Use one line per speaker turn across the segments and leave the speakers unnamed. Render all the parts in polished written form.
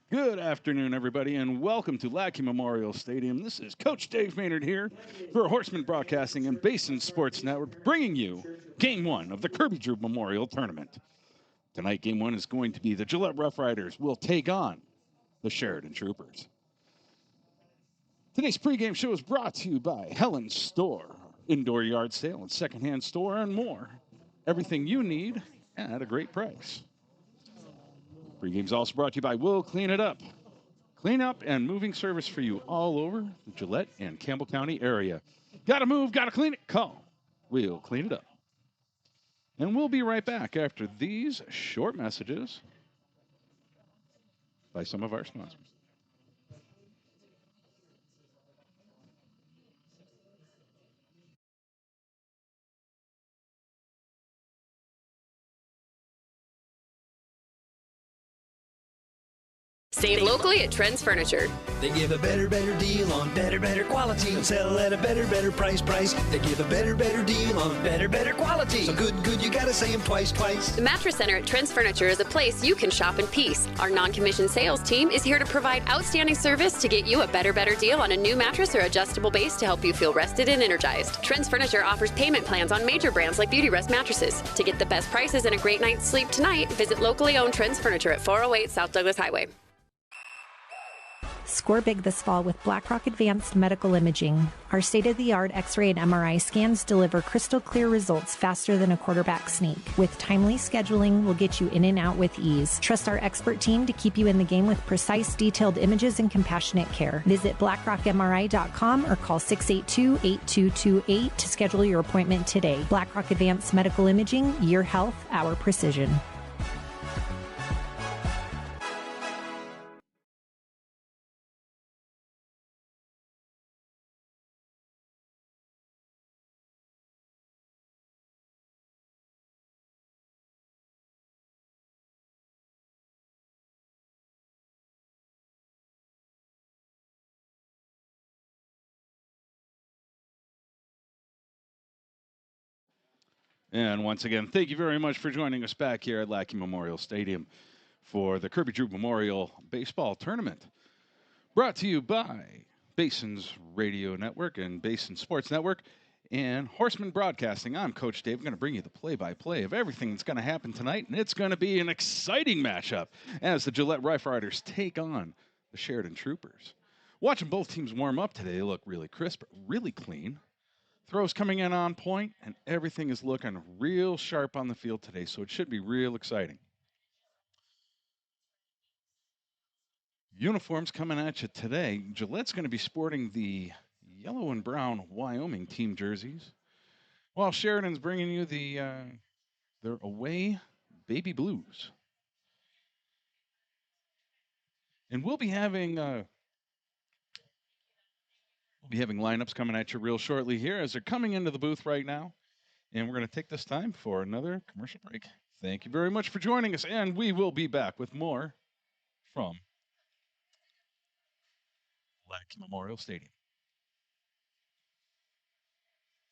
Good afternoon, everybody, and welcome to Lackey Memorial Stadium. This is Coach Dave Maynard here for Horseman Broadcasting and Basin Sports Network, bringing you Game 1 of the Kirby Drube Memorial Tournament. Tonight, Game 1 is going to be the Gillette Rough Riders will take on the Sheridan Troopers. Today's pregame show is brought to you by Helen's Store, indoor yard sale and secondhand store and more. Everything you need at a great price. Pregame's also brought to you by We'll Clean It Up. Clean up and moving service for you all over the Gillette and Campbell County area. Gotta move, gotta clean it, call. We'll clean it up. And we'll be right back after these short messages by some of our sponsors.
Save locally at Trends Furniture.
They give a better deal on better quality and sell at a better price. They give a better deal on better quality. So good, you gotta say them twice.
The Mattress Center at Trends Furniture is a place you can shop in peace. Our non-commissioned sales team is here to provide outstanding service to get you a better deal on a new mattress or adjustable base to help you feel rested and energized. Trends Furniture offers payment plans on major brands like Beautyrest mattresses. To get the best prices and a great night's sleep tonight, visit locally owned Trends Furniture at 408 South Douglas Highway.
Score big this fall with Blackrock Advanced Medical Imaging. Our state-of-the-art X-ray and MRI scans deliver crystal clear results faster than a quarterback sneak. With timely scheduling, we'll get you in and out with ease. Trust our expert team to keep you in the game with precise, detailed images and compassionate care. Visit blackrockmri.com or call 682-8228 to schedule your appointment today. Blackrock Advanced Medical Imaging, your health, our precision.
And once again, thank you very much for joining us back here at Lackey Memorial Stadium for the Kirby Drube Memorial Baseball Tournament. Brought to you by Basin's Radio Network and Basin Sports Network and Horseman Broadcasting. I'm Coach Dave. I'm going to bring you the play-by-play of everything that's going to happen tonight, and it's going to be an exciting matchup as the Gillette Rough Riders take on the Sheridan Troopers. Watching both teams warm up today, they look really crisp, really clean. Throws coming in on point, and everything is looking real sharp on the field today, so it should be real exciting. Uniforms coming at you today. Gillette's going to be sporting the yellow and brown Wyoming team jerseys, while Sheridan's bringing you their away baby blues. And we'll be having lineups coming at you real shortly here as they're coming into the booth right now. And we're going to take this time for another commercial break. Thank you very much for joining us, and we will be back with more from Lackey Memorial Stadium.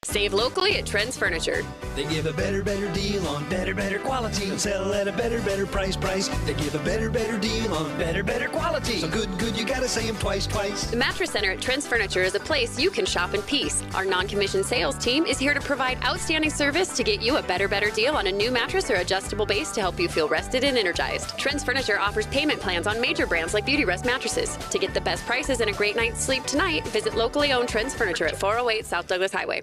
Save locally at Trends Furniture.
They give a better deal on better quality and sell at a better price. They give a better deal on better quality. So good, you gotta say them twice.
The Mattress Center at Trends Furniture is a place you can shop in peace. Our non-commissioned sales team is here to provide outstanding service to get you a better deal on a new mattress or adjustable base to help you feel rested and energized. Trends Furniture offers payment plans on major brands like Beautyrest mattresses. To get the best prices and a great night's sleep tonight, visit locally owned Trends Furniture at 408 South Douglas Highway.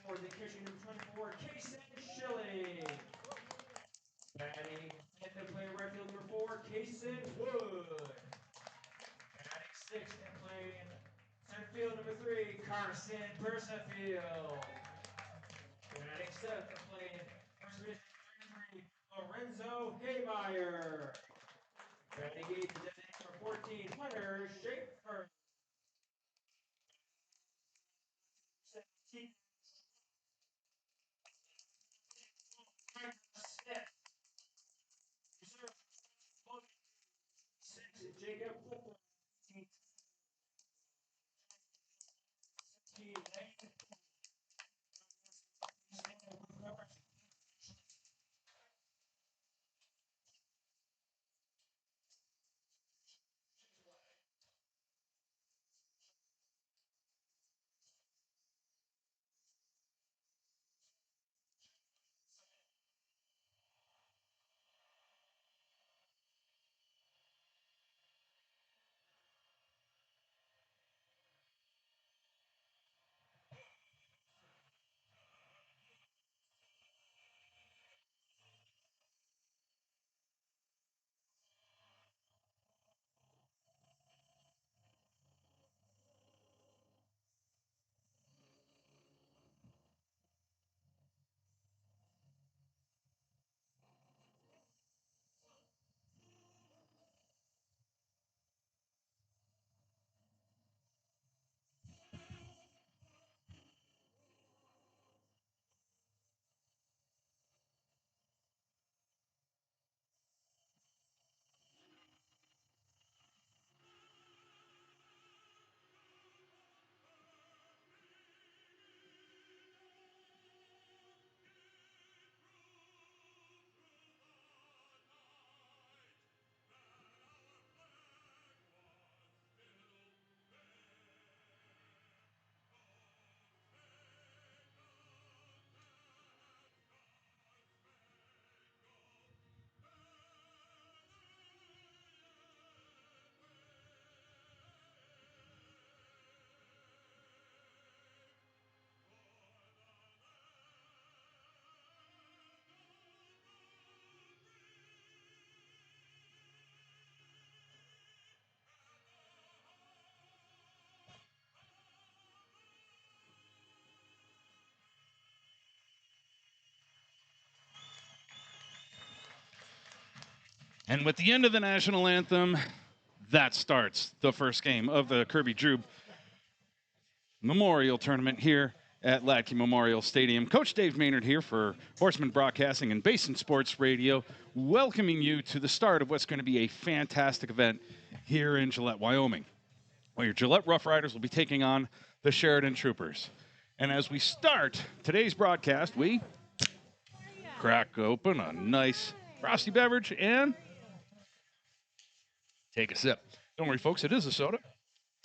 For the catcher number 24, Casey Shelley. Batting at the play right field number 4, Casey Wood. Batting 6 and playing center field number 3, Carson Persefield. Batting 7th and playing first base number 3, Lorenzo Haymeyer. Batting 8th and number 14, Hunter Schaefer. 17th. Jacob Flipper.
And with the end of the national anthem, that starts the first game of the Kirby Drube Memorial Tournament here at Latke Memorial Stadium. Coach Dave Maynard here for Horseman Broadcasting and Basin Sports Radio, welcoming you to the start of what's going to be a fantastic event here in Gillette, Wyoming. Well, your Gillette Rough Riders will be taking on the Sheridan Troopers. And as we start today's broadcast, we crack open a nice frosty beverage and take a sip. Don't worry, folks, it is a soda.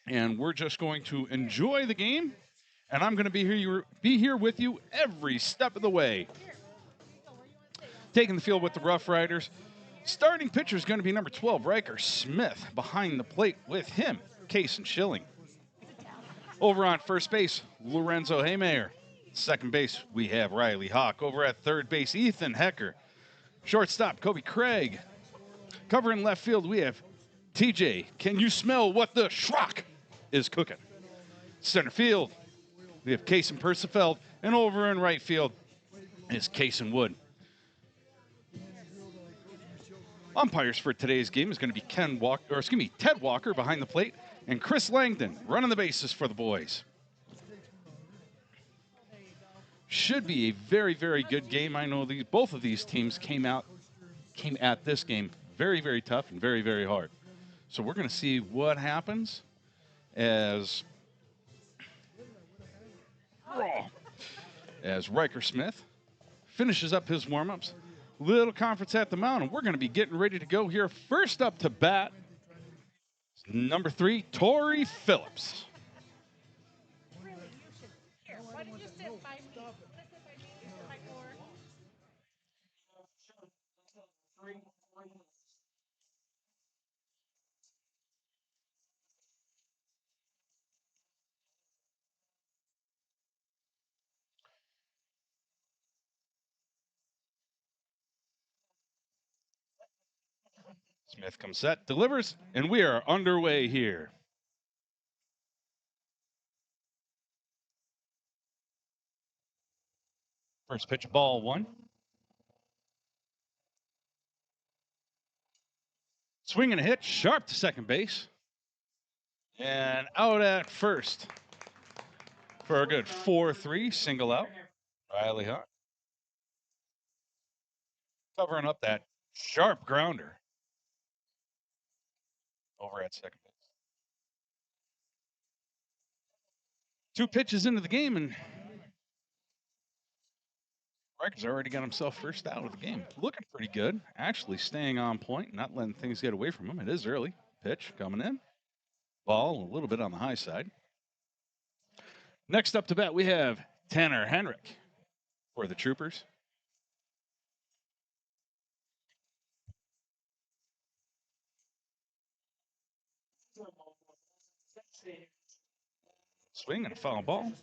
And we're just going to enjoy the game. And I'm going to be here with you every step of the way. Taking the field with the Rough Riders. Starting pitcher is going to be number 12, Riker Smith. Behind the plate with him, Case and Schilling. Over on first base, Lorenzo Haymayer. Second base, we have Riley Hawk. Over at third base, Ethan Hecker. Shortstop, Kobe Craig. Covering left field, we have TJ. Can you smell what the schrock is cooking? Center field, we have Case and Persifeld. And over in right field is Case and Wood. Umpires for today's game is going to be Ted Walker behind the plate and Chris Langdon running the bases for the boys. Should be a very, very good game. I know both of these teams came at this game very, very tough and very, very hard. So we're going to see what happens as Riker Smith finishes up his warm-ups. Little conference at the mound, and we're going to be getting ready to go here. First up to bat, number 3, Tori Phillips. Smith comes set, delivers, and we are underway here. First pitch, ball 1. Swing and a hit, sharp to second base. And out at first for a good 4-3, single out. Riley Hawk. Covering up that sharp grounder over at second base. 2 pitches into the game, and Riker's already got himself first out of the game. Looking pretty good. Actually staying on point, not letting things get away from him. It is early. Pitch coming in. Ball a little bit on the high side. Next up to bat, we have Tanner Henrik for the Troopers. Swing and a foul ball.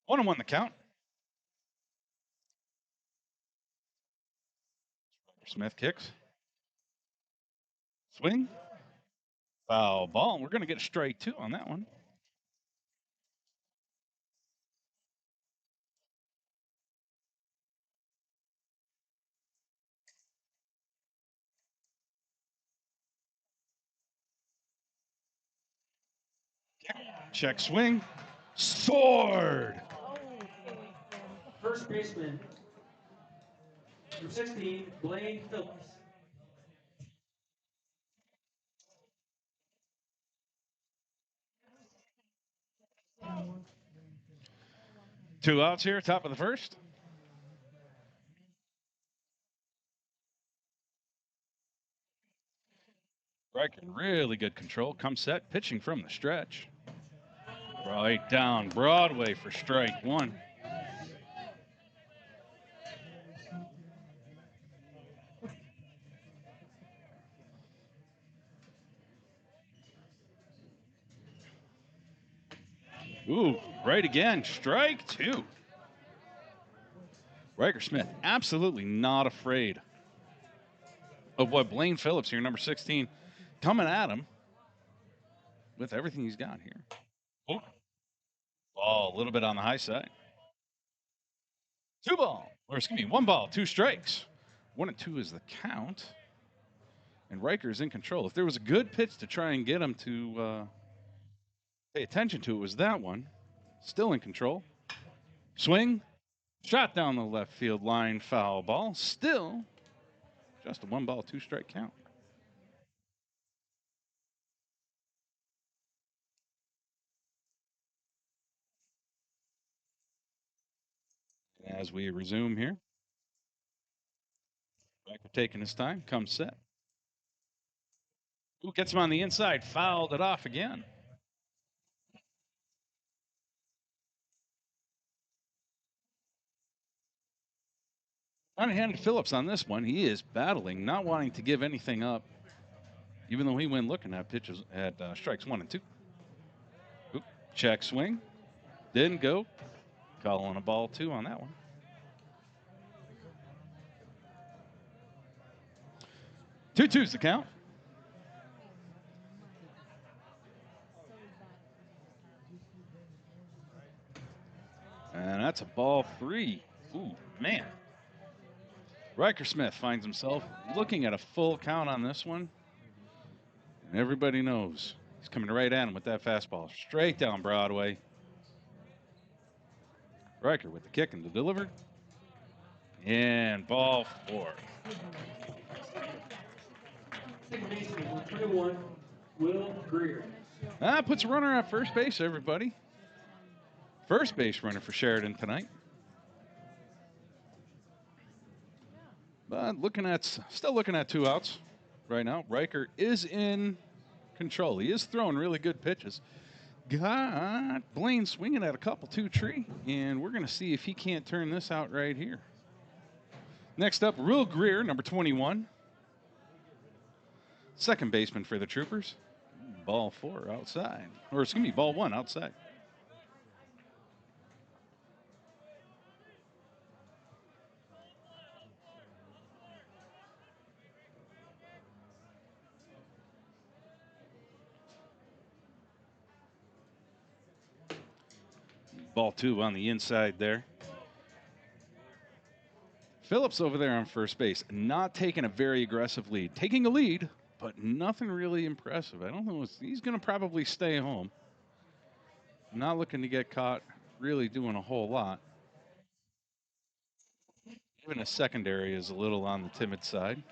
1-1 the count. Smith kicks. Swing. Foul ball. We're going to get a strike 2 on that one. Check swing. Sword.
First baseman, number 16, Blaine Phillips.
Two outs here, top of the first. Riker in really good control. Comes set, pitching from the stretch. Right down Broadway for strike 1. Ooh, right again, strike 2. Riker Smith absolutely not afraid of what Blaine Phillips here, number 16, coming at him with everything he's got here. Oh, ball a little bit on the high side. 1 ball, 2 strikes. 1-2 is the count. And Riker's in control. If there was a good pitch to try and get him to pay attention to, it was that one. Still in control. Swing. Shot down the left field line, foul ball. Still just a 1 ball, 2 strike count. As we resume here, Riker taking his time, comes set. Ooh, gets him on the inside, fouled it off again. Unhanded Phillips on this one. He is battling, not wanting to give anything up, even though he went looking at pitches at strikes 1 and 2. Oop, check swing. Didn't go. Calling a ball 2 on that one. Two twos to count. And that's a ball 3. Ooh, man. Riker Smith finds himself looking at a full count on this one. And everybody knows he's coming right at him with that fastball. Straight down Broadway. Riker with the kick and the deliver. And ball 4.
Second baseman, number 21, Will Greer.
That puts a runner at first base, everybody. First base runner for Sheridan tonight. But still looking at 2 outs right now. Riker is in control. He is throwing really good pitches. Got Blaine swinging at a couple 2-3, and we're going to see if he can't turn this out right here. Next up, Will Greer, number 21. Second baseman for the Troopers. Ball 4 outside. Or excuse me, ball 1 outside. Ball 2 on the inside there. Phillips over there on first base, not taking a very aggressive lead. Taking a lead, but nothing really impressive. I don't know. He's going to probably stay home. Not looking to get caught really doing a whole lot. Even a secondary is a little on the timid side.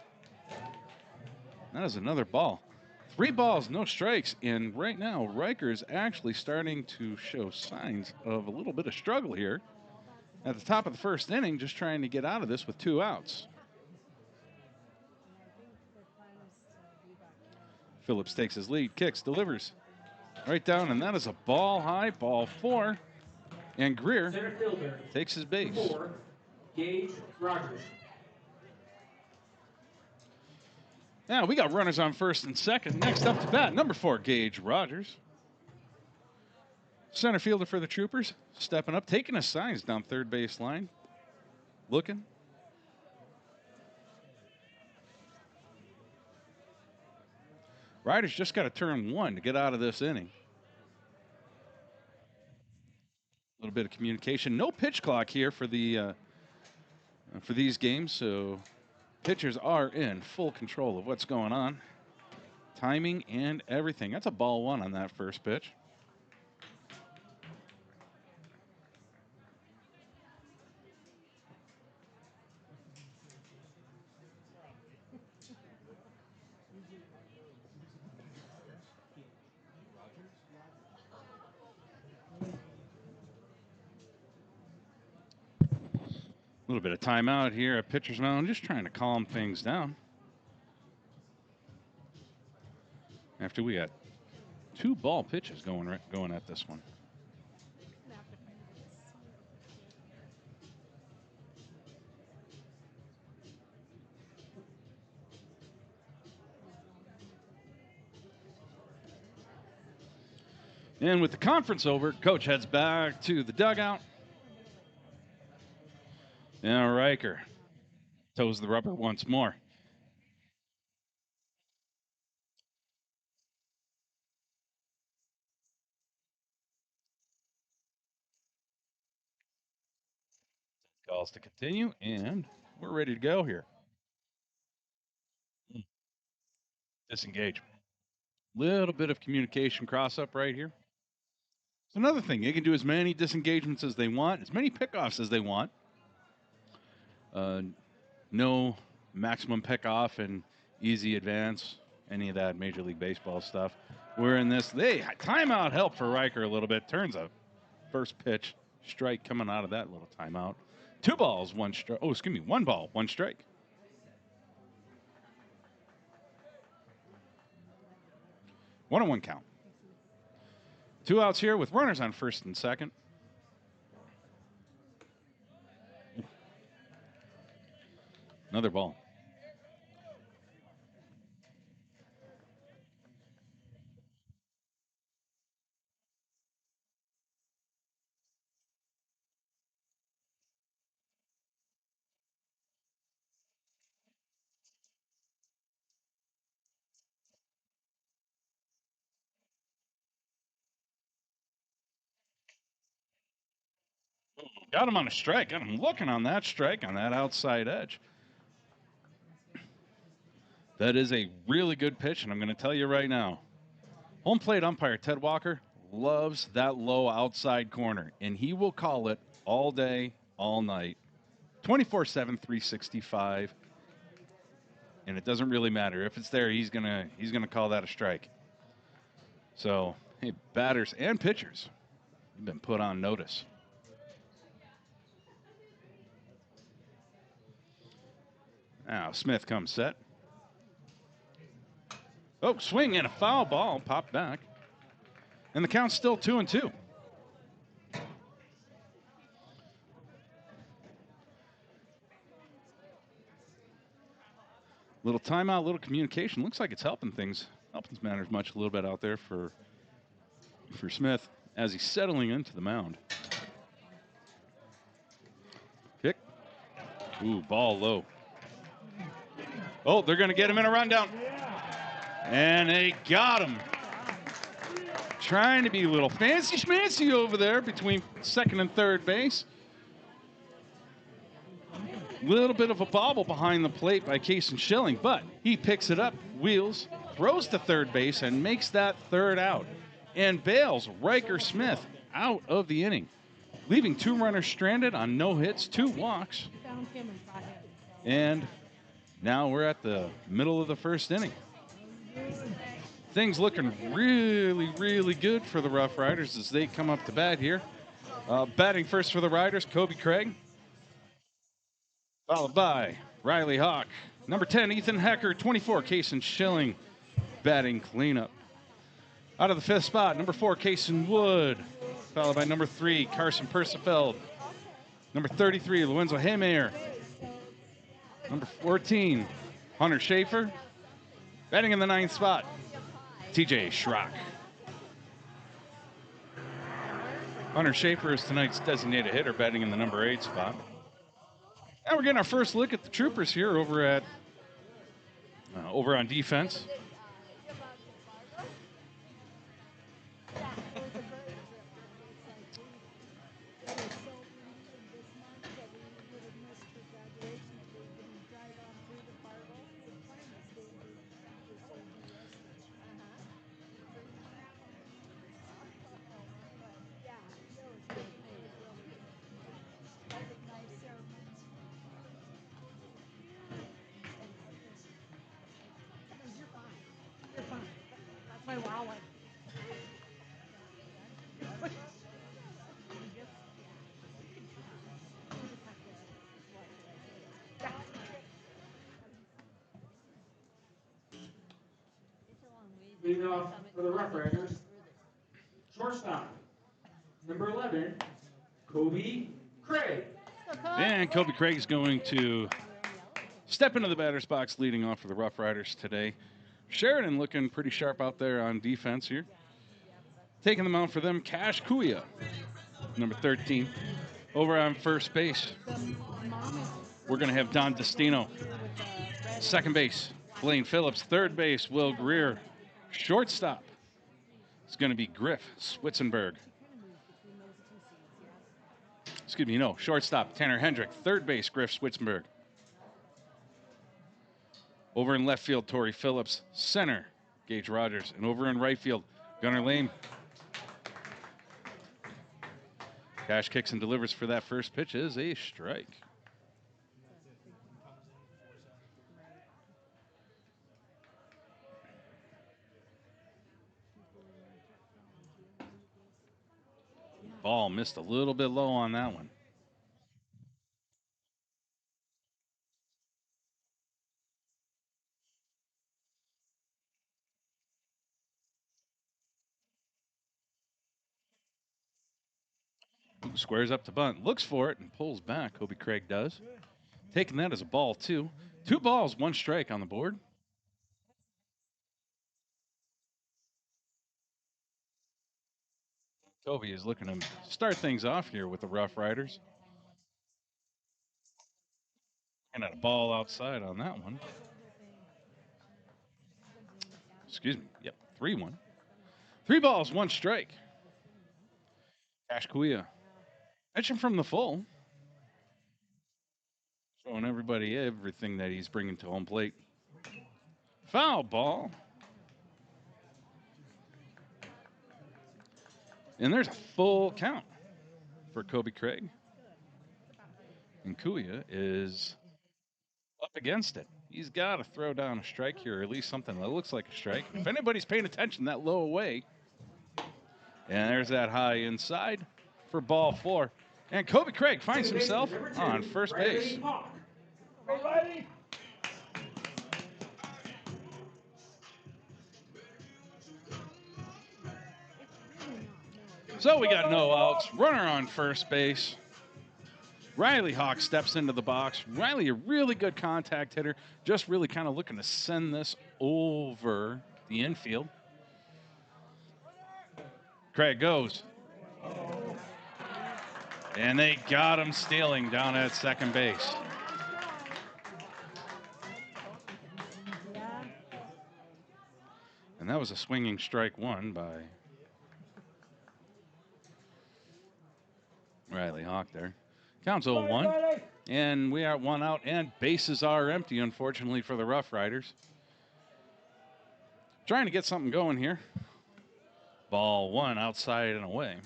That is another ball. 3 balls, no strikes. And right now, Riker's actually starting to show signs of a little bit of struggle here. At the top of the first inning, just trying to get out of this with 2 outs. Phillips takes his lead, kicks, delivers. Right down, and that is a ball high, ball 4. And Greer
Center fielder,
takes his base.
4, Gage Rogers.
Now we got runners on first and second. Next up to bat, number 4, Gage Rogers. Center fielder for the Troopers, stepping up, taking his signs down third base line. Looking. Riders just got to turn 1 to get out of this inning. A little bit of communication. No pitch clock here for the for these games, so pitchers are in full control of what's going on. Timing and everything. That's a ball 1 on that first pitch. A little bit of timeout here at pitcher's mound, just trying to calm things down. After we got 2 ball pitches going at this one. And with the conference over, coach heads back to the dugout. Now Riker toes the rubber once more. Calls to continue, and we're ready to go here. Disengage. Little bit of communication cross up right here. It's another thing. They can do as many disengagements as they want, as many pickoffs as they want. No maximum pickoff and easy advance, any of that Major League Baseball stuff. We're in this. Timeout help for Riker a little bit. Turns a first pitch strike coming out of that little timeout. 2 balls, 1 strike. Oh, excuse me, 1 ball, 1 strike. One on 1 count. 2 outs here with runners on first and second. Another ball. Got him on a strike. Got him looking on that strike on that outside edge. That is a really good pitch, and I'm going to tell you right now, home plate umpire Ted Walker loves that low outside corner, and he will call it all day, all night, 24/7, 365. And it doesn't really matter if it's there. He's gonna call that a strike. So, hey, batters and pitchers, you've been put on notice. Now Smith comes set. Oh, swing and a foul ball popped back, and the count's still 2-2. Little timeout, little communication. Looks like it's helping matters much a little bit out there for Smith as he's settling into the mound. Kick. Ooh, ball low. Oh, they're going to get him in a rundown. And they got him. Trying to be a little fancy schmancy over there between second and third base. Little bit of a bobble behind the plate by Kason Schilling, but he picks it up, wheels, throws to third base, and makes that third out. And bails Riker Smith out of the inning, leaving 2 runners stranded on no hits, 2 walks. And now we're at the middle of the first inning. Things looking really, really good for the Rough Riders as they come up to bat here. Batting first for the Riders, Kobe Craig. Followed by Riley Hawk. Number 10, Ethan Hecker. 24, Kason Schilling. Batting cleanup. Out of the 5th spot, number 4, Kason Wood. Followed by number 3, Carson Persifeld. Number 33, Lorenzo Haymayer. Number 14, Hunter Schaefer. Batting in the 9th spot, TJ Schrock. Hunter Schaefer is tonight's designated hitter, batting in the number 8 spot. And we're getting our first look at the Troopers here over on defense.
Leading off for the Rough Riders, shortstop, number 11, Kobe Craig.
And Kobe Craig is going to step into the batter's box leading off for the Rough Riders today. Sheridan looking pretty sharp out there on defense here. Taking the mound for them, Cash Kuya, number 13. Over on first base, we're going to have Don Destino. Second base, Blaine Phillips. Third base, Will Greer. Shortstop, it's going to be Griff Switzenberg. Excuse me, no, shortstop, Tanner Hendrick. Third base, Griff Switzenberg. Over in left field, Torrey Phillips. Center, Gage Rogers. And over in right field, Gunnar Lane. Cash kicks and delivers for that first pitch is a strike. Ball missed a little bit low on that one. Squares up to bunt, looks for it, and pulls back. Kobe Craig does. Taking that as a ball, 2. 2 balls, 1 strike on the board. Kobe is looking to start things off here with the Rough Riders. And a ball outside on that one. Excuse me. Yep, 3-1. 3 balls, 1 strike. Cash Kuya. Pitching from the full. Showing everybody everything that he's bringing to home plate. Foul ball. And there's a full count for Kobe Craig. And Kuya is up against it. He's got to throw down a strike here, or at least something that looks like a strike. If anybody's paying attention, that low away. And there's that high inside for ball 4. And Kobe Craig finds himself on first base. So we got no outs, runner on first base. Riley Hawk steps into the box. Riley, a really good contact hitter, just really kind of looking to send this over the infield. Craig goes. And they got him stealing down at second base. And that was a swinging strike 1 by Riley Hawk there. Counts 0-1. And we are 1 out, and bases are empty, unfortunately, for the Rough Riders. Trying to get something going here. Ball 1 outside and away.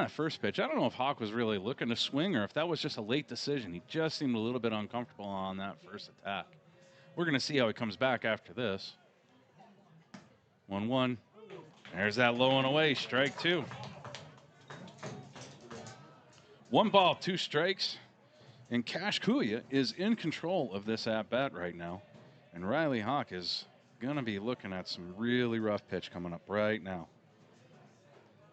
First pitch. I don't know if Hawk was really looking to swing or if that was just a late decision. He just seemed a little bit uncomfortable on that first attack. We're going to see how he comes back after this. 1-1. There's that low and away, strike 2. 1 ball, 2 strikes. And Cash Kuya is in control of this at-bat right now. And Riley Hawk is going to be looking at some really rough pitch coming up right now.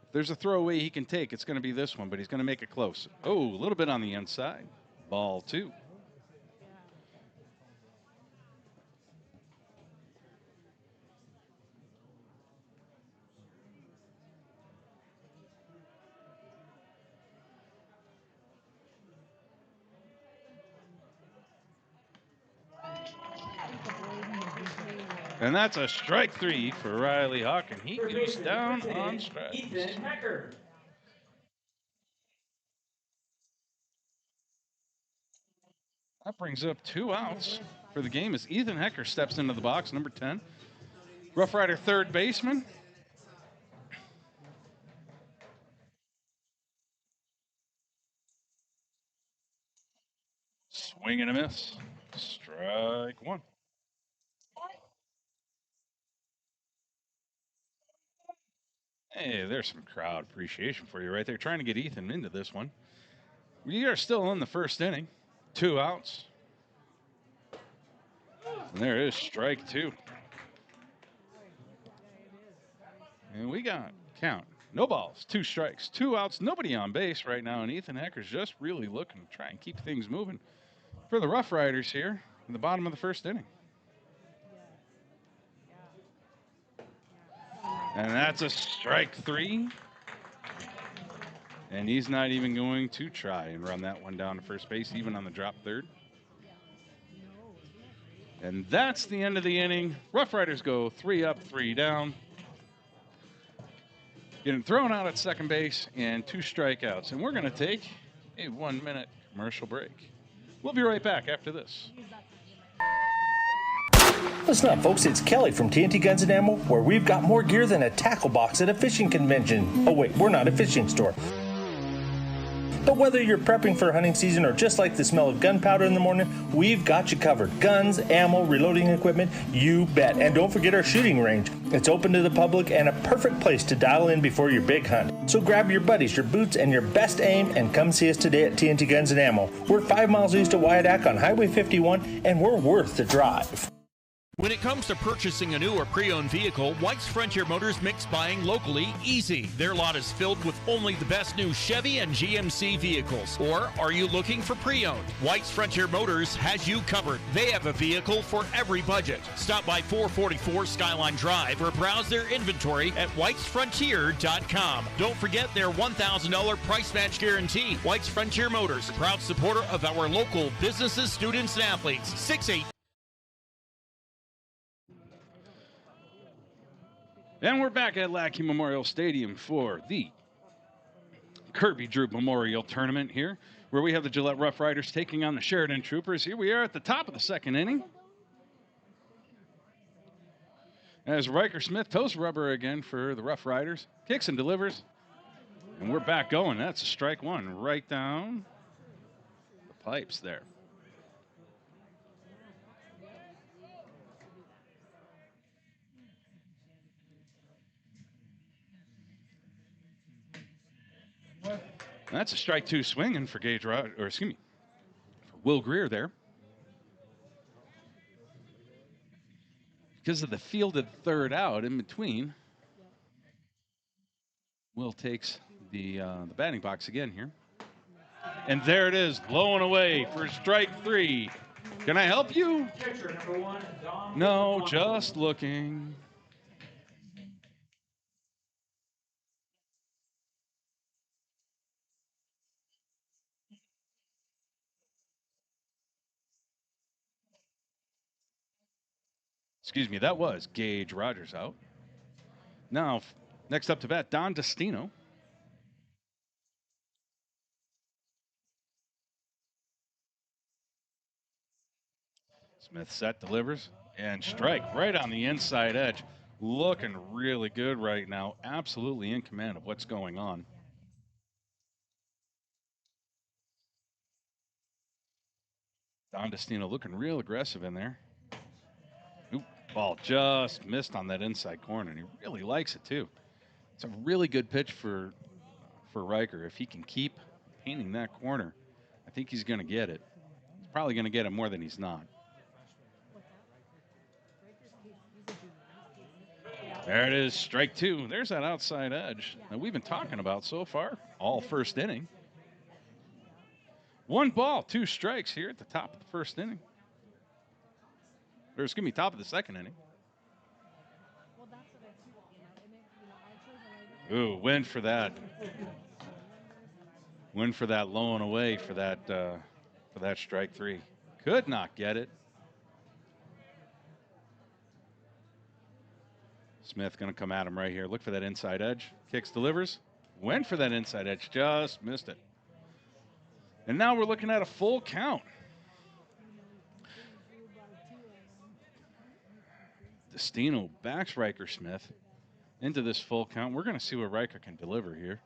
If there's a throwaway he can take, it's going to be this one, but he's going to make it close. Oh, a little bit on the inside. Ball 2. And that's a strike 3 for Riley Hawk, and he goes down on strikes.
Ethan Hecker.
That brings up 2 outs for the game as Ethan Hecker steps into the box, number 10. Rough Rider third baseman. Swing and a miss. Strike 1. Hey, there's some crowd appreciation for you right there. Trying to get Ethan into this one. We are still in the first inning. 2 outs. And there is strike 2. And we got count. No balls, 2 strikes, 2 outs, nobody on base right now. And Ethan Hecker's just really looking to try and keep things moving for the Rough Riders here in the bottom of the first inning. And that's a strike 3. And he's not even going to try and run that one down to first base, even on the drop third. And that's the end of the inning. Rough Riders go 3 up, 3 down. Getting thrown out at second base and 2 strikeouts. And we're going to take a 1-minute commercial break. We'll be right back after this.
Listen up, folks. It's Kelly from TNT Guns and Ammo, where we've got more gear than a tackle box at a fishing convention. Oh, wait, we're not a fishing store. But whether you're prepping for hunting season or just like the smell of gunpowder in the morning, we've got you covered. Guns, ammo, reloading equipment, you bet. And don't forget our shooting range. It's open to the public and a perfect place to dial in before your big hunt. So grab your buddies, your boots, and your best aim and come see us today at TNT Guns and Ammo. We're 5 miles east of Wyandotte on Highway 51, and we're worth the drive.
When it comes to purchasing a new or pre-owned vehicle, White's Frontier Motors makes buying locally easy. Their lot is filled with only the best new Chevy and GMC vehicles. Or are you looking for pre-owned? White's Frontier Motors has you covered. They have a vehicle for every budget. Stop by 444 Skyline Drive or browse their inventory at whitesfrontier.com. Don't forget their $1,000 price match guarantee. White's Frontier Motors, proud supporter of our local businesses, students, and athletes. 6'8".
And we're back at Lackey Memorial Stadium for the Kirby Drube Memorial Tournament here, where we have the Gillette Rough Riders taking on the Sheridan Troopers. Here we are at the top of the second inning. As Riker Smith toes rubber again for the Rough Riders. Kicks and delivers. And we're back going. That's a strike one right down the pipes there. That's a strike two swinging for for Will Greer there. Because of the fielded third out in between, Will takes the batting box again here. And there it is, blowing away for strike three. Can I help you?
Catcher number 1, Dom.
No, just looking. Excuse me, that was Gage Rogers out. Now, next up to bat, Don Destino. Smith set, delivers, and strike right on the inside edge. Looking really good right now. Absolutely in command of what's going on. Don Destino looking real aggressive in there. Oop, ball just missed on that inside corner, and he really likes it too. It's a really good pitch for Riker. If he can keep painting that corner, I think he's going to get it. He's probably going to get it more than he's not. There it is, strike two. There's that outside edge that we've been talking about so far, all first inning. 1 ball, 2 strikes here at the top of the first inning. Or excuse me, top of the second inning. Ooh, win for that. Win for that low and away for that strike three. Could not get it. Smith going to come at him right here. Look for that inside edge. Kicks, delivers. Went for that inside edge. Just missed it. And now we're looking at a full count. Destino backs Riker Smith into this full count. We're going to see what Riker can deliver here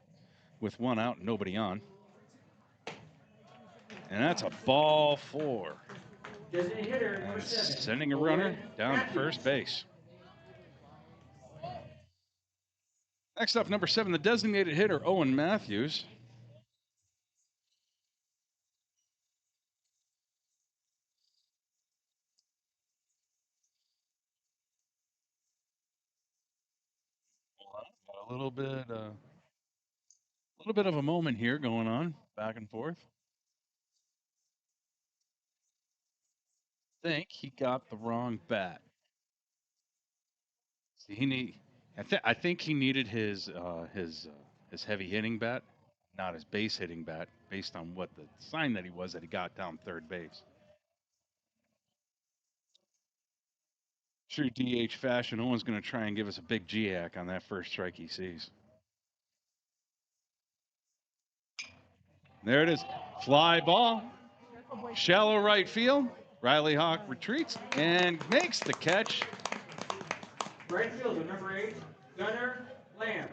with 1 out and nobody on. And that's a ball 4.
Designated hitter number
And
7.
sending a runner down to first base. Next up, number 7, the designated hitter, Owen Matthews. Got a little bit of a moment here going on, back and forth. Think he got the wrong bat. See, I think he needed his heavy hitting bat, not his base hitting bat, based on what the sign that he got down third base. True DH fashion, Owen's going to try and give us a big GAC on that first strike he sees. There it is, fly ball, shallow right field. Riley Hawk retreats and makes the catch.
Right fielder number 8, Gunnar Lamb.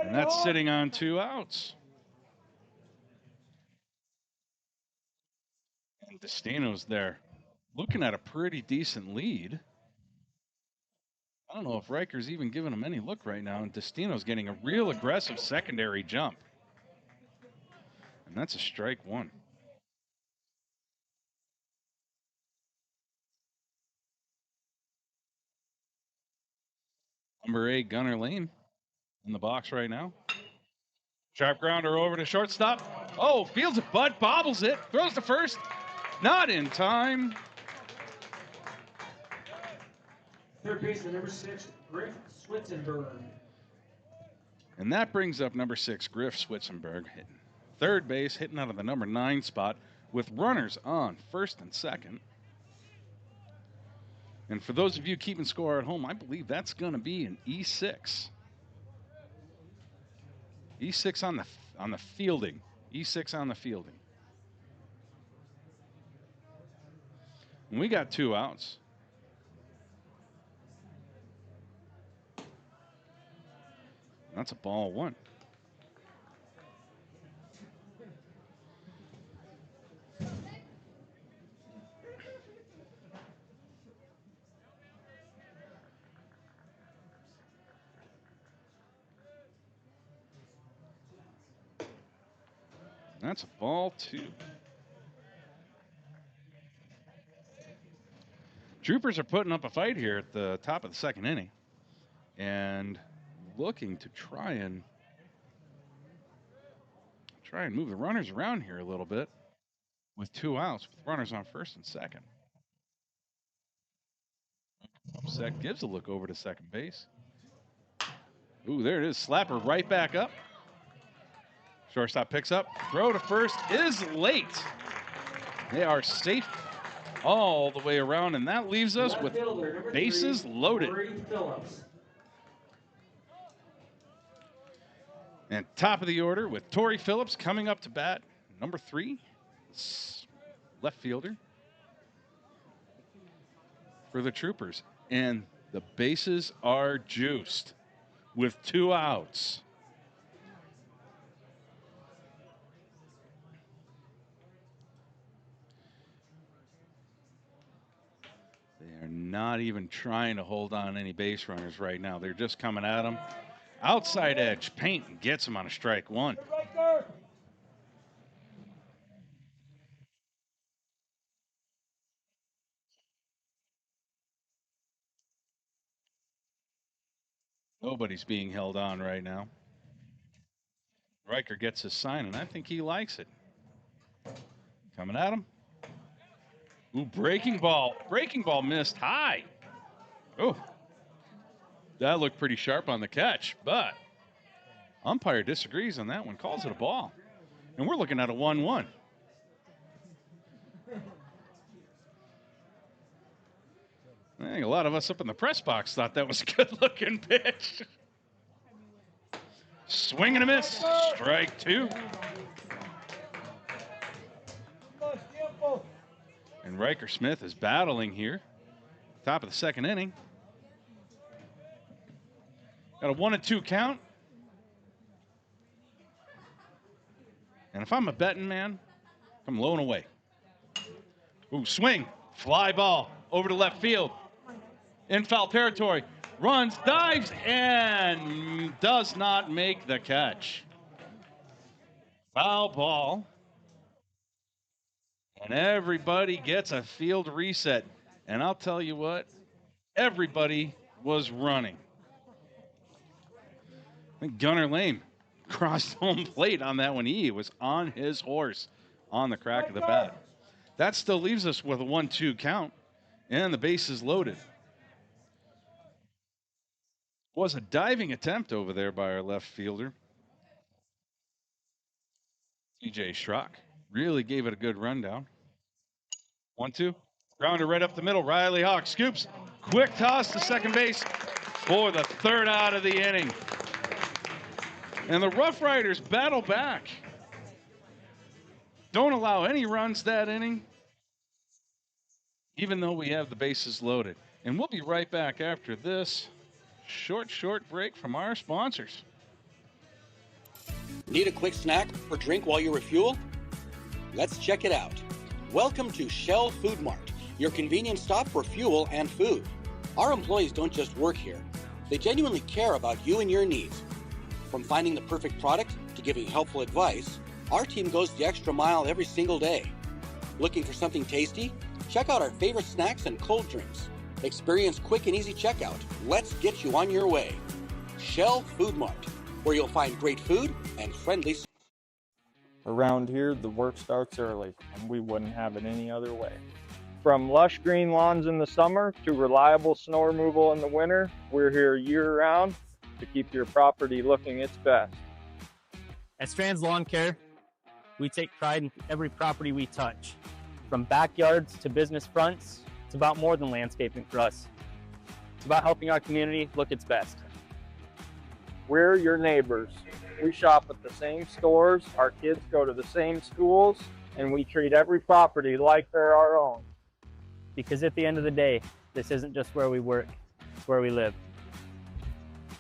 And that's sitting on 2 outs. And Destino's there, looking at a pretty decent lead. I don't know if Riker's even giving him any look right now, and Destino's getting a real aggressive secondary jump. And that's a strike one. Number 8, Gunner Lane, in the box right now. Sharp grounder over to shortstop. Oh, fields a butt, bobbles it, throws to first. Not in time.
Third baseman, number 6, Griff Switzenberg.
And that brings up number 6, Griff Switzenberg, hitting third base, hitting out of the number 9 spot with runners on first and second. And for those of you keeping score at home, I believe that's going to be an E6. E6 on the fielding. E6 on the fielding. And we got 2 outs. That's a ball 1. That's a ball 2. Troopers are putting up a fight here at the top of the second inning and looking to try and move the runners around here a little bit with 2 outs with runners on first and second. Upset gives a look over to second base. Ooh, there it is. Slapper right back up. Shortstop picks up. Throw to first is late. They are safe all the way around, and that leaves us with bases loaded. And top of the order with Torrey Phillips coming up to bat, number 3, left fielder for the Troopers. And the bases are juiced with 2 outs. They are not even trying to hold on any base runners right now. They're just coming at them. Outside edge, Paint gets him on a strike 1. Nobody's being held on right now. Riker gets his sign, and I think he likes it. Coming at him. Ooh, breaking ball. Breaking ball missed high. Oh, that looked pretty sharp on the catch, but umpire disagrees on that one, calls it a ball. And we're looking at a 1-1. I think a lot of us up in the press box thought that was a good-looking pitch. Swing and a miss. Strike 2. And Riker Smith is battling here. Top of the second inning. Got a 1-2 count. And if I'm a betting man, I'm low and away. Ooh, swing. Fly ball over to left field. In foul territory. Runs, dives, and does not make the catch. Foul ball. And everybody gets a field reset. And I'll tell you what, everybody was running. I think Gunner Lane crossed home plate on that one. He was on his horse on the crack of the bat. That still leaves us with a 1-2 count, and the bases loaded. Was a diving attempt over there by our left fielder. TJ Schrock really gave it a good rundown. 1-2. Grounder right up the middle. Riley Hawk scoops. Quick toss to second base for the 3rd out of the inning. And the Rough Riders battle back. Don't allow any runs that inning, even though we have the bases loaded. And we'll be right back after this short break from our sponsors.
Need a quick snack or drink while you refuel? Let's check it out. Welcome to Shell Food Mart, your convenience stop for fuel and food. Our employees don't just work here. They genuinely care about you and your needs. From finding the perfect product to giving helpful advice, Our team goes the extra mile every single day. Looking for something tasty? Check out our favorite snacks and cold drinks. Experience quick and easy checkout. Let's get you on your way. Shell Food Mart, where you'll find great food and friendly.
Around here, the work starts early, and we wouldn't have it any other way. From lush green lawns in the summer to reliable snow removal in the winter, we're here year-round to keep your property looking its best.
At Strands Lawn Care, we take pride in every property we touch. From backyards to business fronts, it's about more than landscaping for us. It's about helping our community look its best.
We're your neighbors. We shop at the same stores, our kids go to the same schools, and we treat every property like they're our own.
Because at the end of the day, this isn't just where we work, it's where we live.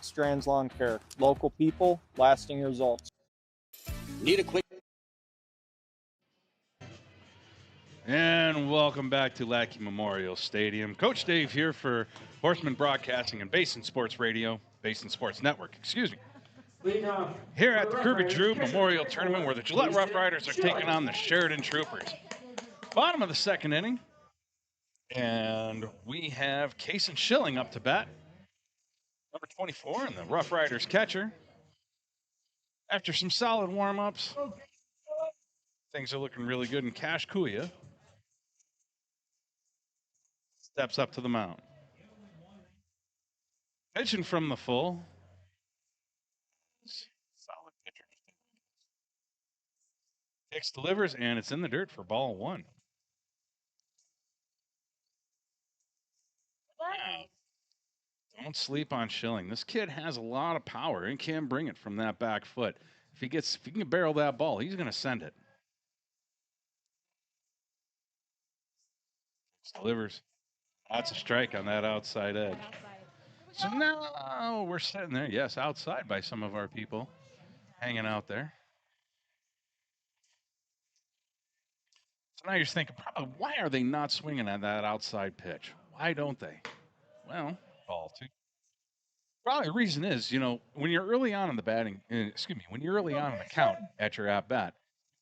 Strands Lawn Care, local people, lasting results.
Need a quick...
And welcome back to Lackey Memorial Stadium. Coach Dave here for Horseman Broadcasting and Basin Sports Radio, Basin Sports Network, excuse me. Here at the Kirby Drube Memorial Tournament, where the Gillette Rough Riders are taking on the Sheridan Troopers. Bottom of the second inning, and we have Kason Schilling up to bat, number 24, and the Rough Riders catcher. After some solid warm-ups, things are looking really good, and Cash Kuya steps up to the mound. Pitching from the full. Solid pitcher. Hicks delivers, and it's in the dirt for ball one. Don't sleep on Schilling. This kid has a lot of power and can bring it from that back foot. If he can barrel that ball, he's going to send it. Delivers. That's a strike on that outside edge. So now we're sitting there, yes, outside by some of our people hanging out there. So now you're thinking, probably, why are they not swinging at that outside pitch? Why don't they? Well, ball two. Probably the reason is, when you're early on in the when you're early on in the count at your at-bat,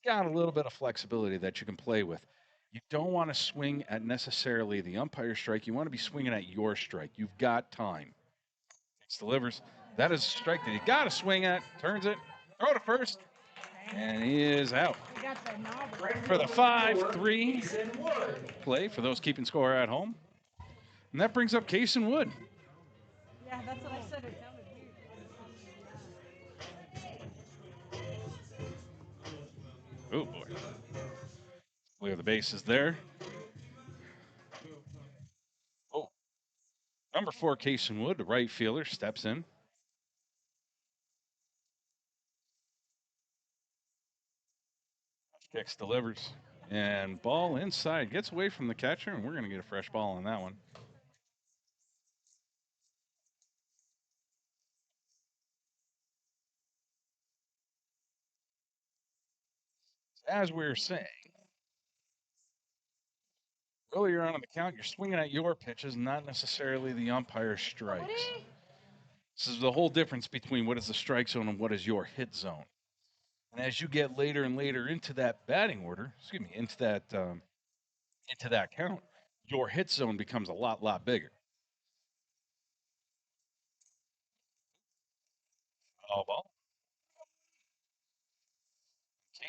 you got a little bit of flexibility that you can play with. You don't want to swing at necessarily the umpire strike. You want to be swinging at your strike. You've got time. Hicks delivers. That is a strike that you got to swing at. Turns it. Throw to first. And he is out. For the 5-3 play for those keeping score at home. And that brings up Kason Wood.
Yeah, that's what I said. It sounded weird.
Oh, boy. Clear the bases there. Oh. Number 4, Kason Wood, the right fielder, steps in. Hicks delivers. And ball inside. Gets away from the catcher, and we're going to get a fresh ball on that one. As we were saying, earlier on in the count, you're swinging at your pitches, not necessarily the umpire strikes. This is the whole difference between what is the strike zone and what is your hit zone. And as you get later and later into that batting order, into that count, your hit zone becomes a lot bigger. All ball.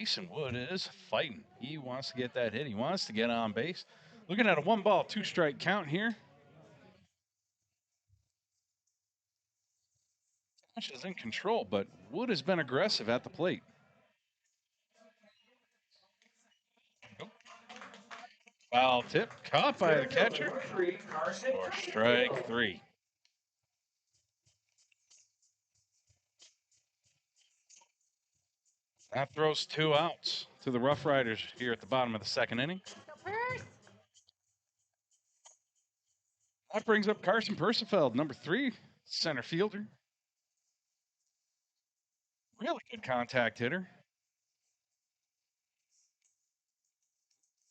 Kason Wood is fighting. He wants to get that hit. He wants to get on base. Looking at a 1-ball, 2-strike count here. Cash is in control, but Wood has been aggressive at the plate. Nope. Foul tip, caught by the catcher. For strike 3. That throws 2 outs to the Rough Riders here at the bottom of the second inning. That brings up Carson Persifeld, number 3, center fielder. Really good contact hitter.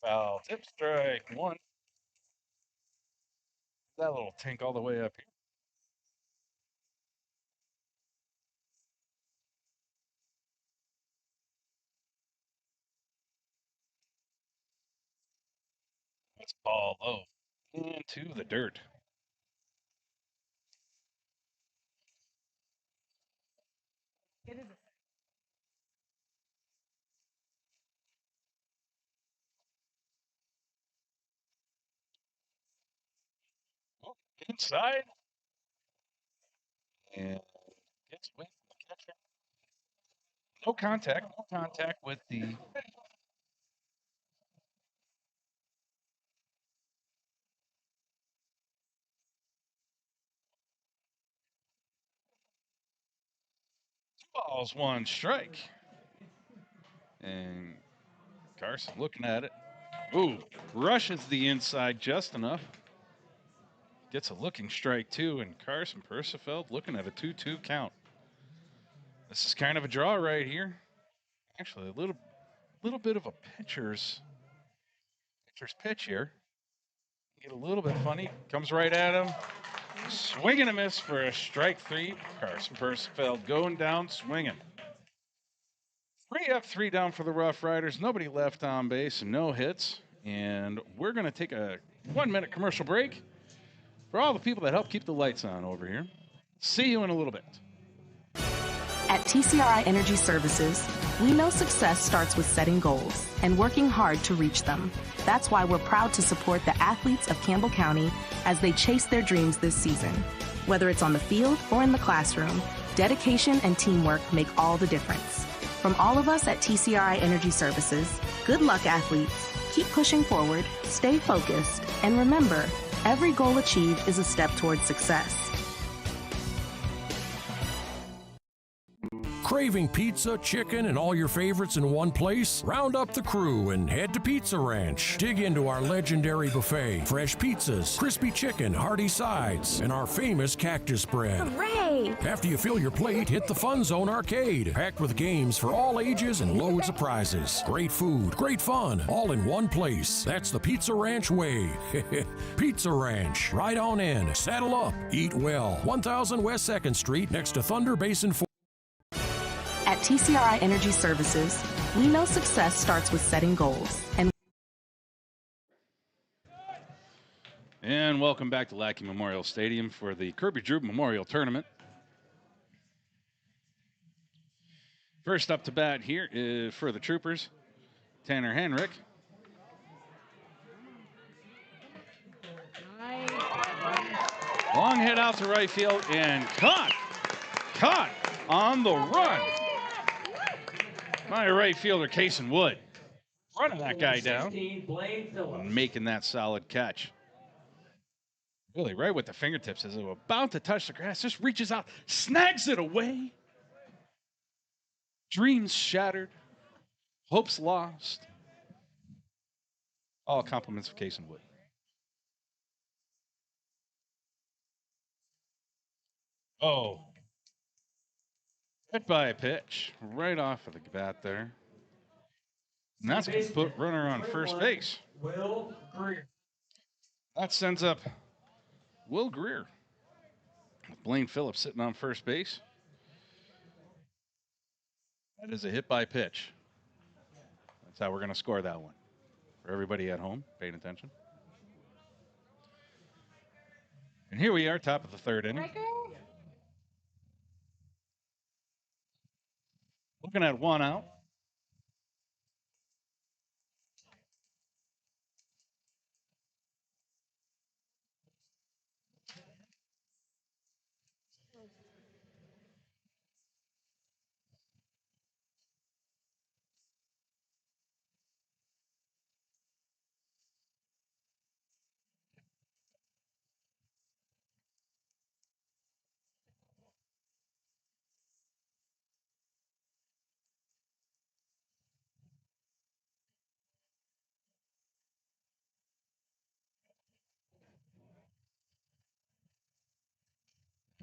Foul tip, strike 1. That little tink all the way up here. Ball low into the dirt. Oh, inside. And gets away from the catcher. No contact with the balls, one strike. And Carson looking at it. Ooh, rushes the inside just enough. Gets a looking strike, too, and Carson Persifeld looking at a 2-2 count. This is kind of a draw right here. Actually, a little bit of a pitcher's pitch here. Get a little bit funny. Comes right at him. Swing and a miss for a strike 3. Carson Persifeld going down, swinging. 3 up, 3 down for the Rough Riders. Nobody left on base and no hits. And we're going to take a 1-minute commercial break for all the people that help keep the lights on over here. See you in a little bit.
At TCRI Energy Services, we know success starts with setting goals and working hard to reach them. That's why we're proud to support the athletes of Campbell County as they chase their dreams this season. Whether it's on the field or in the classroom, dedication and teamwork make all the difference. From all of us at TCRI Energy Services, good luck, athletes. Keep pushing forward, stay focused, and remember, every goal achieved is a step towards success.
Craving pizza, chicken, and all your favorites in one place? Round up the crew and head to Pizza Ranch. Dig into our legendary buffet, fresh pizzas, crispy chicken, hearty sides, and our famous cactus bread.
Hooray!
After you fill your plate, hit the Fun Zone Arcade, packed with games for all ages and loads of prizes. Great food, great fun, all in one place. That's the Pizza Ranch way. Pizza Ranch, right on in, saddle up, eat well. 1000 West 2nd Street, next to Thunder Basin 4.
At TCRI Energy Services, we know success starts with setting goals.
And welcome back to Lackey Memorial Stadium for the Kirby Drube Memorial Tournament. First up to bat here is for the Troopers, Tanner Henrik. Long hit out to right field and caught on the run. My right fielder, Kason Wood, running that guy down, making that solid catch. Really right with the fingertips as it was about to touch the grass, just reaches out, snags it away. Dreams shattered, hopes lost. All compliments of Kason Wood. Oh. Hit by a pitch right off of the bat there. And that's going to put runner on first base.
Will Greer.
That sends up Will Greer. Blaine Phillips sitting on first base. That is a hit by pitch. That's how we're going to score that one. For everybody at home paying attention. And here we are, top of the 3rd inning. Looking at 1 out.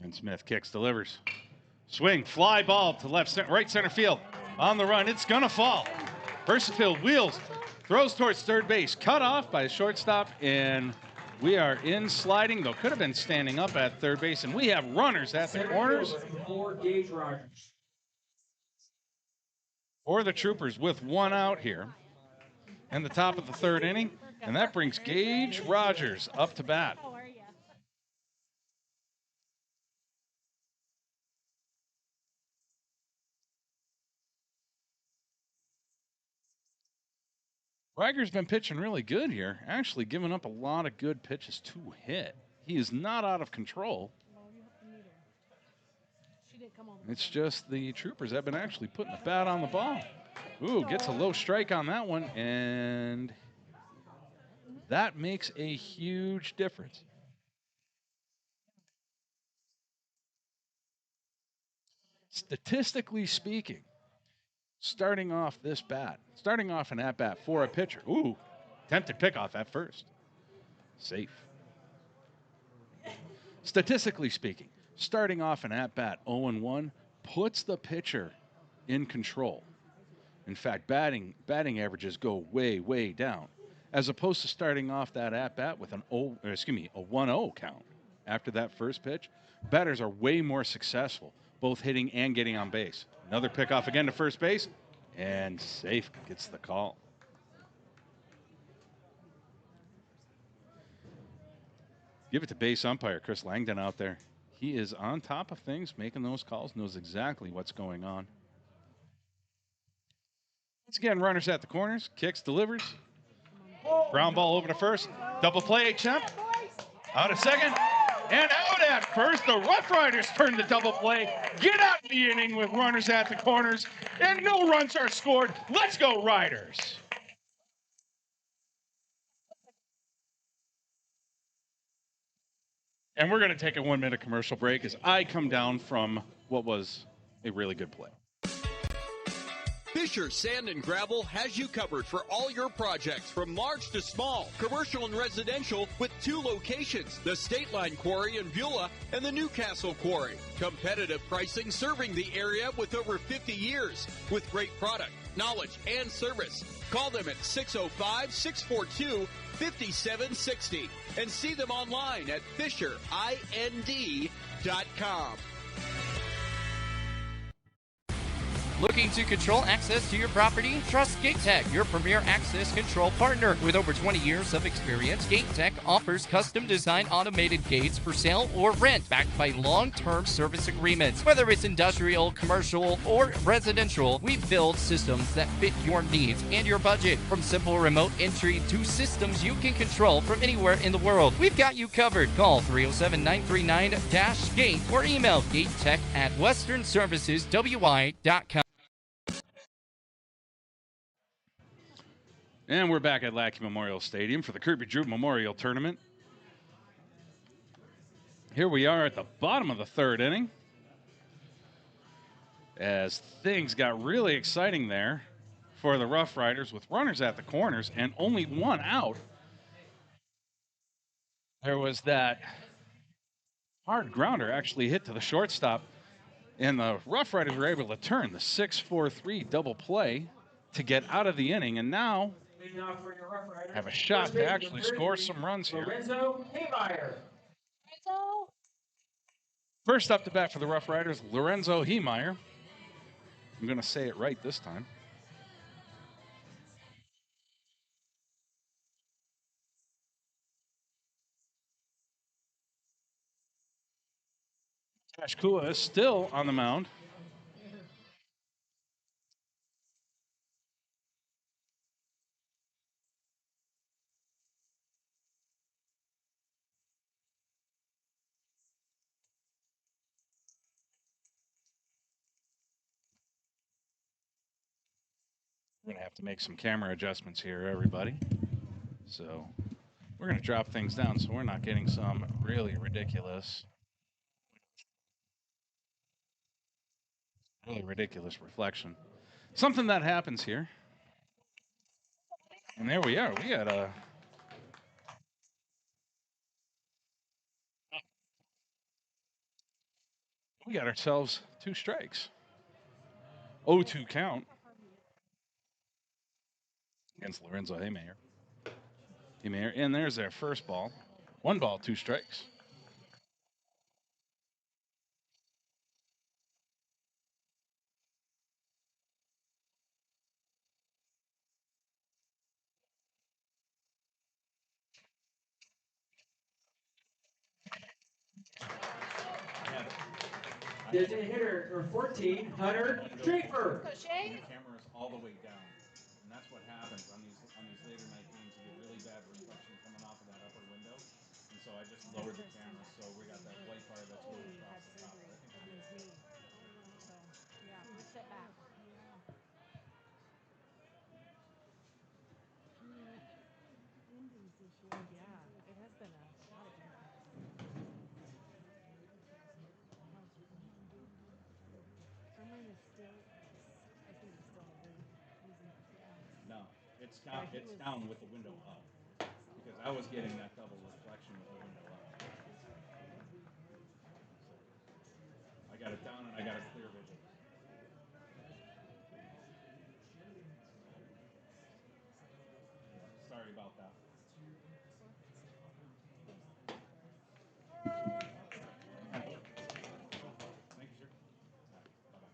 And Smith kicks, delivers. Swing, fly ball to right center field. On the run, it's gonna fall. Persifeld wheels, throws towards third base, cut off by a shortstop, and we are in sliding, though could have been standing up at third base, and we have runners at the corners. For the Troopers with 1 out here. And the top of the 3rd inning. And that brings Gage Rogers up to bat.
How are you?
Riger's been pitching really good here, actually giving up a lot of good pitches to hit. He is not out of control. It's just the Troopers have been actually putting the bat on the ball. Ooh, gets a low strike on that one, and that makes a huge difference. Statistically speaking, starting off an at-bat for a pitcher. Ooh, attempted pickoff at first. Safe. Statistically speaking, starting off an at-bat 0-1 puts the pitcher in control. In fact, batting averages go way, way down, as opposed to starting off that at-bat with a 1-0 count after that first pitch. Batters are way more successful, both hitting and getting on base. Another pickoff again to first base, and safe gets the call. Give it to base umpire Chris Langdon out there. He is on top of things, making those calls, knows exactly what's going on. Once again, runners at the corners, kicks, delivers. Ground ball over to first. Double play attempt. Out at second. And out at first. The Rough Riders turn the double play. Get out of the inning with runners at the corners. And no runs are scored. Let's go, Riders. And we're going to take a 1-minute commercial break as I come down from what was a really good play.
Fisher Sand and Gravel has you covered for all your projects from large to small, commercial and residential, with 2 locations, the State Line Quarry in Beulah and the Newcastle Quarry. Competitive pricing serving the area with over 50 years, with great product, knowledge, and service. Call them at 605-642-5760 and see them online at FisherIND.com.
Looking to control access to your property? Trust GateTech, your premier access control partner. With over 20 years of experience, GateTech offers custom-designed automated gates for sale or rent, backed by long-term service agreements. Whether it's industrial, commercial, or residential, we build systems that fit your needs and your budget. From simple remote entry to systems you can control from anywhere in the world, we've got you covered. Call 307-939-GATE or email gatetech@westernserviceswi.com.
And we're back at Lackey Memorial Stadium for the Kirby Drube Memorial Tournament. Here we are at the bottom of the 3rd inning, as things got really exciting there for the Rough Riders with runners at the corners and only 1 out. There was that hard grounder actually hit to the shortstop, and the Rough Riders were able to turn the 6-4-3 double play to get out of the inning, and now have a shot to actually score some runs here. First up to bat for the Rough Riders, Lorenzo Heemeyer. I'm going to say it right this time. Josh Kua is still on the mound. We're going to have to make some camera adjustments here, everybody. So we're going to drop things down so we're not getting some really ridiculous reflection. Something that happens here. And there we are. We got ourselves 2 strikes. 0-2 count against Lorenzo Heemeyer. And there's their first ball. 1 ball, 2 strikes.
Designated hitter number 14, Hunter Schaefer.
The camera is all the way down, and that's what happens on these later night games. You get really bad reflection coming off of that upper window, and so I just lowered the camera so we got that white bar that's going across the top. I think we'll be okay.
Yeah, sit back. Yeah, it has been a lot of Ermine is still, I think he's still losing.
No, it's down. It's down with the window up because I was getting that double reflection with the window up. I got it down and I got a clear vision. Sorry about that. Thank you, sir. Bye-bye.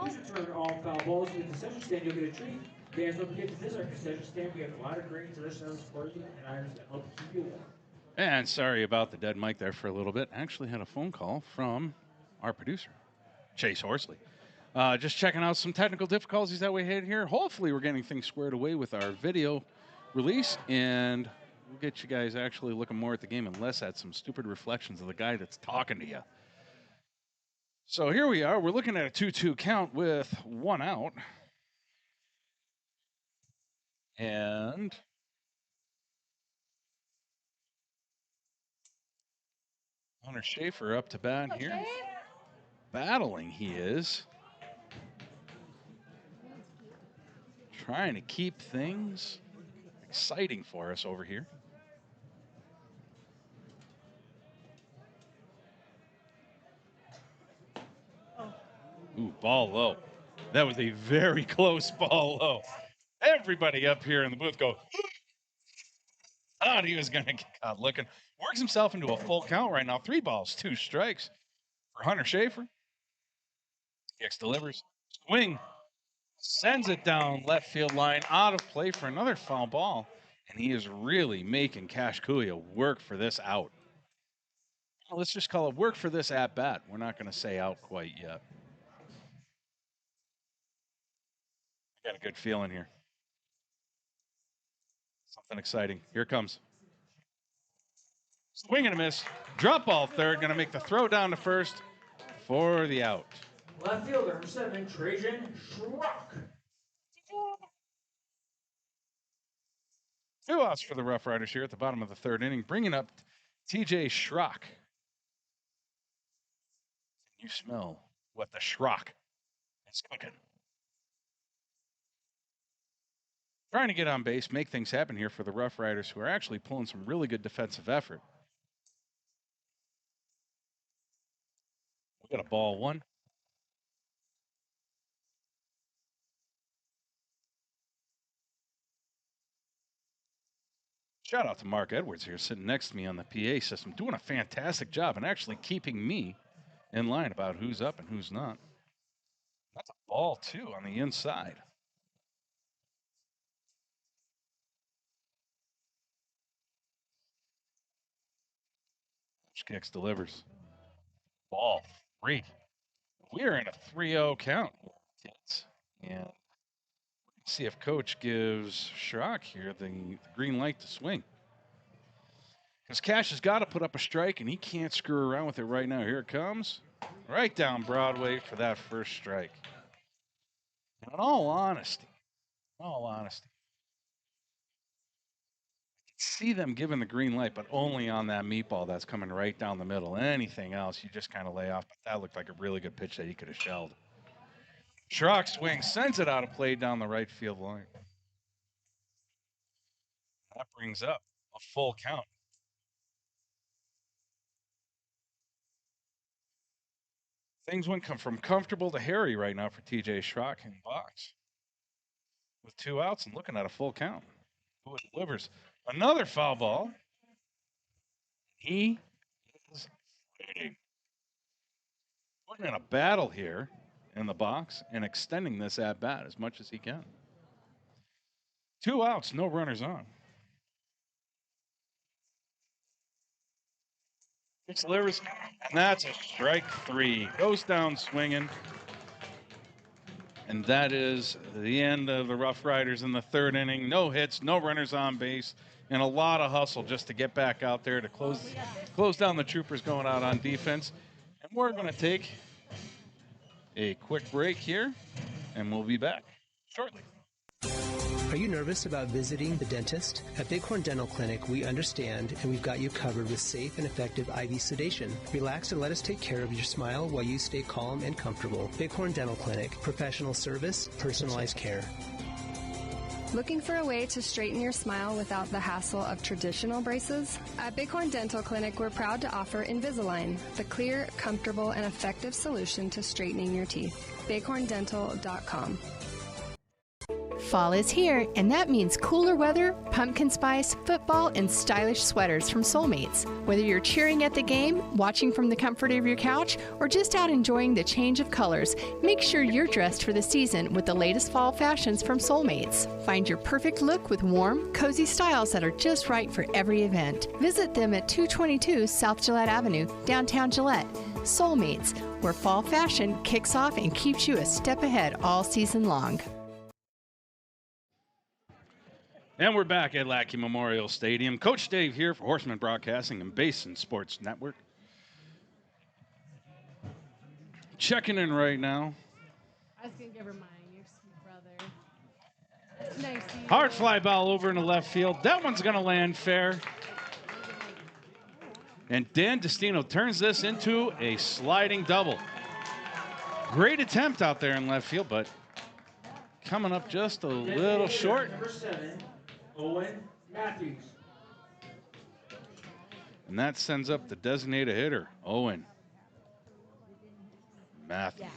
Please return all foul balls to the concession stand. You'll get a treat. Fans, don't forget to visit our concession stand. We have a lot of great delicious items for you and items that help keep you warm.
And sorry about the dead mic there for a little bit. I actually had a phone call from our producer, Chase Horsley. Just checking out some technical difficulties that we had here. Hopefully we're getting things squared away with our video release, and we'll get you guys actually looking more at the game and less at some stupid reflections of the guy that's talking to you. So here we are. We're looking at a 2-2 count with one out. And Hunter Schaefer up to bat here. Battling he is. Trying to keep things exciting for us over here. Ooh, ball low. That was a very close ball low. Everybody up here in the booth go, thought he was going to get caught looking. Works himself into a full count right now. 3 balls, 2 strikes for Hunter Schaefer. X delivers. Swing. Sends it down left field line. Out of play for another foul ball. And he is really making Cash Kuya work for this out. Well, let's just call it work for this at bat. We're not going to say out quite yet. I got a good feeling here. Something exciting. Here it comes. Swing and a miss. Drop ball third. Going to make the throw down to first for the out.
Left fielder, number 7, Trajan Schrock.
2 outs for the Rough Riders here at the bottom of the 3rd inning, bringing up TJ Schrock. You smell what the Schrock is cooking. Trying to get on base, make things happen here for the Rough Riders, who are actually pulling some really good defensive effort. We got a ball 1. Shout out to Mark Edwards here, sitting next to me on the PA system, doing a fantastic job and actually keeping me in line about who's up and who's not. That's a ball 2 on the inside. Kicks delivers. Ball 3. We're in a 3-0 count, kids. And see if Coach gives Schrock here the green light to swing. Because Cash has got to put up a strike, and he can't screw around with it right now. Here it comes. Right down Broadway for that first strike. And in all honesty, I can see them giving the green light, but only on that meatball that's coming right down the middle. Anything else, you just kind of lay off. But that looked like a really good pitch that he could have shelled. Schrock swings, sends it out of play down the right field line. That brings up a full count. Things went from comfortable to hairy right now for TJ Schrock in the box. With 2 outs and looking at a full count. Who delivers another foul ball. He is waiting. Putting in a battle here in the box and extending this at bat as much as he can. 2 outs, no runners on. Delivers, and that's a strike 3. Goes down swinging. And that is the end of the Rough Riders in the 3rd inning. No hits, no runners on base, and a lot of hustle just to get back out there to close down the Troopers going out on defense. And we're going to take a quick break here, and we'll be back shortly.
Are you nervous about visiting the dentist? At Bighorn Dental Clinic, we understand and we've got you covered with safe and effective IV sedation. Relax and let us take care of your smile while you stay calm and comfortable. Bighorn Dental Clinic, professional service, personalized care.
Looking for a way to straighten your smile without the hassle of traditional braces? At Bighorn Dental Clinic, we're proud to offer Invisalign, the clear, comfortable, and effective solution to straightening your teeth. bighorndental.com.
Fall is here, and that means cooler weather, pumpkin spice, football, and stylish sweaters from Soulmates. Whether you're cheering at the game, watching from the comfort of your couch, or just out enjoying the change of colors, make sure you're dressed for the season with the latest fall fashions from Soulmates. Find your perfect look with warm, cozy styles that are just right for every event. Visit them at 222 South Gillette Avenue, downtown Gillette. Soulmates, where fall fashion kicks off and keeps you a step ahead all season long.
And we're back at Lackey Memorial Stadium. Coach Dave here for Horseman Broadcasting and Basin Sports Network. Checking in right now.
I was going to give her mine, your sweet brother. Nice.
Hard fly ball over in the left field. That one's going to land fair. And Dan Destino turns this into a sliding double. Great attempt out there in left field, but coming up just a little short.
Number 7, Owen Matthews.
And that sends up the designated hitter, Owen Matthews.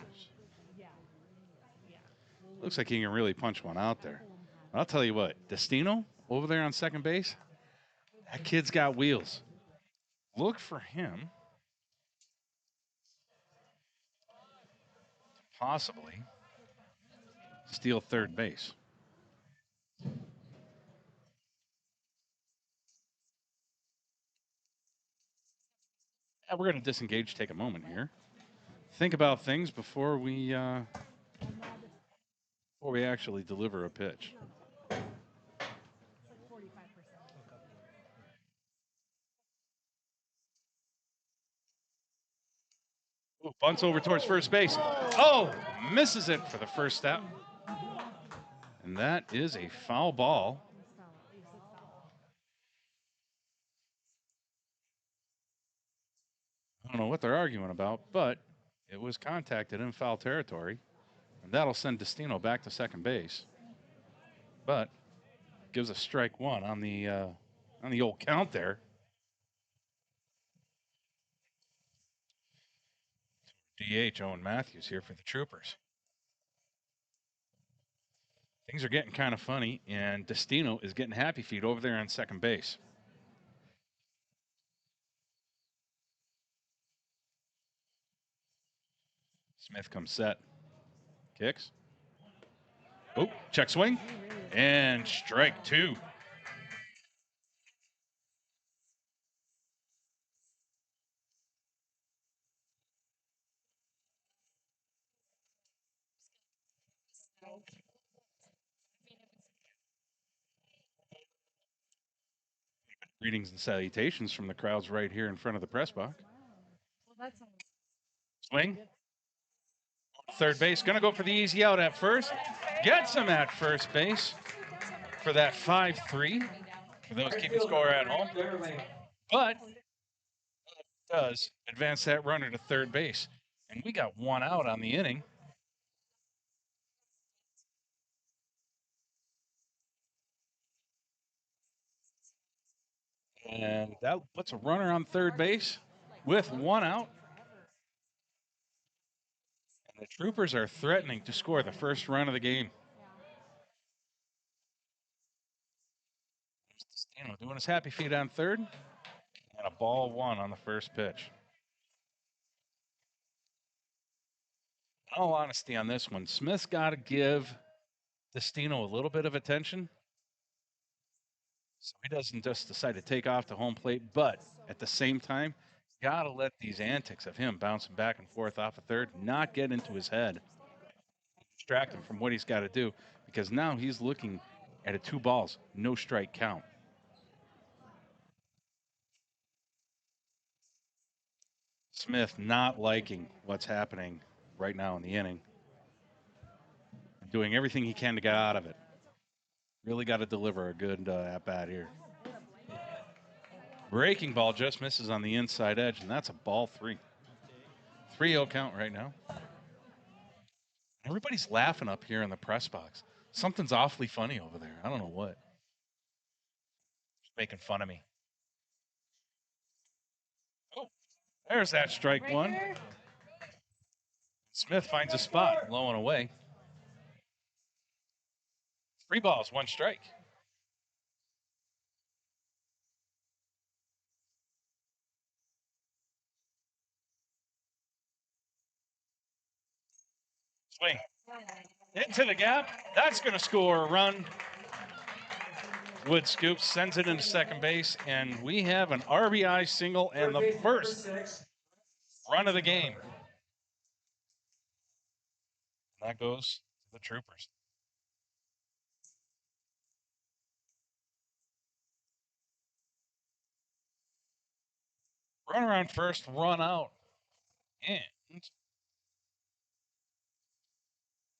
Looks like he can really punch one out there. I'll tell you what, Destino over there on second base, that kid's got wheels. Look for him to possibly steal third base. We're going to disengage, take a moment here. Think about things before we actually deliver a pitch. Ooh, bunts over towards first base. Oh, misses it for the first step. And that is a foul ball. I don't know what they're arguing about, but it was contacted in foul territory, and that'll send Destino back to second base. But gives a strike 1 on the old count there. DH Owen Matthews here for the Troopers. Things are getting kind of funny, and Destino is getting happy feet over there on second base. Smith comes set. Kicks. Oh, check swing. And strike 2. Greetings and salutations from the crowds right here in front of the press box. Swing. Third base, gonna go for the easy out at first. Gets him at first base for that 5-3. For those keeping score at home. But does advance that runner to third base. And we got 1 out on the inning. And that puts a runner on third base with 1 out. And the Troopers are threatening to score the first run of the game. Destino doing his happy feet on third. And a ball 1 on the first pitch. In all honesty on this one, Smith's got to give Destino a little bit of attention so he doesn't just decide to take off the home plate, but at the same time, got to let these antics of him bouncing back and forth off a third not get into his head, distract him from what he's got to do, because now he's looking at a 2 balls, no strike count. Smith not liking what's happening right now in the inning, doing everything he can to get out of it. Really got to deliver a good at-bat here. Breaking ball just misses on the inside edge, and that's a ball 3. 3-0 count right now. Everybody's laughing up here in the press box. Something's awfully funny over there. I don't know what. Just making fun of me. Oh, there's that strike one. Smith finds a spot, low and away. 3 balls, 1 strike. Swing. Into the gap. That's going to score a run. Wood scoops, sends it into second base, and we have an RBI single and the first run of the game. And that goes to the Troopers. Run around first, run out. And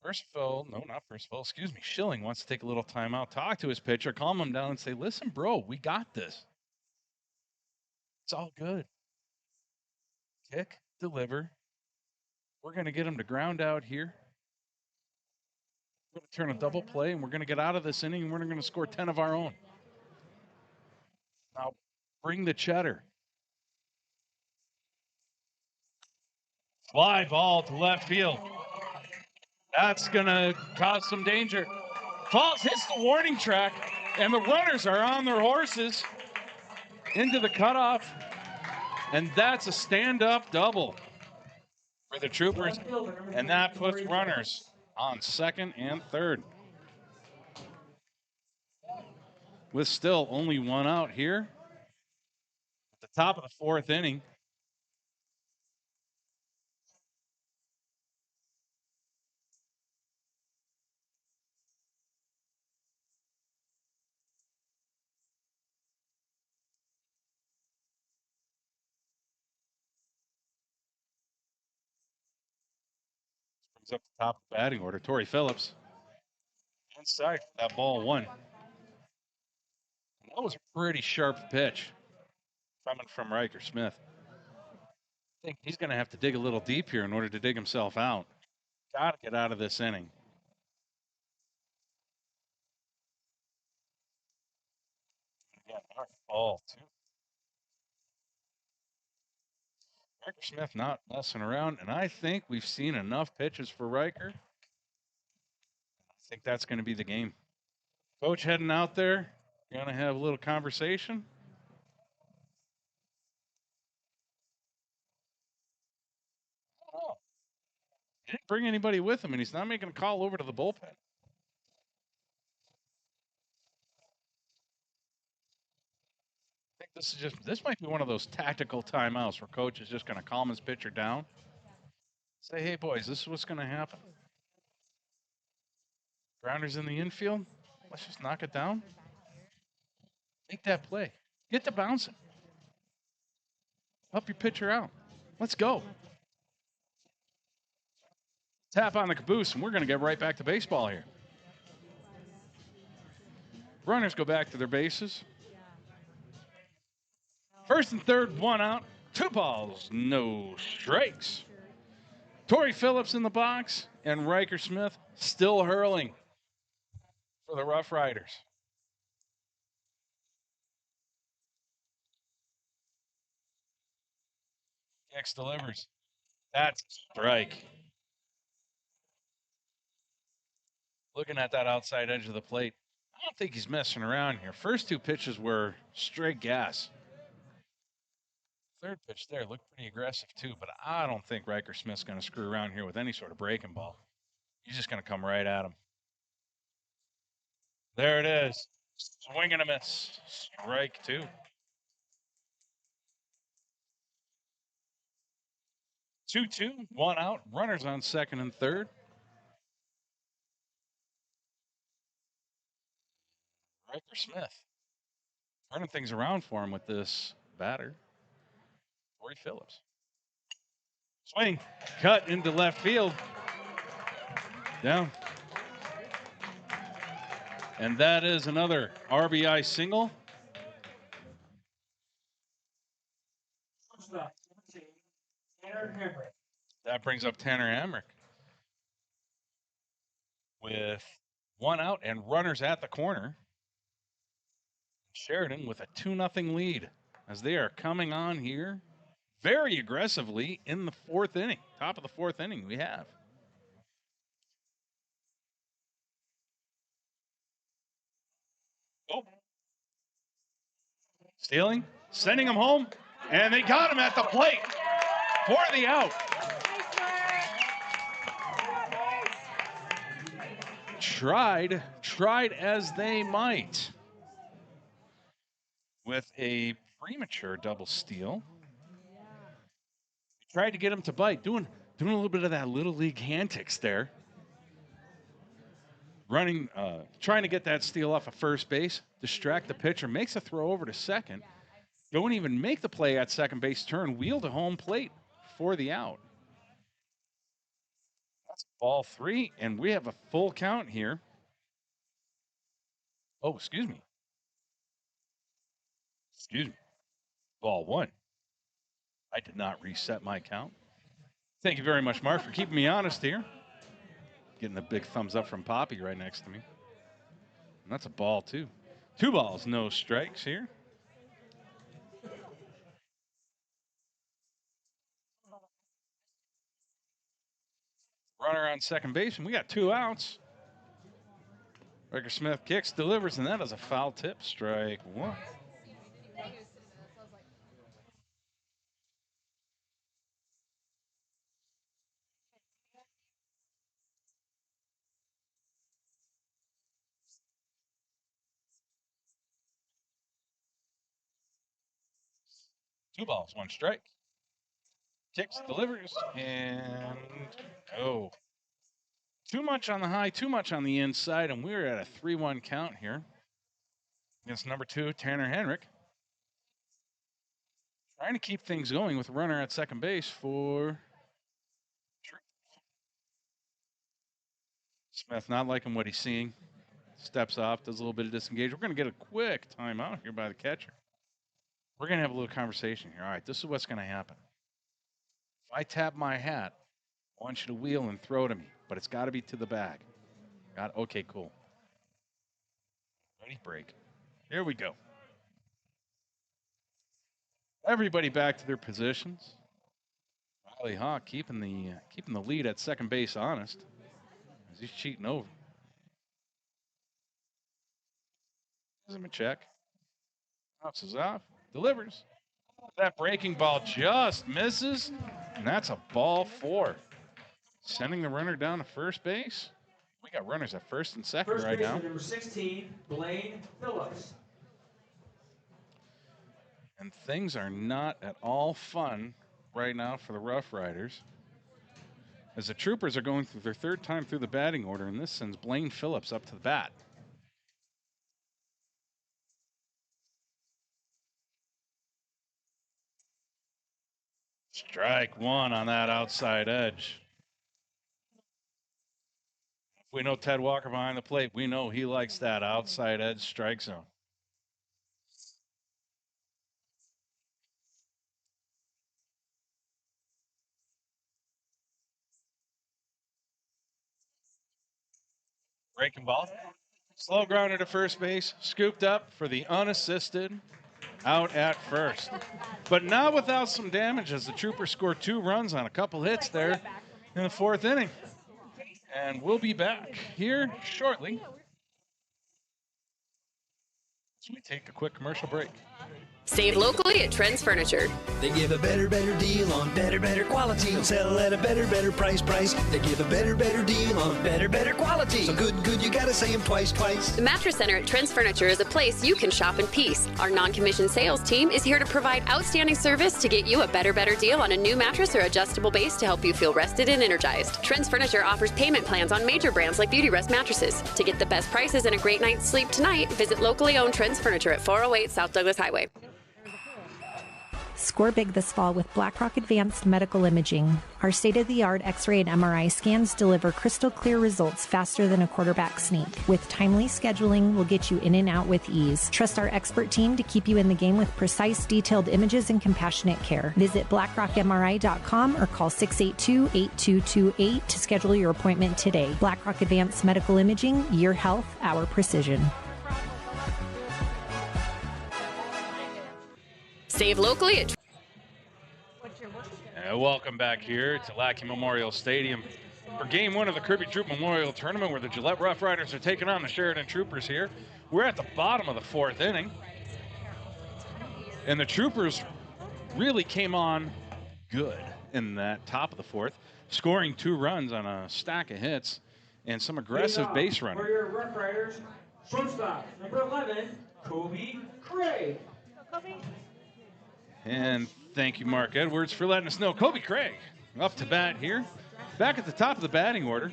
excuse me, Schilling wants to take a little time out, talk to his pitcher, calm him down, and say, listen, bro, we got this. It's all good. Kick, deliver. We're going to get him to ground out here. We're going to turn a double play, and we're going to get out of this inning, and we're going to score 10 of our own. Now, bring the cheddar. Fly ball to left field. That's going to cause some danger. Falls, hits the warning track, and the runners are on their horses into the cutoff, and that's a stand-up double for the Troopers, and that puts runners on second and third. With still only 1 out here at the top of the 4th inning. Brings up the top of the batting order. Torrey Phillips inside that ball 1. That was a pretty sharp pitch coming from Riker Smith. I think he's going to have to dig a little deep here in order to dig himself out. Got to get out of this inning. Again, ball 2. Riker Smith not messing around, and I think we've seen enough pitches for Riker. I think that's going to be the game. Coach heading out there, going to have a little conversation. Oh, he didn't bring anybody with him, and he's not making a call over to the bullpen. I think this might be one of those tactical timeouts where coach is just going to calm his pitcher down. Say, hey, boys, this is what's going to happen. Grounders in the infield. Let's just knock it down. Make that play. Get to bouncing. Help your pitcher out. Let's go. Tap on the caboose, and we're going to get right back to baseball here. Runners go back to their bases. First and third, 1 out. 2 balls, no strikes. Torrey Phillips in the box, and Riker Smith still hurling for the Rough Riders. X delivers. That's a strike. Looking at that outside edge of the plate, I don't think he's messing around here. First 2 pitches were straight gas. Third pitch there looked pretty aggressive too, but I don't think Riker Smith's going to screw around here with any sort of breaking ball. He's just going to come right at him. There it is. Swing and a miss. Strike 2. 2-2, 1 out. Runners on second and third. Riker Smith turning things around for him with this batter. Corey Phillips. Swing, cut into left field. Down. And that is another RBI single. That brings up Tanner Hamrick with 1 out and runners at the corner. Sheridan with a 2-0 lead as they are coming on here very aggressively in the 4th inning. Top of the 4th inning we have. Oh. Stealing, sending him home, and they got him at the plate for the out. Tried as they might with a premature double steal. Tried to get him to bite, doing a little bit of that little league antics there. Running, trying to get that steal off of first base, distract the pitcher, makes a throw over to second. Don't even make the play at second base, turn, wheel to home plate for the out. That's ball 3, and we have a full count here. Oh, excuse me. Ball 1. I did not reset my count. Thank you very much, Mark, for keeping me honest here. Getting a big thumbs up from Poppy right next to me. And that's a ball 2. 2 balls, no strikes here. Runner on second base, and we got 2 outs. Riker Smith kicks, delivers, and that is a foul tip. Strike 1. Two balls, 1 strike. Kicks, delivers, and oh. Too much on the high, too much on the inside, and we're at a 3-1 count here against number 2, Tanner Henrik. Trying to keep things going with a runner at second base for Smith. Not liking what he's seeing. Steps off, does a little bit of disengage. We're going to get a quick timeout here by the catcher. We're going to have a little conversation here. All right, this is what's going to happen. If I tap my hat, I want you to wheel and throw to me, but it's got to be to the bag. Okay, cool. Ready, break. Here we go. Everybody back to their positions. Riley Hawk keeping the lead at second base honest as he's cheating over. Gives him a check. Bounces off. Delivers. That breaking ball just misses, and that's a ball 4. Sending the runner down to first base. We got runners at first and second right now.
Number 16, Blaine Phillips.
And things are not at all fun right now for the Rough Riders, as the Troopers are going through their 3rd time through the batting order, and this sends Blaine Phillips up to the bat. Strike 1 on that outside edge. We know Ted Walker behind the plate. We know he likes that outside edge strike zone. Breaking ball. Slow grounder to first base. Scooped up for the unassisted out at first. But not without some damage as the Troopers score 2 runs on a couple hits there in the 4th inning. And we'll be back here shortly as we take a quick commercial break.
Save locally at Trends Furniture.
They give a better deal on better quality. They'll sell at a better price. They give a better deal on better quality. So good, you gotta say them twice.
The Mattress Center at Trends Furniture is a place you can shop in peace. Our non-commissioned sales team is here to provide outstanding service to get you a better deal on a new mattress or adjustable base to help you feel rested and energized. Trends Furniture offers payment plans on major brands like Beauty Rest mattresses. To get the best prices and a great night's sleep tonight, visit locally owned Trends Furniture at 408 South Douglas Highway.
Score big this fall with BlackRock Advanced Medical Imaging. Our state-of-the-art X-ray and MRI scans deliver crystal clear results faster than a quarterback sneak. With timely scheduling, we'll get you in and out with ease. Trust our expert team to keep you in the game with precise, detailed images and compassionate care. Visit blackrockmri.com or call 682-8228 to schedule your appointment today. BlackRock Advanced Medical Imaging, your health, our precision.
Save locally at
welcome back here to Lackey Memorial Stadium for Game 1 of the Kirby Drube Memorial Tournament, where the Gillette Rough Riders are taking on the Sheridan Troopers here. We're at the bottom of the 4th inning, and the Troopers really came on good in that top of the 4th, scoring 2 runs on a stack of hits and some aggressive base running.
For your Rough Riders, shortstop, number 11, Kirby Drube.
And thank you, Mark Edwards, for letting us know. Kobe Craig up to bat here. Back at the top of the batting order.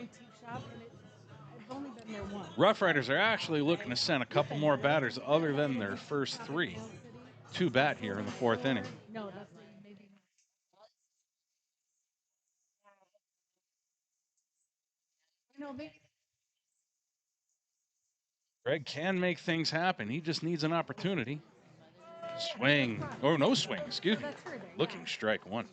Rough Riders are actually looking to send a couple more batters other than their first 3 to bat here in the 4th inning. Craig can make things happen. He just needs an opportunity. Swing, or no swing, excuse me. Looking strike 1.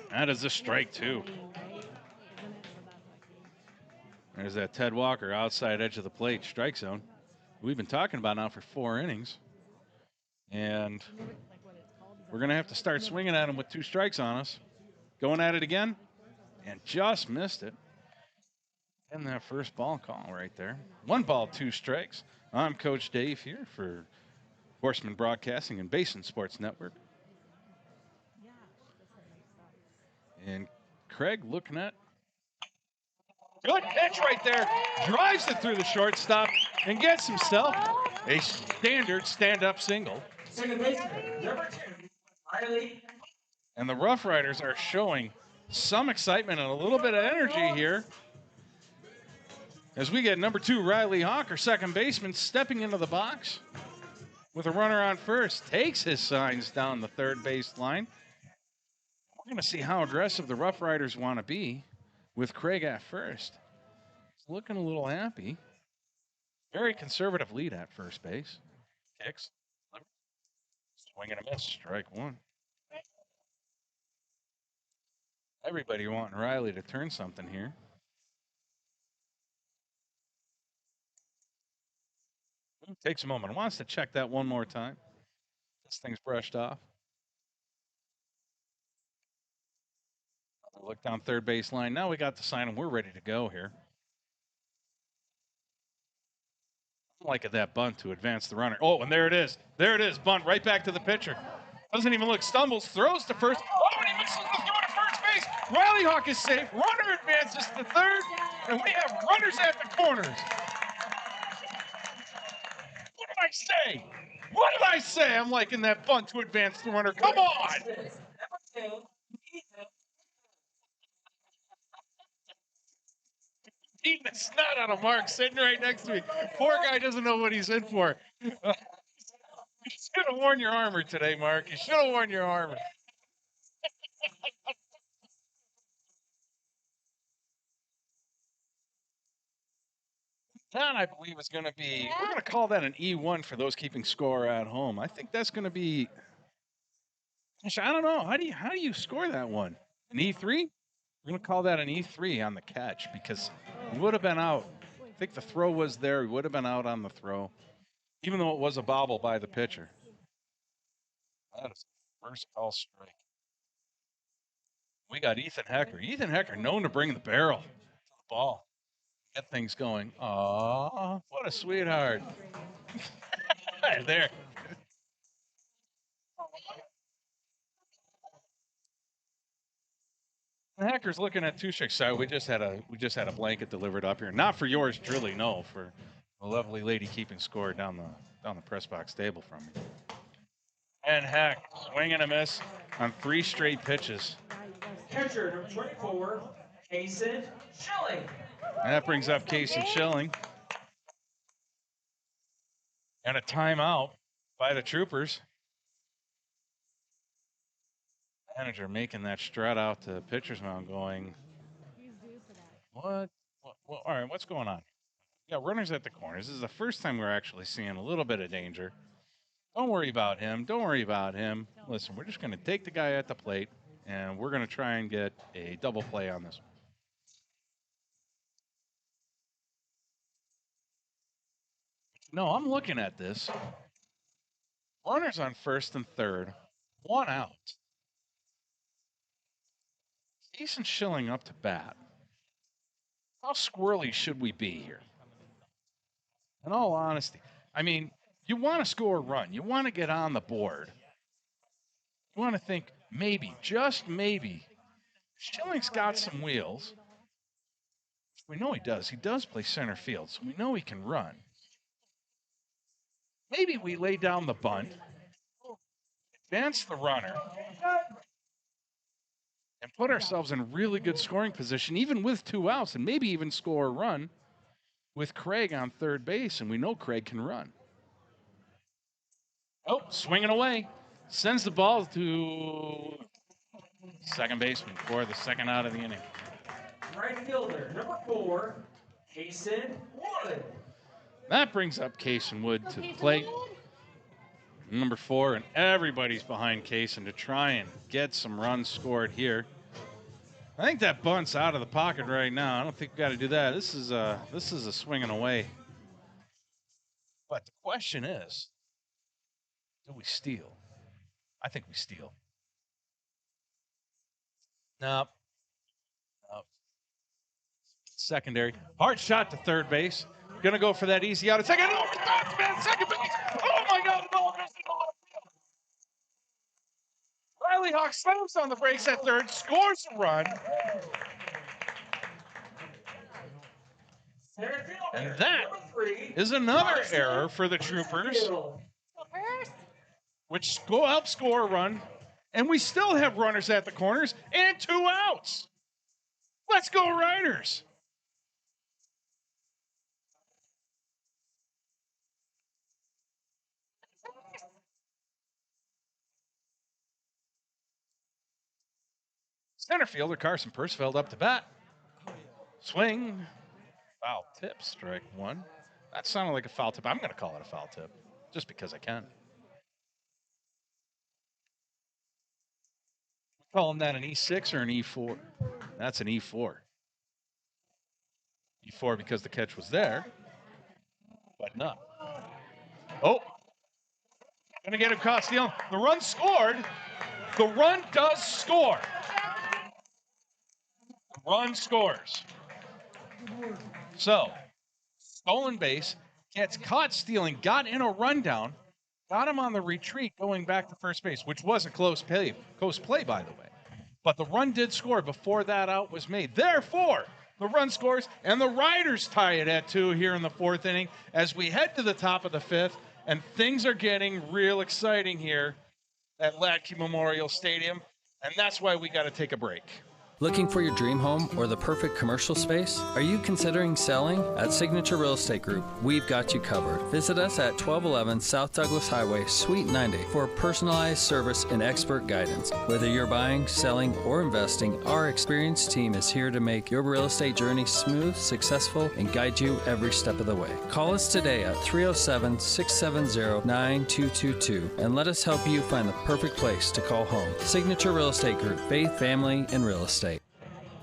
That is a strike 2. There's that Ted Walker outside edge of the plate strike zone. We've been talking about now for 4 innings. And we're going to have to start swinging at him with 2 strikes on us. Going at it again, and just missed it. And that first ball call right there. 1 ball, 2 strikes. I'm Coach Dave here for Horseman Broadcasting and Basin Sports Network. And Craig looking at. Good pitch right there. Drives it through the shortstop and gets himself a standard stand-up single.
Second baseman, number 2.
And the Rough Riders are showing some excitement and a little bit of energy here as we get number 2, Riley Hawk, our second baseman, stepping into the box with a runner on first. Takes his signs down the third base line. We're going to see how aggressive the Rough Riders want to be with Craig at first. He's looking a little happy. Very conservative lead at first base. Kicks. Swing and a miss, strike 1. Everybody wanting Riley to turn something here. Takes a moment. Wants to check that one more time. This thing's brushed off. Look down third base line. Now we got the sign and we're ready to go here. Like at that bunt to advance the runner. Oh, and there it is. There it is. Bunt right back to the pitcher. Doesn't even look. Stumbles. Throws to first. Oh, and he misses the throw to first base. Riley Hawk is safe. Runner advances to third. And we have runners at the corners. What did I say? What did I say? I'm liking that bunt to advance the runner. Come on. Eating the snot out of Mark sitting right next to me. Poor guy doesn't know what he's in for. You should have worn your armor today, Mark. You should have worn your armor. That, I believe, is going to be, we're going to call that an E1 for those keeping score at home. I think that's going to be, I don't know. How do you score that one? An E3? We're going to call that an E3 on the catch because he would have been out. I think the throw was there. He would have been out on the throw, even though it was a bobble by the pitcher. That is First call strike. We got Ethan Hecker. Ethan Hecker known to bring the barrel to the ball. Get things going. Aw, what a sweetheart. There. The Hacker's looking at Tushik's side. We just had a blanket delivered up here. Not for yours truly, no, for a lovely lady keeping score down the press box table from me. And Heck, swing and a miss on 3 straight pitches.
Catcher number 24, Kason Schilling.
And that brings up Kason Schilling. And a timeout by the Troopers. Manager making that strut out to pitcher's mound going, what? All right, what's going on? Yeah, runners at the corners. This is the first time we're actually seeing a little bit of danger. Don't worry about him. Don't worry about him. Listen, we're just going to take the guy at the plate, and we're going to try and get a double play on this. No, I'm looking at this. Runners on first and third, 1 out. Kason Schilling up to bat. How squirrely should we be here? In all honesty, I mean, you want to score a run. You want to get on the board. You want to think maybe, just maybe, Schilling's got some wheels. We know he does. He does play center field, so we know he can run. Maybe we lay down the bunt, advance the runner, and put ourselves in a really good scoring position, even with 2 outs, and maybe even score a run with Craig on third base, and we know Craig can run. Oh, swinging away. Sends the ball to second baseman for the second out of the inning.
Right fielder number 4, Kason Wood.
That brings up Kason Wood to the plate. Number 4, and everybody's behind Kason to try and get some runs scored here. I think that bunt's out of the pocket right now. I don't think we got to do that. This is a swinging away. But the question is, do we steal? I think we steal. No. Secondary. Hard shot to third base. Gonna go for that easy out. Second. Oh, man, second base. Oh my God, the ball goes to the left field. Riley Hawk slams on the brakes at third, scores a run. And that is another error for the Troopers, which go help score a run. And we still have runners at the corners and 2 outs. Let's go, Riders. Center fielder Carson Persfeld up to bat. Swing. Foul tip, strike 1. That sounded like a foul tip. I'm going to call it a foul tip just because I can. Calling that an E6 or an E4? That's an E4. E4 because the catch was there, but no. Oh, going to get him caught stealing. The run scored. The run does score. The run scores. So, stolen base, gets caught stealing, got in a rundown, got him on the retreat going back to first base, which was a close play, by the way. But the run did score before that out was made. Therefore, the run scores, and the Riders tie it at 2 here in the 4th inning as we head to the top of the 5th, and things are getting real exciting here at Latke Memorial Stadium, and that's why we got to take a break.
Looking for your dream home or the perfect commercial space? Are you considering selling? At Signature Real Estate Group, we've got you covered. Visit us at 1211 South Douglas Highway, Suite 90 for personalized service and expert guidance. Whether you're buying, selling, or investing, our experienced team is here to make your real estate journey smooth, successful, and guide you every step of the way. Call us today at 307-670-9222 and let us help you find the perfect place to call home. Signature Real Estate Group, faith, family, and real estate.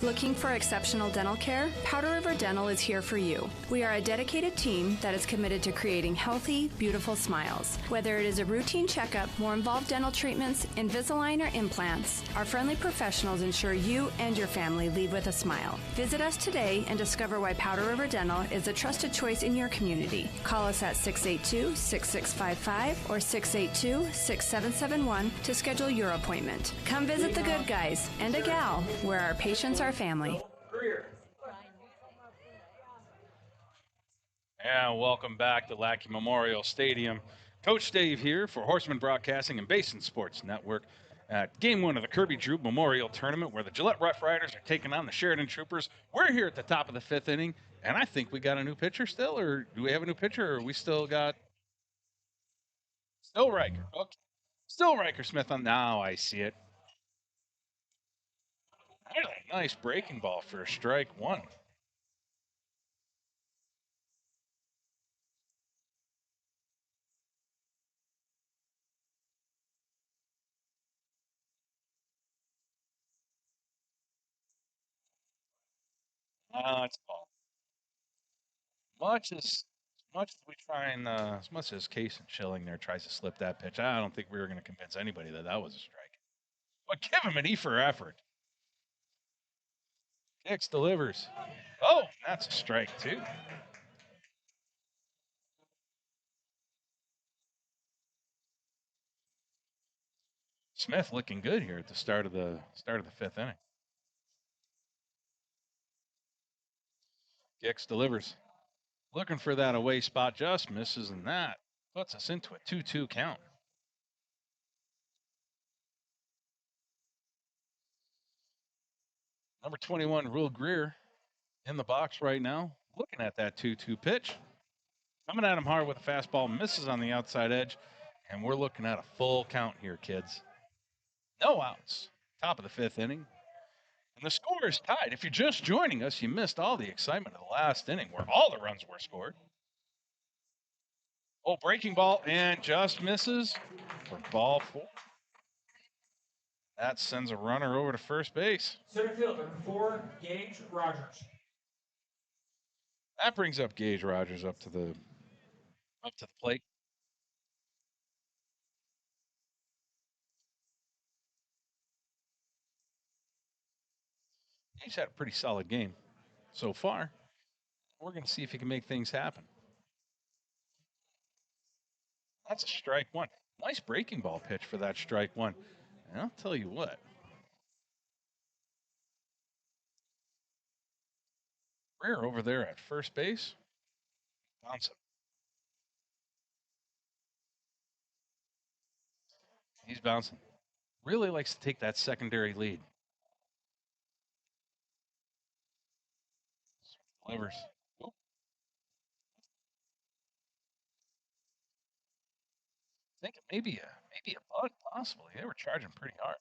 Looking for exceptional dental care? Powder River Dental is here for you. We are a dedicated team that is committed to creating healthy, beautiful smiles. Whether it is a routine checkup, more involved dental treatments, Invisalign, or implants, our friendly professionals ensure you and your family leave with a smile. Visit us today and discover why Powder River Dental is a trusted choice in your community. Call us at 682-6655 or 682-6771 to schedule your appointment. Come visit the good guys and a gal where our patients are family.
And welcome back to Lackey Memorial Stadium. Coach Dave here for Horseman Broadcasting and Basin Sports Network at Game 1 of the Kirby Drube Memorial Tournament, where the Gillette Rough Riders are taking on the Sheridan Troopers. We're here at the top of the 5th inning, and I think we got a new pitcher still, or do we have a new pitcher, or we still got... Still Riker. Okay. Still Riker Smith on... Now I see it. Really nice breaking ball for a strike one. It's ball. Much as we try and as much as Case and Schilling there tries to slip that pitch, I don't think we were going to convince anybody that that was a strike. But give him an E for effort. Hicks delivers. Oh, that's a strike too. Smith looking good here at the start of the 5th inning. Hicks delivers. Looking for that away spot, just misses, and that puts us into a 2-2 count. Number 21, Rule Greer, in the box right now, looking at that 2-2 pitch. Coming at him hard with a fastball, misses on the outside edge, and we're looking at a full count here, kids. No outs. Top of the 5th inning. And the score is tied. If you're just joining us, you missed all the excitement of the last inning where all the runs were scored. Oh, breaking ball, and just misses for ball 4. That sends a runner over to first base.
Center field, number 4, Gage Rogers.
That brings up Gage Rogers up to the plate. He's had a pretty solid game so far. We're going to see if he can make things happen. That's a strike one. Nice breaking ball pitch for that strike one. And I'll tell you what. Greer over there at first base. Bouncing. He's bouncing. Really likes to take that secondary lead. Delivers. Oh. I think maybe a bunt, possibly. They were charging pretty hard.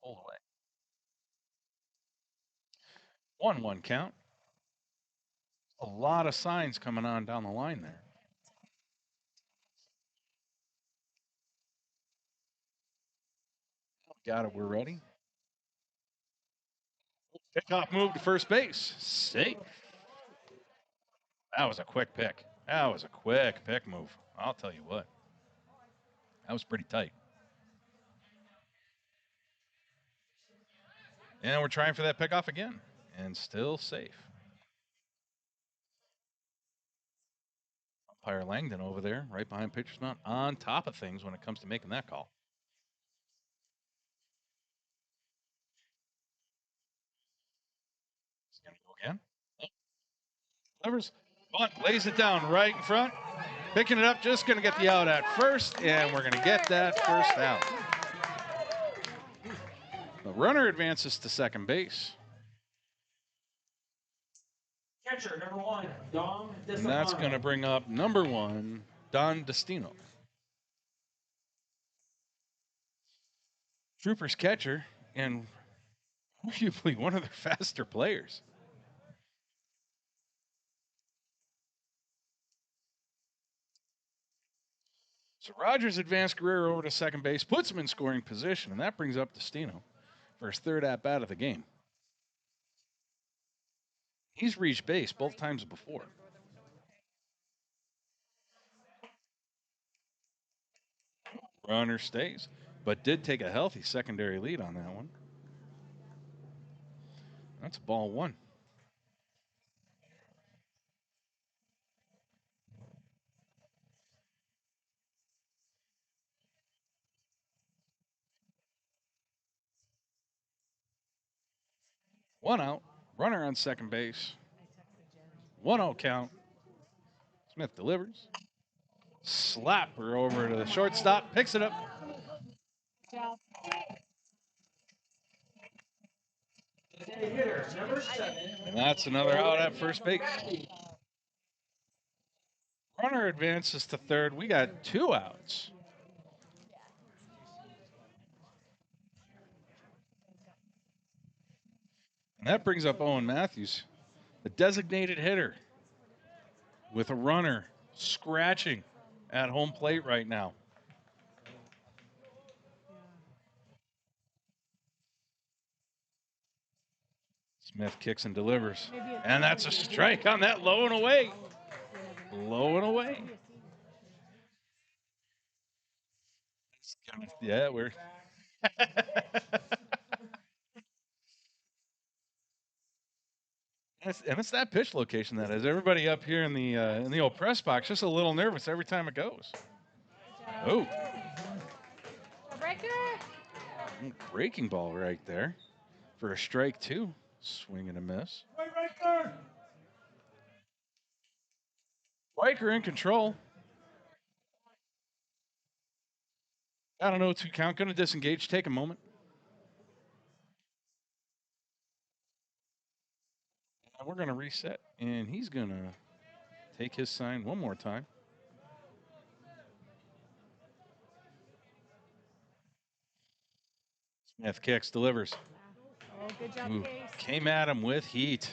Pulled away. 1-1 count. A lot of signs coming on down the line there. Got it. We're ready. Pickoff move to first base. Safe. That was a quick pick. That was a quick pick move. I'll tell you what. That was pretty tight. And we're trying for that pickoff again. And still safe. Umpire Langdon over there, right behind pitcher's mound, on top of things when it comes to making that call. He's going to go again. Delivers. Bunt, lays it down right in front. Picking it up, just going to get the out at first, and we're going to get that first out. The runner advances to second base.
Catcher, number 1, Dom Destino.
And that's going to bring up number 1, Don Destino. Troopers catcher, and arguably one of their faster players. So Rogers advanced Guerrero over to second base, puts him in scoring position, and that brings up Destino for his third at-bat of the game. He's reached base both times before. Runner stays, but did take a healthy secondary lead on that one. That's ball one. One out. Runner on second base. 1-0 count. Smith delivers. Slap her over to the shortstop. Picks it up.
Hitter, number 7.
And that's another out at first base. Runner advances to third. We got 2 outs. And that brings up Owen Matthews, the designated hitter, with a runner scratching at home plate right now. Smith kicks and delivers. And that's a strike on that low and away. Low and away. Yeah, we're... And it's that pitch location that is. Everybody up here in the old press box just a little nervous every time it goes. Oh. Breaking ball right there for a strike 2. Swing and a miss. Riker in control. I don't know, 2 count. Going to disengage. Take a moment. And we're going to reset. And he's going to take his sign one more time. Smith kicks, delivers.
Oh, good job,
Ooh,
Case.
came at him with heat.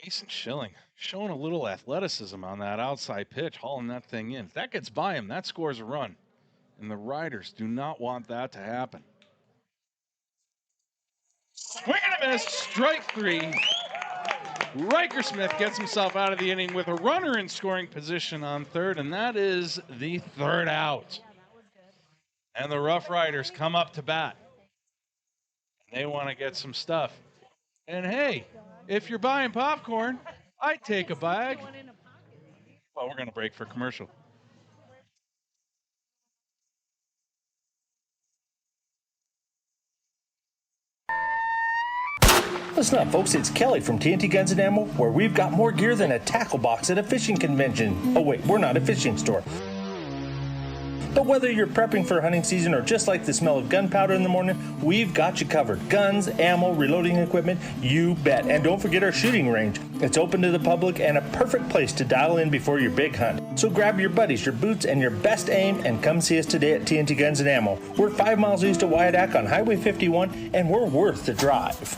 Case and Schilling showing a little athleticism on that outside pitch, hauling that thing in. If that gets by him, that scores a run. And the Riders do not want that to happen. Swing and a miss, strike 3. Riker Smith gets himself out of the inning with a runner in scoring position on third, and that is the 3rd out. And the Rough Riders come up to bat. They want to get some stuff. And hey, if you're buying popcorn, I'd take a bag. Well, we're going to break for commercial.
Listen up, folks. It's Kelly from TNT Guns and Ammo, where we've got more gear than a tackle box at a fishing convention. Oh, wait, we're not a fishing store. But whether you're prepping for hunting season or just like the smell of gunpowder in the morning, we've got you covered. Guns, ammo, reloading equipment, you bet. And don't forget our shooting range. It's open to the public and a perfect place to dial in before your big hunt. So grab your buddies, your boots, and your best aim and come see us today at TNT Guns and Ammo. We're 5 miles east of Wyandotte on Highway 51, and we're worth the drive.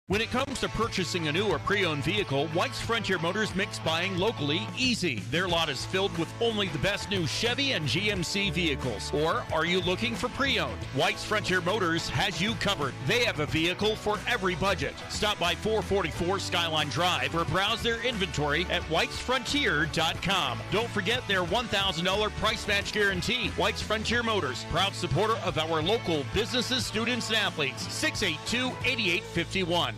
When it comes to purchasing a new or pre-owned vehicle, White's Frontier Motors makes buying locally easy. Their lot is filled with only the best new Chevy and GMC vehicles. Or are you looking for pre-owned? White's Frontier Motors has you covered. They have a vehicle for every budget. Stop by 444 Skyline Drive or browse their inventory at whitesfrontier.com. Don't forget their $1,000 price match guarantee. White's Frontier Motors, proud supporter of our local businesses, students, and athletes. 682-8851.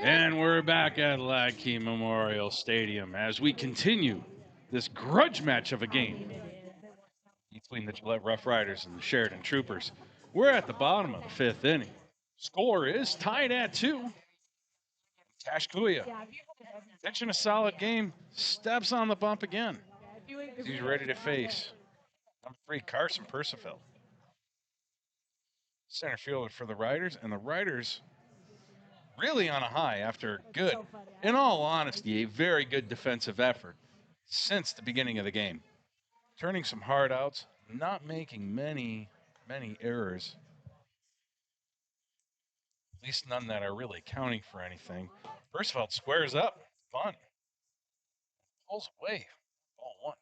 And we're back at Lackey Memorial Stadium as we continue this grudge match of a game between the Gillette Rough Riders and the Sheridan Troopers. We're at the bottom of the 5th inning. Score is tied at 2. Tashkuya, pitching a solid game, steps on the bump again. He's ready to face number 3, Carson Percival. Center fielder for the Riders, and the Riders really on a high after good, in all honesty, a very good defensive effort since the beginning of the game. Turning some hard outs, not making many errors. At least none that are really counting for anything. Percival squares up, fun. Pulls away, ball 1.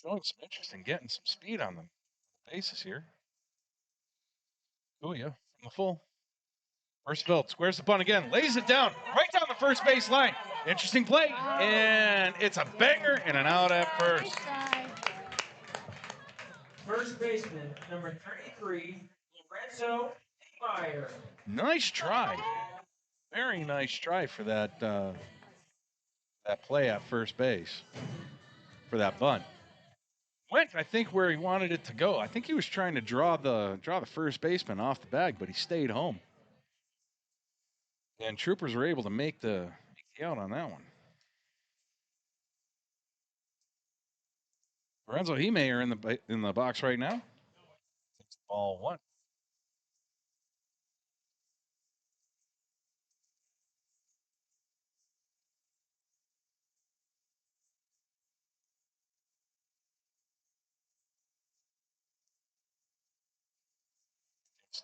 Showing some interest in getting some speed on the bases here. Oh, yeah, from the full. First build, squares the bunt again, lays it down, right down the first base line. Interesting play, and it's a banger and an out at first.
First baseman, number 33, Lorenzo Meyer.
Nice try. Very nice try for that that play at first base for that bunt. Went, I think, where he wanted it to go. I think he was trying to draw the first baseman off the bag, but he stayed home. And Troopers were able to make the out on that one. Lorenzo Meyer in the box right now. Takes the ball 1.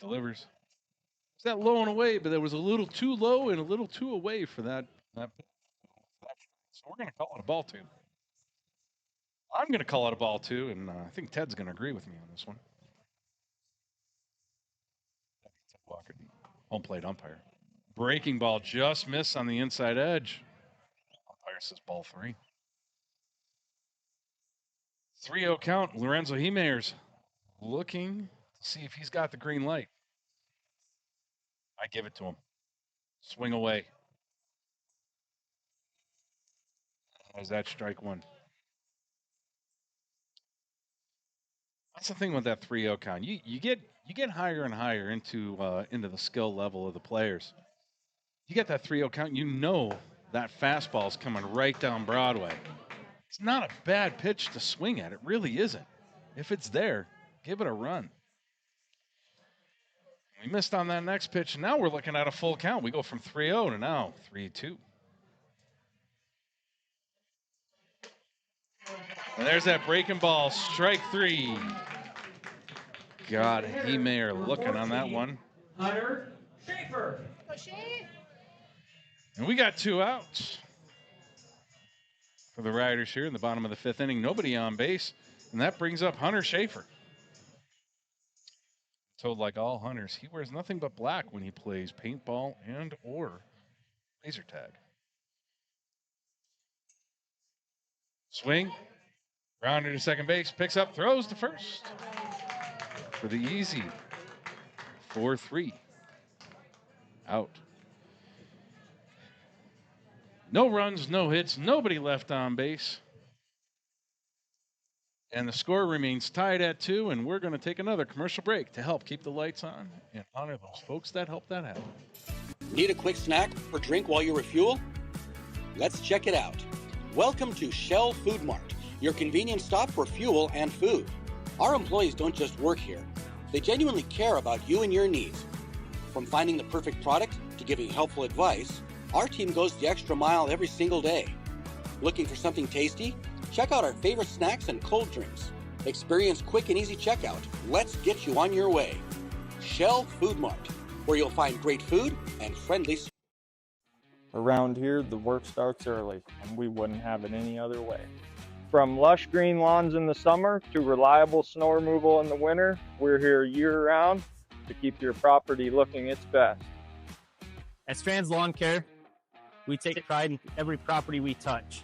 Delivers. It's that low and away, but it was a little too low and a little too away for that. So we're going to call it a ball 2. I'm going to call it a ball 2, and I think Ted's going to agree with me on this one. Walker, home plate umpire. Breaking ball just missed on the inside edge. Umpire says ball 3. 3-0 count. Lorenzo Meyer's looking to see if he's got the green light. I give it to him. Swing away. Is that strike 1? That's the thing with that 3-0 count. You get higher and higher into the skill level of the players. You get that 3-0 count, you know that fastball's coming right down Broadway. It's not a bad pitch to swing at. It really isn't. If it's there, give it a run. We missed on that next pitch, and now we're looking at a full count. We go from 3-0 to now 3-2. And there's that breaking ball, strike 3. God, Mayer looking on that one.
Hunter Schaefer.
And we got 2 outs for the Riders here in the bottom of the 5th inning. Nobody on base, and that brings up Hunter Schaefer. Told like all hunters, he wears nothing but black when he plays paintball and or laser tag. Swing, grounder to second base, picks up, throws to first for the easy 4-3 out. No runs, no hits, nobody left on base. And the score remains tied at 2, and we're going to take another commercial break to help keep the lights on and honor those folks that helped that happen.
Need a quick snack or drink while you refuel? Let's check it out. Welcome to Shell Food Mart, your convenience stop for fuel and food. Our employees don't just work here. They genuinely care about you and your needs. From finding the perfect product to giving helpful advice, our team goes the extra mile every single day. Looking for something tasty? Check out our favorite snacks and cold drinks. Experience quick and easy checkout. Let's get you on your way. Shell Food Mart, where you'll find great food and friendly.
Around here, the work starts early, and we wouldn't have it any other way. From lush green lawns in the summer to reliable snow removal in the winter, we're here year-round to keep your property looking its best.
At Strands Lawn Care, we take pride in every property we touch.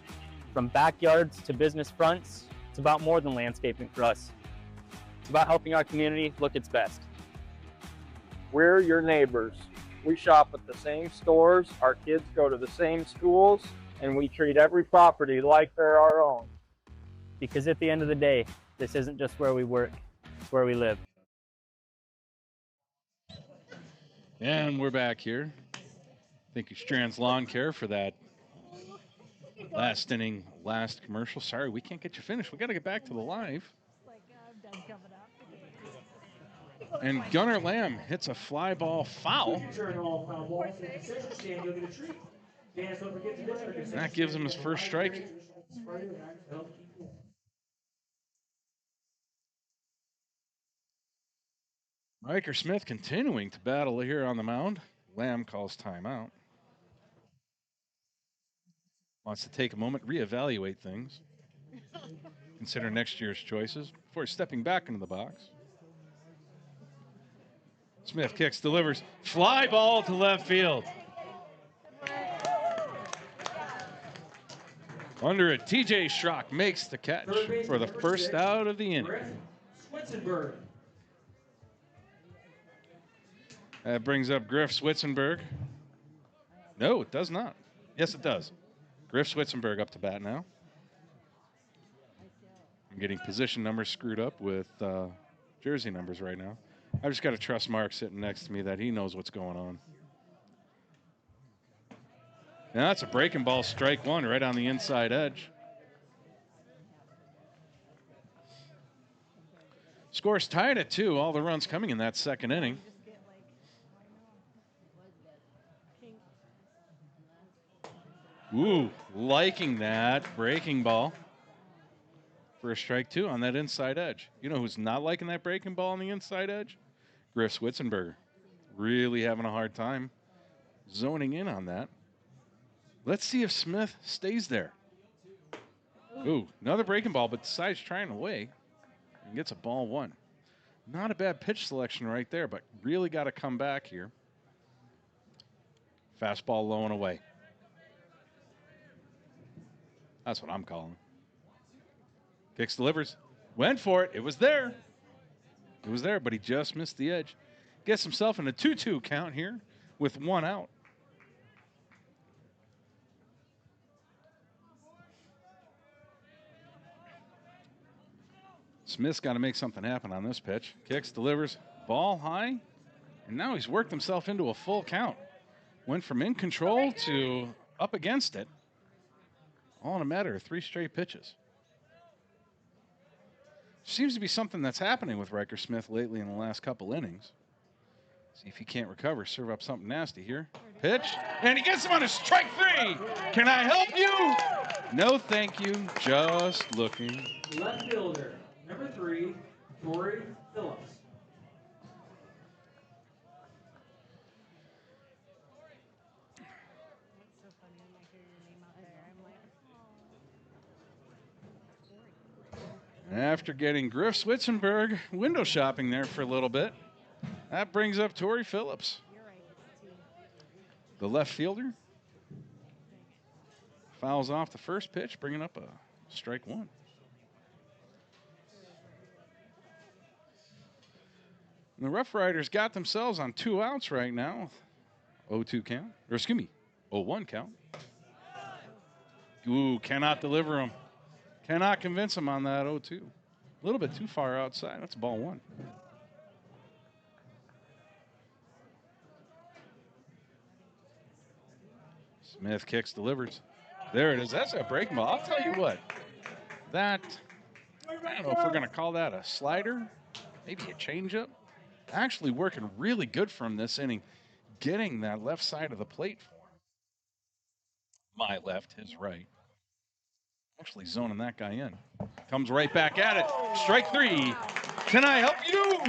From backyards to business fronts, it's about more than landscaping for us. It's about helping our community look its best.
We're your neighbors. We shop at the same stores, our kids go to the same schools, and we treat every property like they're our own.
Because at the end of the day, this isn't just where we work, it's where we live.
And we're back here. Thank you, Strands Lawn Care, for that last inning, last commercial. Sorry, we can't get you finished. We got to get back to the live. And Gunnar Lamb hits a fly ball foul. That gives him his first strike. Riker Smith continuing to battle here on the mound. Lamb calls timeout. Wants to take a moment, reevaluate things. consider next year's choices before stepping back into the box. Smith kicks, delivers. Fly ball to left field. Under it, TJ Schrock makes the catch for the first out of the inning. That brings up Griff Switzenberg. No, it does not. Yes, it does. Griff Switzenberg up to bat now. I'm getting position numbers screwed up with jersey numbers right now. I just got to trust Mark sitting next to me that he knows what's going on. Now that's a breaking ball, strike one, right on the inside edge. Score's tied at 2. All the runs coming in that second inning. Ooh, liking that breaking ball for a strike 2 on that inside edge. You know who's not liking that breaking ball on the inside edge? Griff Switzenberger. Really having a hard time zoning in on that. Let's see if Smith stays there. Ooh, another breaking ball, but decides trying away and gets a ball 1. Not a bad pitch selection right there, but really got to come back here. Fastball low and away. That's what I'm calling. Kicks, delivers. Went for it. It was there. It was there, but he just missed the edge. Gets himself in a 2-2 count here with 1 out. Smith's got to make something happen on this pitch. Kicks, delivers, ball high, and now he's worked himself into a full count. Went from in control to up against it, all in a matter of 3 straight pitches. Seems to be something that's happening with Riker Smith lately in the last couple innings. See if he can't recover, serve up something nasty here. Pitch, and he gets him on a strike 3. Can I help you? No, thank you. Just looking.
Left fielder, number 3, Corey Phillips.
After getting Griff Switzenberg window shopping there for a little bit, that brings up Torrey Phillips. The left fielder fouls off the first pitch, bringing up a strike 1. And the Rough Riders got themselves on 2 outs right now. 0-2 count, or excuse me, 0-1 count. Ooh, cannot deliver him. Cannot convince him on that 0-2. A little bit too far outside. That's ball 1. Smith kicks, delivers. There it is. That's a breaking ball. I'll tell you what. That, I don't know if we're going to call that a slider, maybe a changeup. Actually working really good for him this inning, getting that left side of the plate for him. My left, his right. Actually zoning that guy in. Comes right back at it. Strike 3. Can I help you?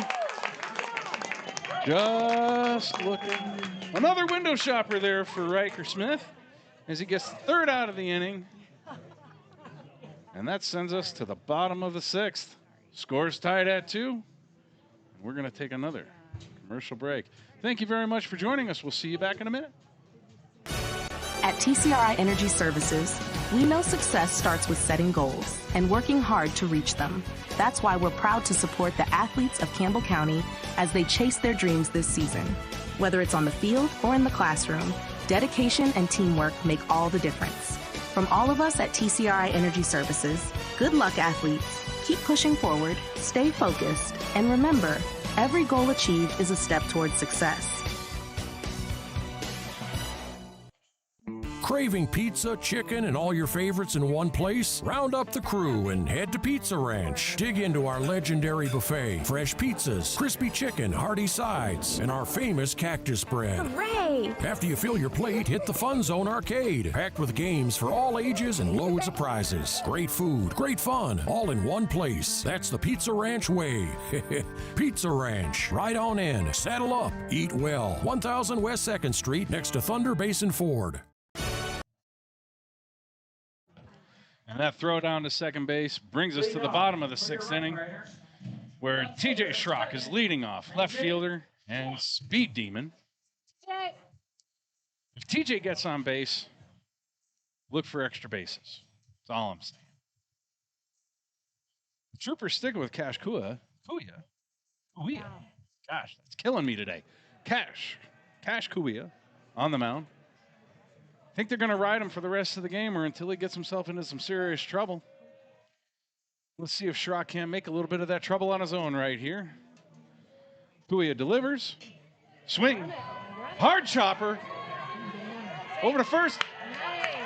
Just looking. Another window shopper there for Riker Smith as he gets the 3rd out of the inning. And that sends us to the bottom of the 6th. Score's tied at 2. And we're going to take another commercial break. Thank you very much for joining us. We'll see you back in a minute.
At TCRI Energy Services, we know success starts with setting goals and working hard to reach them. That's why we're proud to support the athletes of Campbell County as they chase their dreams this season. Whether it's on the field or in the classroom, dedication and teamwork make all the difference. From all of us at TCRI Energy Services, good luck, athletes. Keep pushing forward, stay focused, and remember, every goal achieved is a step towards success.
Craving pizza, chicken, and all your favorites in one place? Round up the crew and head to Pizza Ranch. Dig into our legendary buffet, fresh pizzas, crispy chicken, hearty sides, and our famous cactus bread.
Hooray!
After you fill your plate, hit the Fun Zone Arcade, packed with games for all ages and loads of prizes. Great food, great fun, all in one place. That's the Pizza Ranch way. Pizza Ranch. Right on in, saddle up, eat well. 1000 West 2nd Street next to Thunder Basin Ford.
And that throw down to second base brings us to the bottom of the 6th inning, where TJ Schrock is leading off, left fielder and speed demon. If TJ gets on base, look for extra bases. That's all I'm saying. The Troopers sticking with Cash Kuya. Gosh, that's killing me today. Cash Kuya on the mound. I think they're going to ride him for the rest of the game or until he gets himself into some serious trouble. Let's see if Schrock can make a little bit of that trouble on his own right here. Kuya delivers. Swing. Hard chopper. Over to first.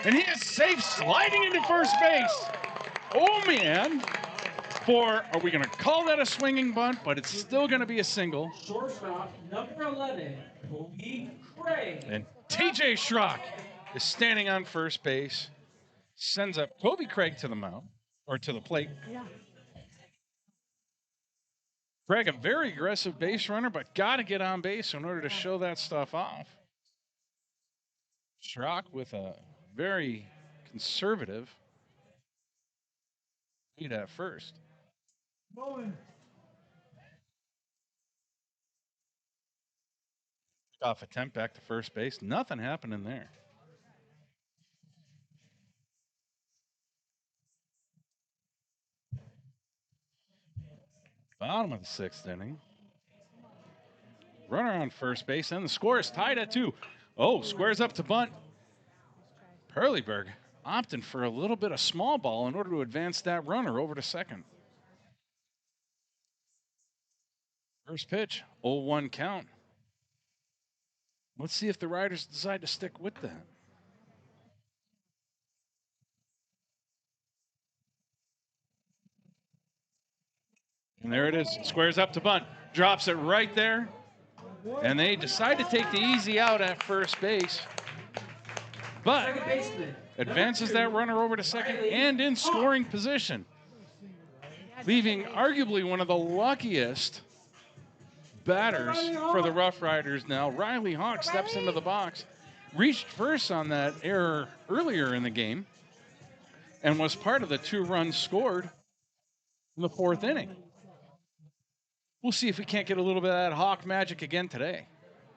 And he is safe, sliding into first base. Oh, man. Are we going to call that a swinging bunt? But it's still going to be a single.
Shortstop, number 11, Kobe Craig.
And TJ Schrock is standing on first base. Sends up Kobe Craig to the mound, or to the plate. Craig, a very aggressive base runner, but got to get on base in order to show that stuff off. Schrock with a very conservative lead at first. Off attempt back to first base. Nothing happening there. Bottom of the 6th inning. Runner on first base, and the score is tied at 2. Oh, squares up to bunt. Perleberg opting for a little bit of small ball in order to advance that runner over to second. First pitch, 0-1 count. Let's see if the Riders decide to stick with that. And there it is. Squares up to bunt. Drops it right there. And they decide to take the easy out at first base. But advances that runner over to second and in scoring position. Leaving arguably one of the luckiest batters for the Rough Riders now. Riley Hawk steps into the box. Reached first on that error earlier in the game. And was part of the 2 runs scored in the 4th inning. We'll see if we can't get a little bit of that Hawk magic again today.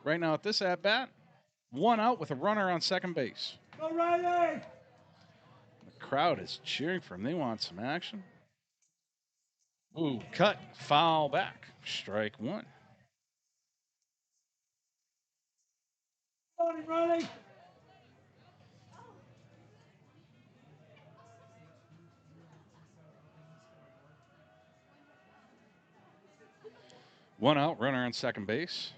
Right now at this at-bat, 1 out with a runner on second base.
Go Riley!
The crowd is cheering for him. They want some action. Ooh, cut, foul back. Strike 1.
Riley!
One out, runner on second base.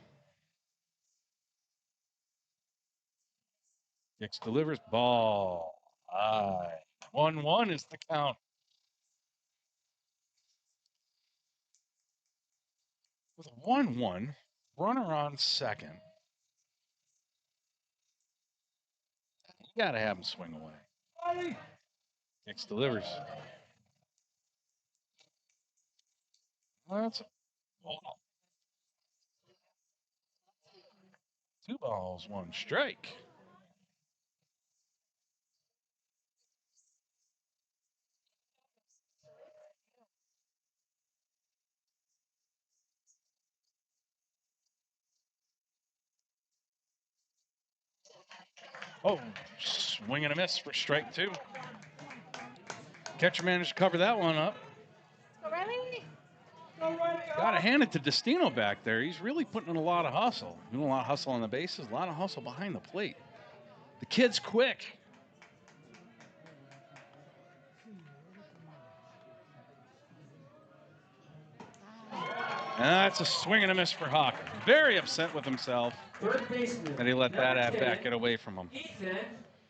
Hicks delivers, ball high. 1-1 is the count. With a 1-1, runner on second. You got to have him swing away. Hicks delivers. Well, that's a ball. 2 balls, 1 strike. Oh, swing and a miss for strike 2. Catcher managed to cover that one up. Got to hand it to Destino back there. He's really putting in a lot of hustle. Doing a lot of hustle on the bases, a lot of hustle behind the plate. The kid's quick. That's a swing and a miss for Hawk. Very upset with himself that he let that at-bat get away from him.
Ethan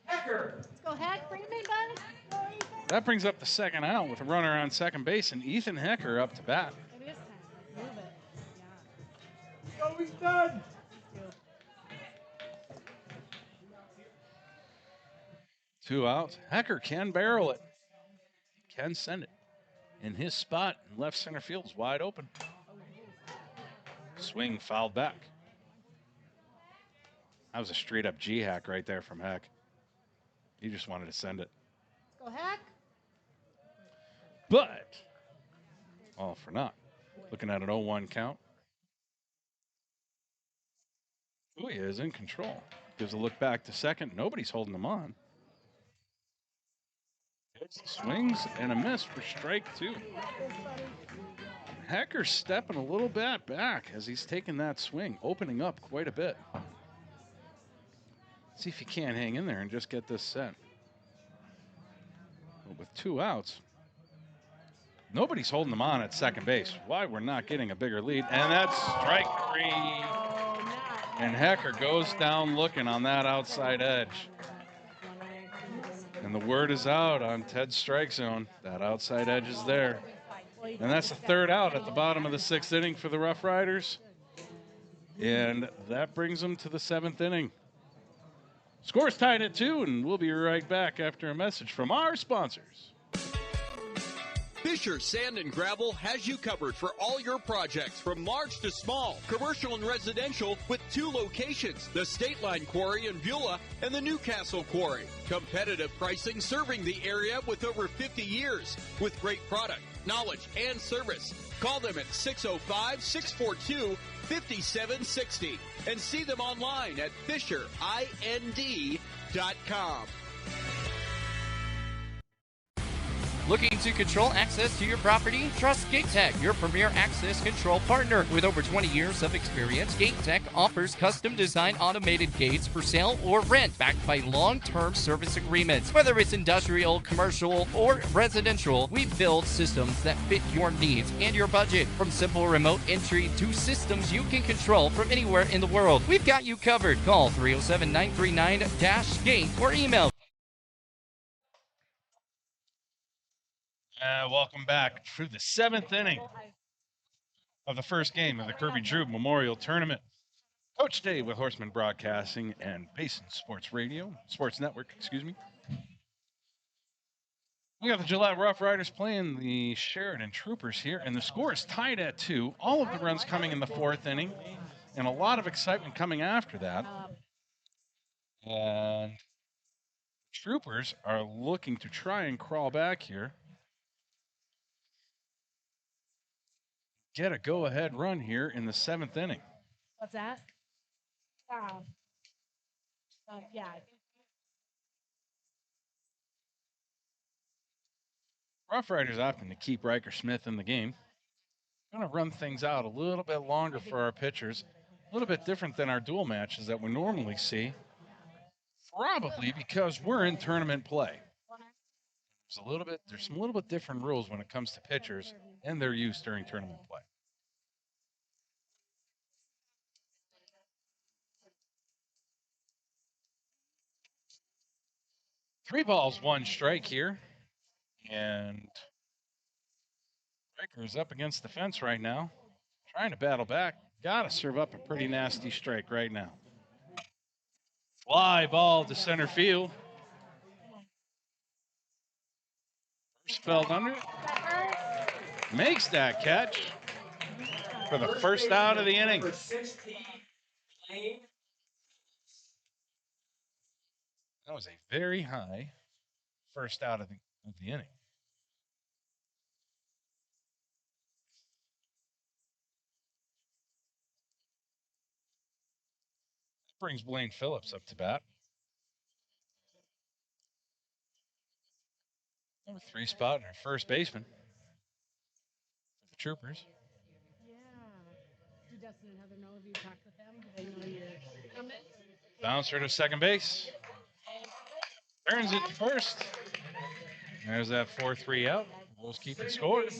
Hecker.
Let's go, Heck. Bring him in, bud. Go, Ethan.
That brings up the second out with a runner on second base and Ethan Hecker up to bat.
It is time. Move it. Yeah.
Go, he's done.
2 outs. Hecker can barrel it. He can send it. In his spot, left center field is wide open. Swing fouled back. That was a straight up G-hack right there from Heck. He just wanted to send it.
Let's go, Heck.
but all for naught. Looking at an 0-1 count. He is in control. Gives a look back to second. Nobody's holding him on. Swings and a miss for strike 2. Hecker's stepping a little bit back as he's taking that swing, opening up quite a bit. See if he can't hang in there and just get this set. But with 2 outs, nobody's holding him on at second base. Why we're not getting a bigger lead. And that's strike 3. And Hecker goes down looking on that outside edge. And the word is out on Ted's strike zone. That outside edge is there. And that's the 3rd out at the bottom of the 6th inning for the Rough Riders. And that brings them to the 7th inning. Score's tied at 2, and we'll be right back after a message from our sponsors.
Fisher Sand and Gravel has you covered for all your projects, from large to small, commercial and residential, with 2 locations, the State Line Quarry in Beulah and the Newcastle Quarry. Competitive pricing serving the area with over 50 years, with great product, knowledge, and service. Call them at 605-642-5760 and see them online at FisherIND.com.
Looking to control access to your property? Trust GateTech, your premier access control partner. With over 20 years of experience, GateTech offers custom-designed automated gates for sale or rent, backed by long-term service agreements. Whether it's industrial, commercial, or residential, we build systems that fit your needs and your budget. From simple remote entry to systems you can control from anywhere in the world, we've got you covered. Call 307-939-GATE or email.
Welcome back to the 7th inning of the first game of the Kirby Drube Memorial Tournament. Coach Day with Horseman Broadcasting and Basin Sports Network, excuse me. We got the Gillette Rough Riders playing the Sheridan Troopers here, and the score is tied at 2. All of the runs coming in the 4th inning, and a lot of excitement coming after that. And Troopers are looking to try and crawl back here. Get a go-ahead run here in the 7th inning.
What's that? Yeah.
Rough Riders opting to keep Riker Smith in the game. Going to run things out a little bit longer for our pitchers. A little bit different than our dual matches that we normally see. Probably because we're in tournament play. There's some little bit different rules when it comes to pitchers and their use during tournament play. Three balls, 1 strike here. And Riker's up against the fence right now. Trying to battle back. Got to serve up a pretty nasty strike right now. Fly ball to center field. First felled under. Makes that catch for the first out of the inning. That was a very high first out of the inning. That brings Blaine Phillips up to bat. Number 3 spot in our first baseman for the Troopers.
Do Dustin and Heather know if you talked with them? Do they know you're coming?
Bouncer to second base. Turns it to first. There's that 4-3 out. Bulls keep it scored.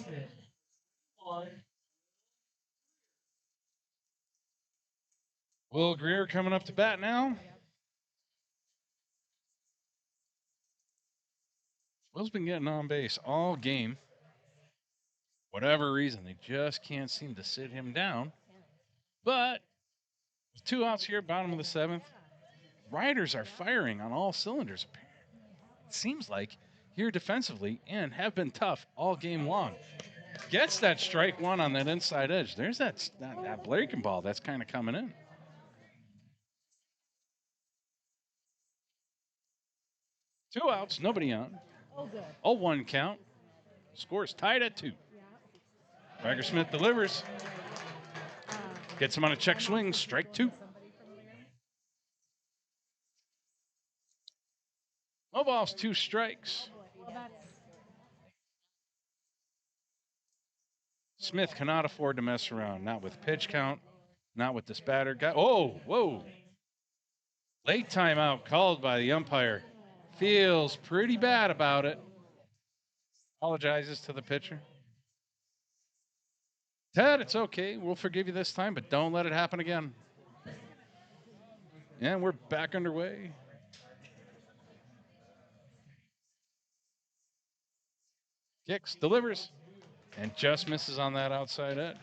Will Greer coming up to bat now. Will's been getting on base all game. Whatever reason, they just can't seem to sit him down. But with 2 outs here, bottom of the 7th, Riders are firing on all cylinders. It seems like here defensively and have been tough all game long. Gets that strike 1 on that inside edge. There's that breaking ball that's kind of coming in. Two outs, nobody on. 0-1 count. Score's tied at 2. Riker Smith delivers. Gets him on a check swing, strike 2. No balls, 2 strikes. Smith cannot afford to mess around. Not with pitch count, not with this batter. Oh, whoa. Late timeout called by the umpire. Feels pretty bad about it. Apologizes to the pitcher. Ted, it's okay. We'll forgive you this time, but don't let it happen again. And we're back underway. Kicks, delivers, and just misses on that outside edge.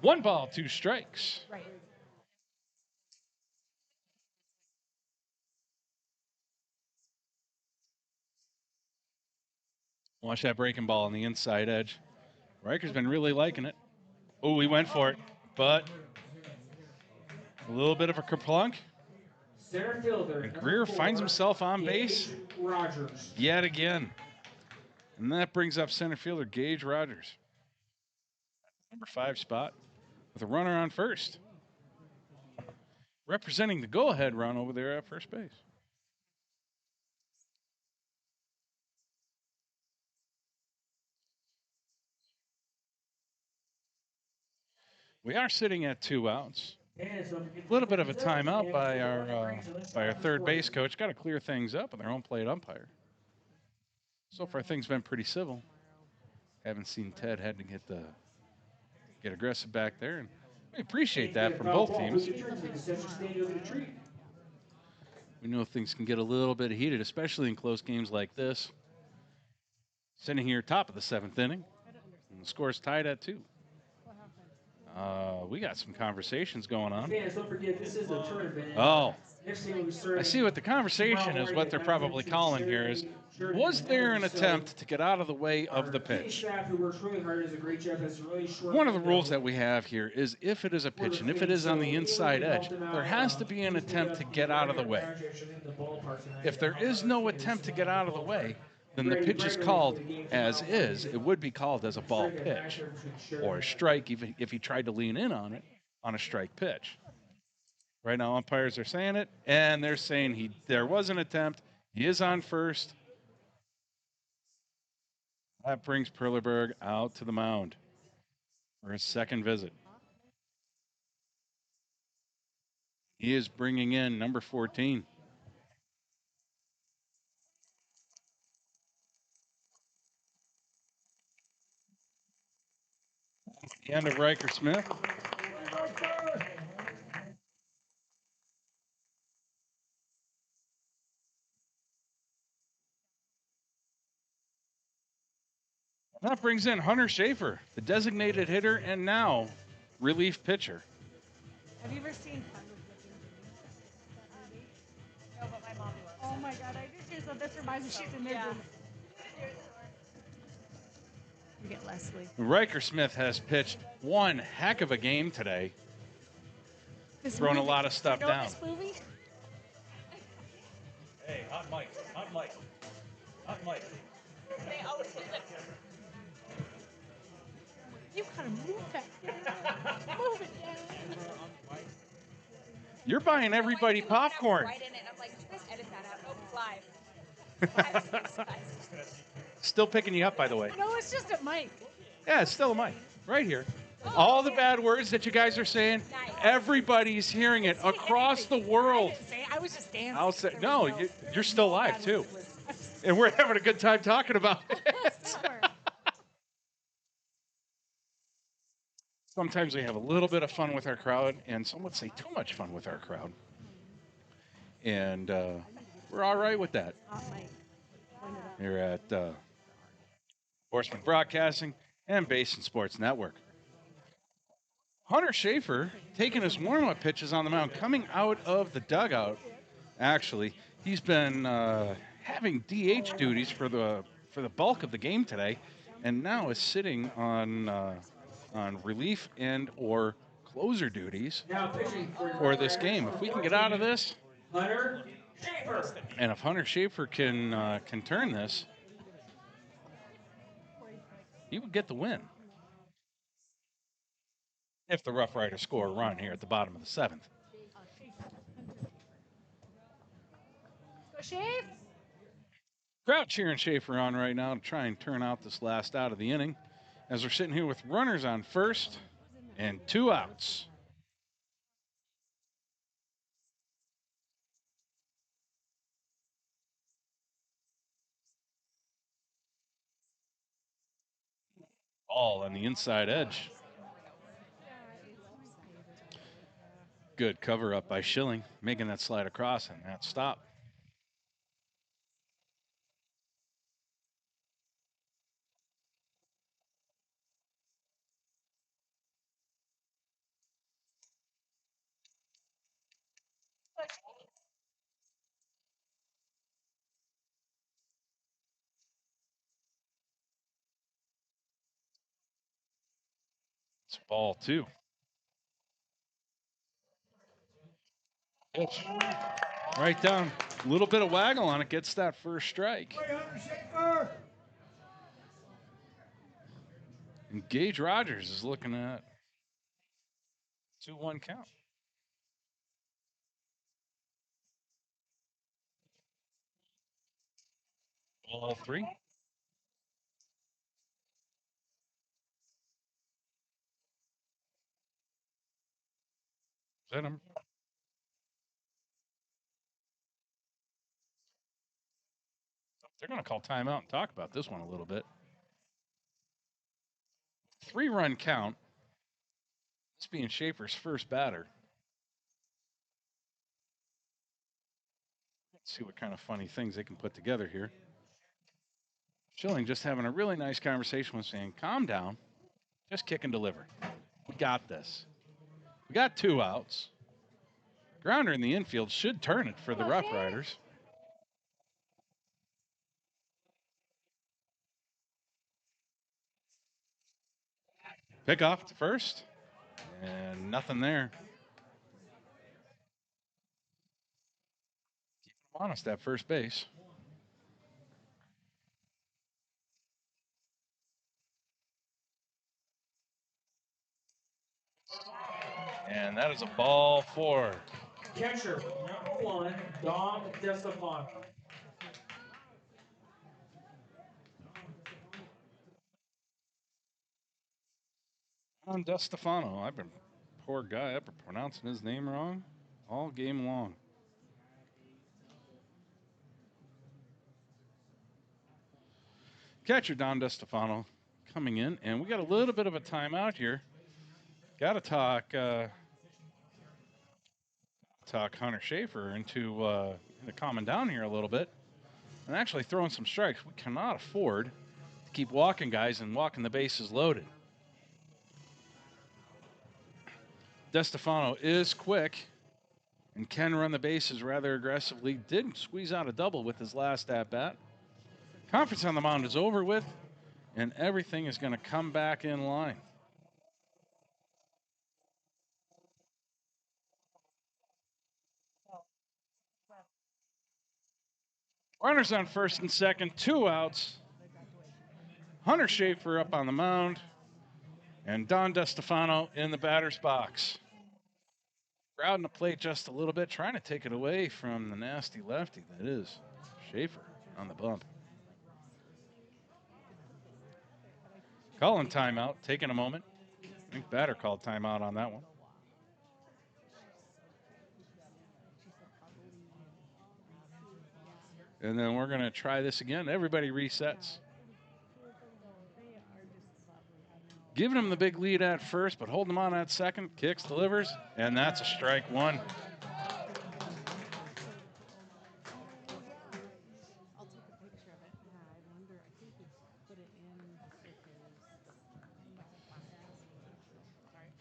1 ball, 2 strikes.
Right.
Watch that breaking ball on the inside edge. Riker's been really liking it. Oh, he went for it, but a little bit of a kerplunk.
Center fielder.
And Greer finds himself on base
Gage Rogers.
yet again. And that brings up center fielder Gage Rogers. Number 5 spot with a runner on first. Representing the go-ahead run over there at first base. We are sitting at 2 outs. A little bit of a timeout by our third base coach. Got to clear things up with our home plate umpire. So far, things been pretty civil. Haven't seen Ted had to get aggressive back there, and we appreciate that from both teams. We know things can get a little bit heated, especially in close games like this. Sitting here, top of the 7th inning, and the score's tied at 2. We got some conversations going on.
Fans, don't forget, this is a tournament.
Oh,
Next thing we serve,
I see what the conversation is. What they're probably calling here is, was there an attempt to get out of the way of the pitch?
Staff who works really hard does a great job. Has really short.
One of the rules that we have here is if it is a pitch and if it is on the inside edge, there has to be an attempt to get out of the way. If there is no attempt to get out of the way, then the pitch is called as is. It would be called as a ball pitch or a strike if he tried to lean in on it on a strike pitch. Right now, umpires are saying it, and they're saying there was an attempt. He is on first. That brings Perleberg out to the mound for his second visit. He is bringing in number 14. The end of Riker Smith. That brings in Hunter Schaefer, the designated hitter and now relief pitcher.
Have you ever seen No, but my mom loves. Oh my god, I do too. So this reminds me, she's in there. You get Leslie.
Riker Smith has pitched one heck of a game today. Thrown a lot of stuff down.
This movie?
Hey, hot mic, hot mic, hot mic.
They always say that. You gotta move that. Move it down.
You're buying everybody popcorn.
Right in it. I'm like, just edit that out. Oh, it's live.
Still picking you up, by the way.
No, it's just a mic.
Yeah, it's still a mic. Right here. All the bad words that you guys are saying, everybody's hearing it across the world.
I was just dancing.
I'll say, no, you're still live, too. And we're having a good time talking about it. Sometimes we have a little bit of fun with our crowd, and some would say too much fun with our crowd. And we're all right with that. Here at Horseman Broadcasting and Basin Sports Network. Hunter Schaefer taking his warm-up pitches on the mound, coming out of the dugout. Actually, he's been having DH duties for the bulk of the game today, and now is sitting on relief and or closer duties for this game. If we can get out of this,
Hunter Schaefer.
and if Hunter Schaefer can turn this, he would get the win if the Rough Riders score a run here at the bottom of the 7th. Crowd cheering Schaefer on right now to try and turn out this last out of the inning as we're sitting here with runners on first and 2 outs. Ball on the inside edge. Good cover up by Schilling, making that slide across and that stop. It's ball 2. Pitch. Right down. A little bit of waggle on it, gets that first strike. And Gage Rogers is looking at 2-1 count. Ball 3. Is that him? They're going to call timeout and talk about this one a little bit. 3-run count. This being Schaefer's first batter. Let's see what kind of funny things they can put together here. Schilling just having a really nice conversation with saying, calm down, just kick and deliver. We got this. We got 2 outs. Grounder in the infield should turn it for the Rough Riders. Pick off to first, and nothing there. Keep him honest at first base. And that is a ball 4.
Catcher, number 1, Dom DeStefano.
Don DeStefano. I've been, poor guy, I've been pronouncing his name wrong all game long. Catcher Don DeStefano coming in, and we got a little bit of a timeout here. Got to talk Hunter Schaefer into calming down here a little bit and actually throwing some strikes. We cannot afford to keep walking guys and walking the bases loaded. DeStefano is quick and can run the bases rather aggressively. Did squeeze out a double with his last at-bat. Conference on the mound is over with, and everything is going to come back in line. Runners on first and second, 2 outs. Hunter Schaefer up on the mound, and Don DeStefano in the batter's box. Crowding the plate just a little bit, trying to take it away from the nasty lefty that is Schaefer on the bump. Calling timeout, taking a moment. I think batter called timeout on that one. And then we're going to try this again. Everybody resets. Giving him the big lead at first, but holding him on at second. Kicks, delivers, and that's a strike 1.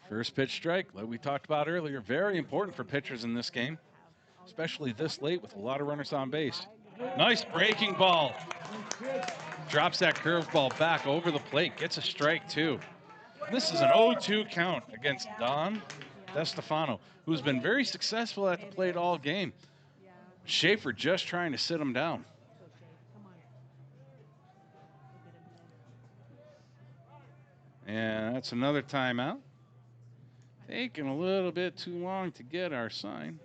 First pitch strike, like we talked about earlier, very important for pitchers in this game, especially this late with a lot of runners on base. Nice breaking ball. Drops that curveball back over the plate, gets a strike 2. This is an 0-2 count against Don DeStefano, who's been very successful at the plate all game. Schaefer just trying to sit him down. And that's another timeout. Taking a little bit too long to get our sign.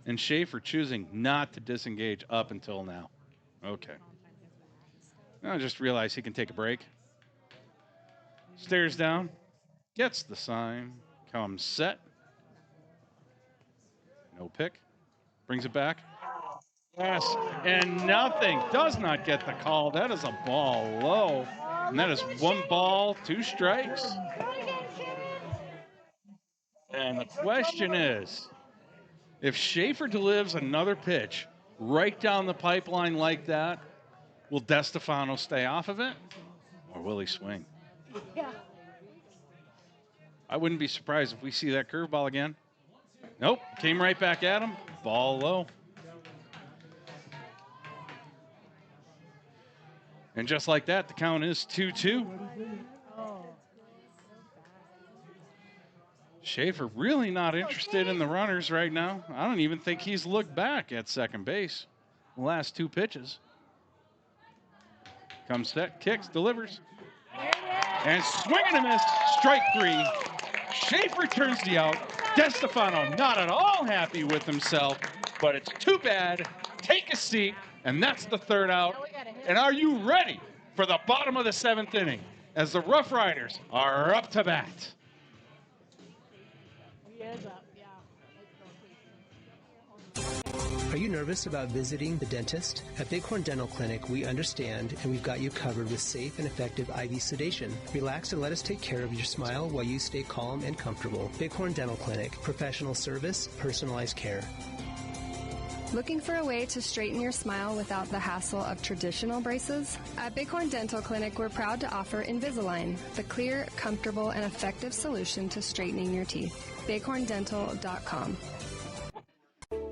And Schaefer choosing not to disengage up until now. Okay. Now I just realized he can take a break. Stares down, gets the sign, comes set. No pick. Brings it back. Yes, and nothing. Does not get the call. That is a ball low. And that is 1 ball, 2 strikes. And the question is, if Schaefer delivers another pitch right down the pipeline like that, will DeStefano stay off of it? Or will he swing?
Yeah.
I wouldn't be surprised if we see that curveball again. Nope, came right back at him. Ball low. And just like that, the count is 2-2. Schaefer really not interested in the runners right now. I don't even think he's looked back at second base the last 2 pitches. Comes set, kicks, delivers. And swing and a miss, strike 3. Schaefer turns the out. DeStefano not at all happy with himself, but it's too bad. Take a seat, and that's the 3rd out. And are you ready for the bottom of the 7th inning as the Rough Riders are up to bat?
Are you nervous about visiting the dentist? At Bighorn Dental Clinic, we understand and we've got you covered with safe and effective IV sedation. Relax and let us take care of your smile while you stay calm and comfortable. Bighorn Dental Clinic, professional service, personalized care.
Looking for a way to straighten your smile without the hassle of traditional braces? At Bighorn Dental Clinic, we're proud to offer Invisalign, the clear, comfortable, and effective solution to straightening your teeth. bighorndental.com.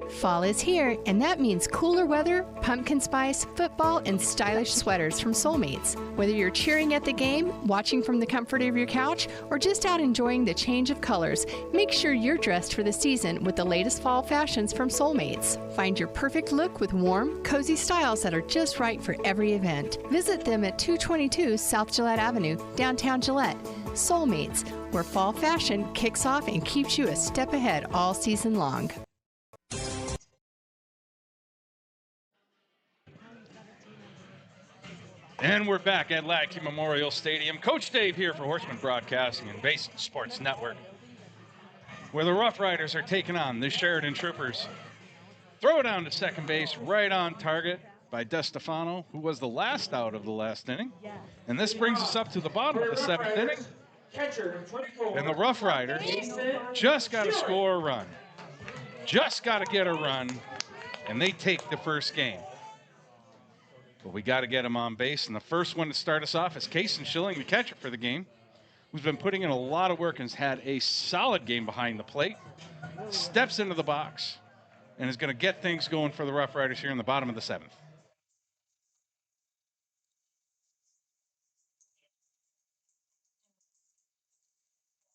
Fall is here, and that means cooler weather, pumpkin spice, football, and stylish sweaters from Soulmates. Whether you're cheering at the game, watching from the comfort of your couch, or just out enjoying the change of colors, make sure you're dressed for the season with the latest fall fashions from Soulmates. Find your perfect look with warm, cozy styles that are just right for every event. Visit them at 222 South Gillette Avenue, downtown Gillette. Soulmates, where fall fashion kicks off and keeps you a step ahead all season long.
And we're back at Lackey Memorial Stadium. Coach Dave here for Horseman Broadcasting and Basin Sports Network, where the Rough Riders are taking on the Sheridan Troopers. Throw it down to second base, right on target by DeStefano, who was the last out of the last inning. And this brings us up to the bottom of the 7th inning. And the Rough Riders just got to score a run. Just got to get a run, and they take the first game. But we got to get him on base. And the first one to start us off is Kason Schilling, the catcher for the game, who's been putting in a lot of work and has had a solid game behind the plate. Steps into the box and is going to get things going for the Rough Riders here in the bottom of the 7th.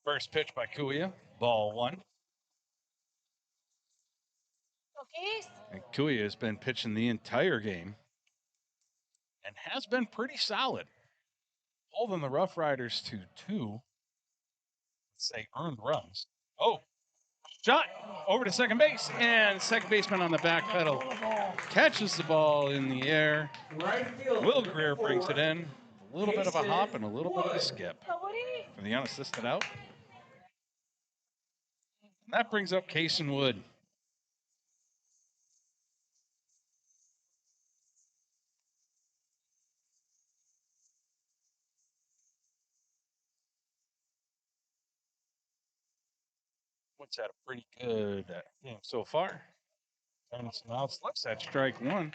First pitch by Kuya, ball 1. And Kuya has been pitching the entire game and has been pretty solid, holding the Rough Riders to 2, let's say, earned runs. Oh, shot over to second base, and second baseman on the back pedal catches the ball in the air. Will Greer brings it in. A little bit of a hop and a little bit of a skip for the unassisted out. And that brings up Kason Wood. What's that? A pretty good game so far. Turning some outs. Looks at strike 1.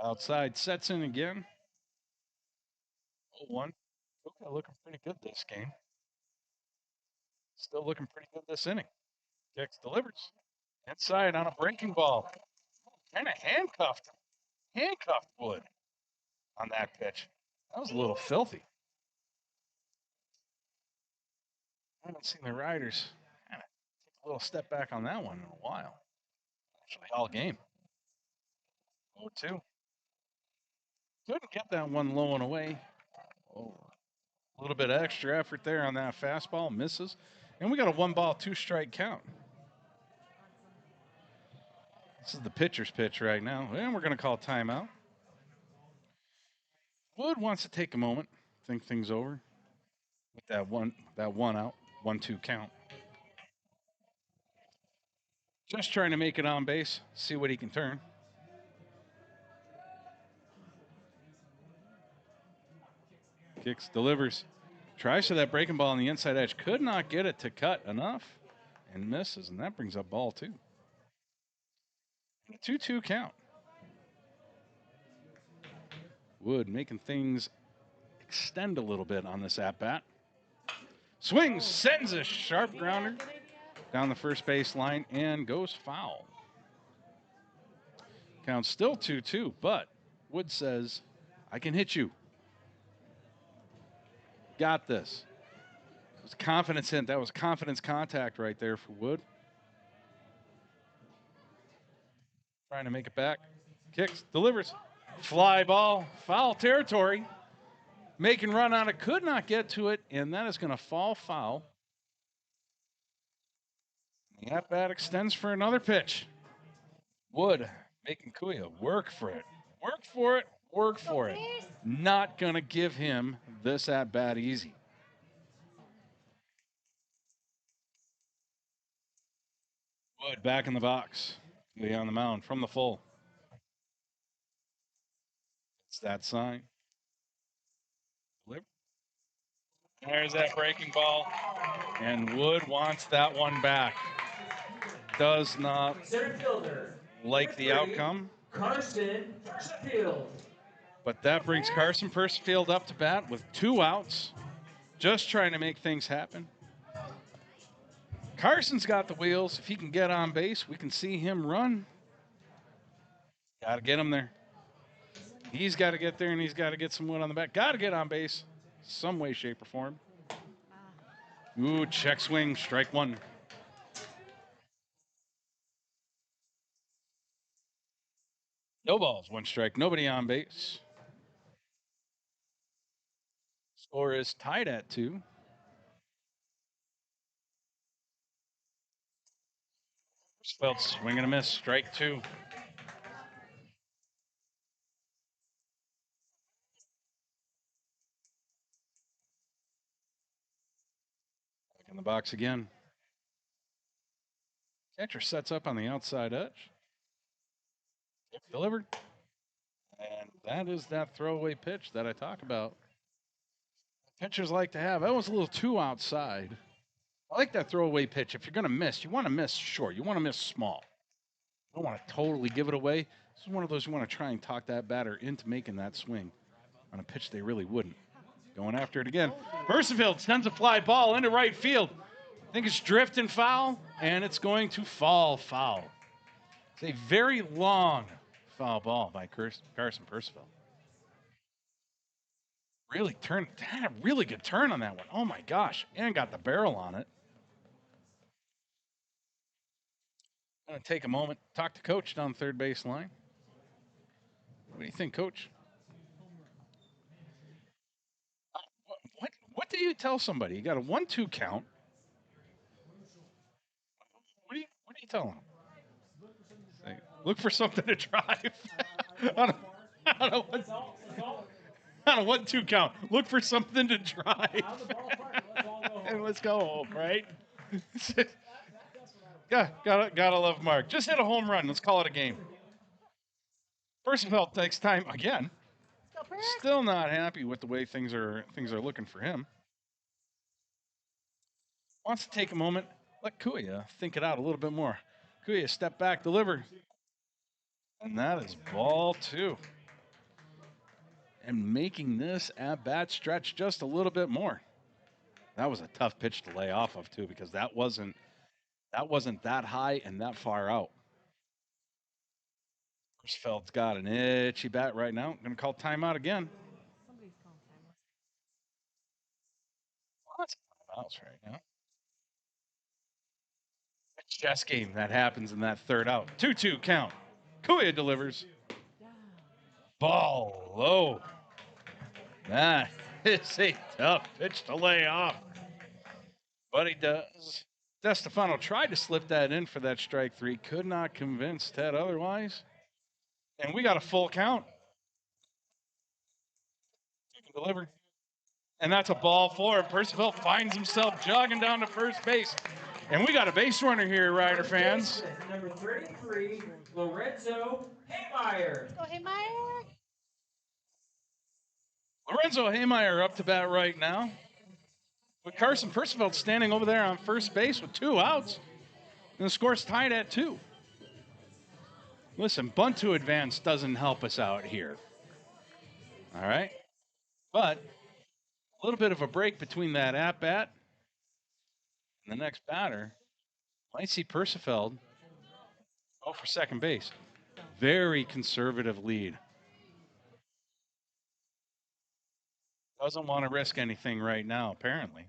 Outside sets in again. 0-1. Kuka looking pretty good this game. Still looking pretty good this inning. Kicks, delivers. Inside on a breaking ball. Kind of handcuffed Wood on that pitch. That was a little filthy. I haven't seen the Riders kind of take a little step back on that one in a while. Actually, all game. 0-2. Couldn't get that one low and away. Oh, a little bit of extra effort there on that fastball. Misses. And we got a 1-ball, 2-strike count. This is the pitcher's pitch right now. And we're going to call timeout. Wood wants to take a moment, think things over with that one out, 1-2 count. Just trying to make it on base, see what he can turn. Kicks, delivers. Tries for that breaking ball on the inside edge. Could not get it to cut enough and misses, and that brings up ball 2. 2-2 count. Wood making things extend a little bit on this at-bat. Swings, sends a sharp grounder down the first base line and goes foul. Count still 2-2, but Wood says, I can hit you. Got this. It was a confidence hint. That was confidence contact right there for Wood. Trying to make it back. Kicks, delivers. Fly ball, foul territory. Making run on it, could not get to it, and that is going to fall foul. The at-bat extends for another pitch. Wood making Kuya work for it. Work for it, work for it. Not going to give him this at-bat easy. Wood back in the box. Kuya on the mound from the full. It's that sign. There's that breaking ball. And Wood wants that one back. Does not like the outcome.
Carson Percifield.
But that brings Carson Percifield up to bat with 2 outs. Just trying to make things happen. Carson's got the wheels. If he can get on base, we can see him run. Got to get him there. He's got to get there, and he's got to get some wood on the back. Got to get on base some way, shape, or form. Ooh, check swing, strike 1. No balls, 1 strike, nobody on base. Score is tied at 2. Spelled swing and a miss, strike 2. Back in the box again. Catcher sets up on the outside edge. Delivered. And that is that throwaway pitch that I talk about. Pitchers like to have. That was a little too outside. I like that throwaway pitch. If you're going to miss, you want to miss short. You want to miss small. You don't want to totally give it away. This is one of those you want to try and talk that batter into making that swing on a pitch they really wouldn't. Going after it again. Percifield sends a fly ball into right field. I think it's drifting foul, and it's going to fall foul. It's a very long foul ball by Carson Percifield. Really had a really good turn on that one. Oh my gosh, and got the barrel on it. I'm going to take a moment, talk to Coach down third base line. What do you think, Coach? What do you tell somebody? You got a 1-2 count. What do you tell them? Say, look for something to drive. on a 1-2 count. Look for something to drive. And let's go home, right? Yeah, gotta love Mark. Just hit a home run. Let's call it a game. Percifield takes time again. Still not happy with the way things are looking for him. Wants to take a moment. Let Kuya think it out a little bit more. Kuya, step back, deliver. And that is ball 2. And making this at-bat stretch just a little bit more. That was a tough pitch to lay off of, too, because that wasn't that high and that far out. Percifield's got an itchy bat right now. Going to call timeout again.
Somebody's calling timeout.
Lots of timeouts right now. A chess game that happens in that third out. 2-2 count. Kuya delivers. Ball Low. That is a tough pitch to lay off. But he does. DeStefano tried to slip that in for that strike three. Could not convince Ted otherwise. And we got a full count. You can deliver. And that's a ball four. Percival finds himself jogging down to first base. And we got a base runner here, Rider fans.
Number 33, Lorenzo Haymeyer.
Go Haymeyer.
Lorenzo Haymeyer up to bat right now. With Carson Percival standing over there on first base with 2 outs. And the score's tied at 2. Listen, bunt to advance doesn't help us out here. All right? But a little bit of a break between that at-bat and the next batter. Might see Percival go for second base. Very conservative lead. Doesn't want to risk anything right now, apparently.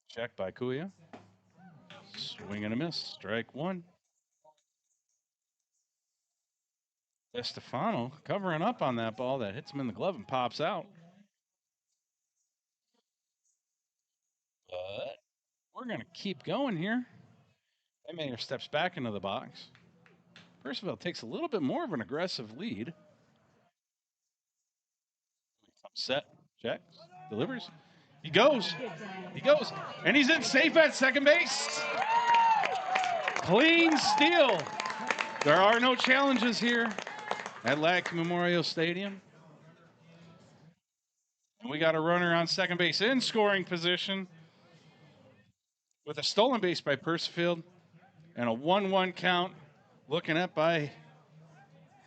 Check by Kuya. Swing and a miss. Strike one. DeStefano covering up on that ball that hits him in the glove and pops out. But we're going to keep going here. Haymeyer steps back into the box. Percival takes a little bit more of an aggressive lead. Set, checks, delivers. He goes. He goes. And he's in safe at second base. Clean steal. There are no challenges here at Lackey Memorial Stadium. And we got a runner on second base in scoring position with a stolen base by Percival and a 1-1 count looking at by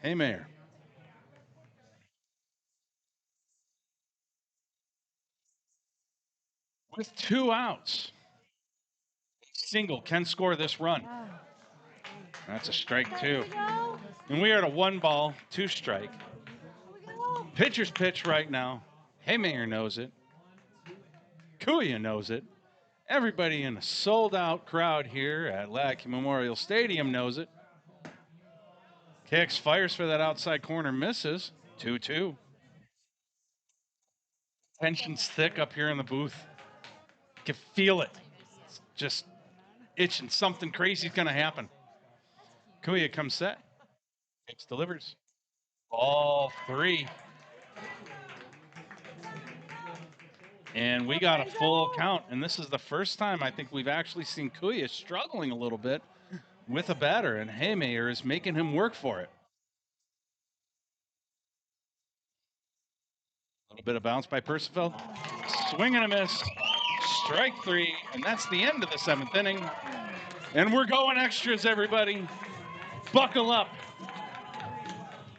Haymeyer. With 2 outs, single can score this run. That's a strike 2. And we are at a 1 ball, 2 strike. Pitcher's pitch right now. Haymeyer knows it. Kuya knows it. Everybody in a sold-out crowd here at Lackey Memorial Stadium knows it. Kicks, fires for that outside corner, misses. 2-2. Tension's thick up here in the booth. You can feel it. It's just itching. Something crazy is going to happen. Kuya comes set. Kicks, delivers. Ball 3. And we got a full count. And this is the first time I think we've actually seen Kuya struggling a little bit with a batter. And Haymeyer is making him work for it. A little bit of bounce by Percival. Swing and a miss. Strike 3, and that's the end of the 7th inning. And we're going extras, everybody. Buckle up,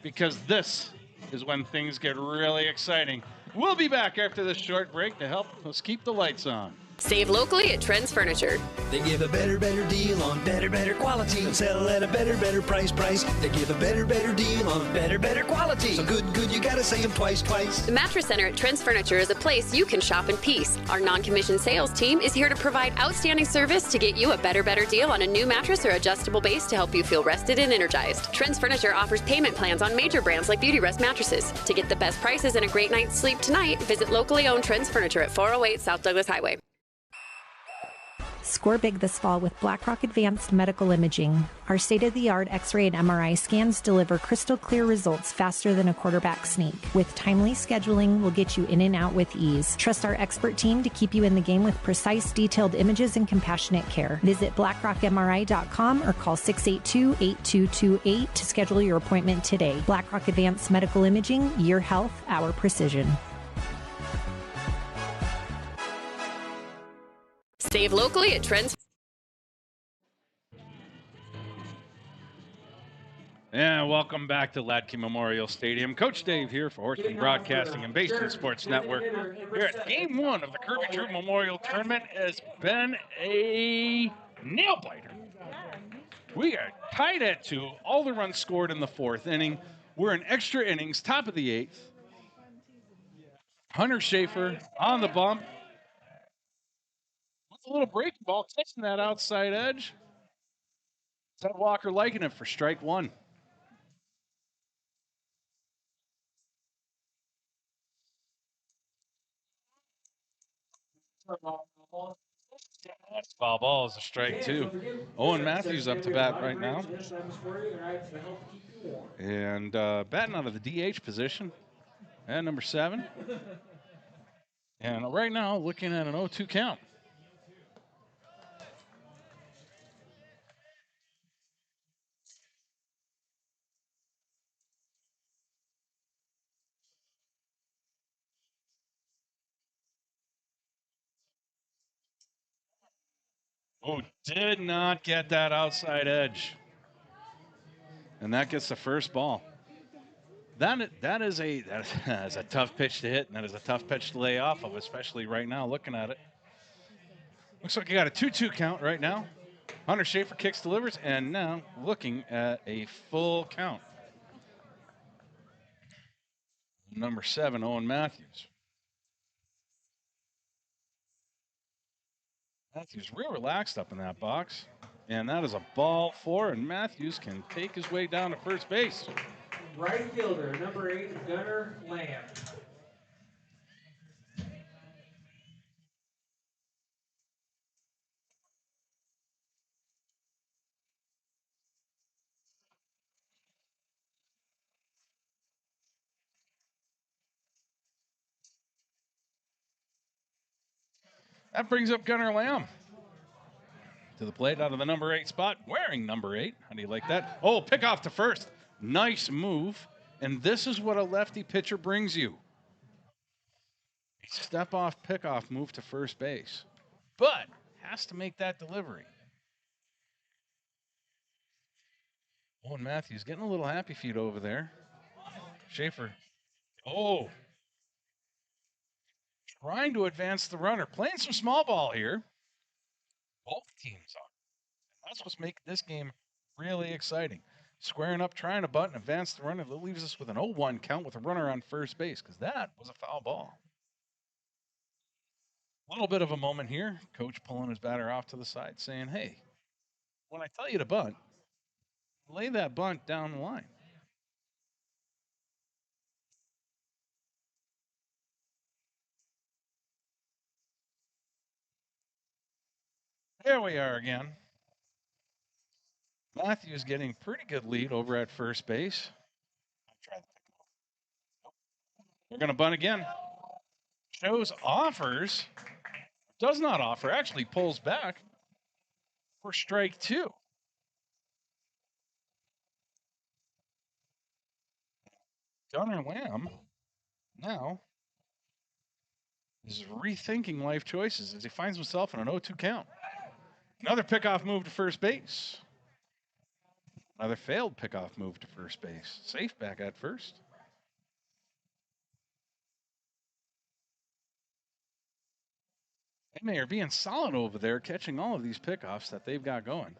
because this is when things get really exciting. We'll be back after this short break to help us keep the lights on.
Save locally at Trent's Furniture.
They give a better deal on better quality. And sell at a better price. They give a better deal on better quality. So good, you gotta say them twice.
The Mattress Center at Trent's Furniture is a place you can shop in peace. Our non-commissioned sales team is here to provide outstanding service to get you a better deal on a new mattress or adjustable base to help you feel rested and energized. Trent's Furniture offers payment plans on major brands like Beauty Rest mattresses. To get the best prices and a great night's sleep tonight, visit locally owned Trent's Furniture at 408 South Douglas Highway.
Score big this fall with BlackRock Advanced Medical Imaging. Our state-of-the-art X-ray and MRI scans deliver crystal clear results faster than a quarterback sneak. With timely scheduling, we'll get you in and out with ease. Trust our expert team to keep you in the game with precise, detailed images and compassionate care. Visit blackrockmri.com or call 682-8228 to schedule your appointment today. BlackRock Advanced Medical Imaging, your health, our precision.
Save locally at Trent's.
And welcome back to Lackey Memorial Stadium. Coach Dave here for Horseman Broadcasting and Bastion Sports Network. Here at Game 1 of the Kirby Drube Memorial Tournament has been a nail-biter. We are tied at 2. All the runs scored in the 4th inning. We're in extra innings, top of the 8th. Hunter Schaefer on the bump. A little breaking ball, catching that outside edge. Ted Walker liking it for strike 1. That's foul ball is a strike, too. Owen Matthews up to bat right now. And batting out of the DH position at number 7. And right now, looking at an 0-2 count. Oh, did not get that outside edge. And that gets the first ball. That is a tough pitch to hit, and that is a tough pitch to lay off of, especially right now looking at it. Looks like you got a 2-2 count right now. Hunter Schaefer kicks, delivers, and now looking at a full count. Number 7, Owen Matthews. Matthews real relaxed up in that box. And that is a ball 4, and Matthews can take his way down to first base.
Right fielder, number 8, Gunnar Lamb.
That brings up Gunnar Lamb to the plate out of the number 8 spot, wearing number 8. How do you like that? Oh, pick off to first. Nice move. And this is what a lefty pitcher brings you. A step-off, pick-off move to first base. But has to make that delivery. Owen Matthews getting a little happy feet over there. Schaefer. Oh. Trying to advance the runner. Playing some small ball here. Both teams are. That's what's making this game really exciting. Squaring up, trying to bunt and advance the runner. That leaves us with an 0-1 count with a runner on first base, because that was a foul ball. A little bit of a moment here. Coach pulling his batter off to the side, saying, hey, when I tell you to bunt, lay that bunt down the line. There we are again. Matthews getting pretty good lead over at first base. They're going to bunt again. Shows offers. Does not offer. Actually pulls back for strike 2. Gunnar Lamb now is rethinking life choices as he finds himself in an 0-2 count. Another pickoff move to first base. Another failed pickoff move to first base. Safe back at first. They are being solid over there, catching all of these pickoffs that they've got going.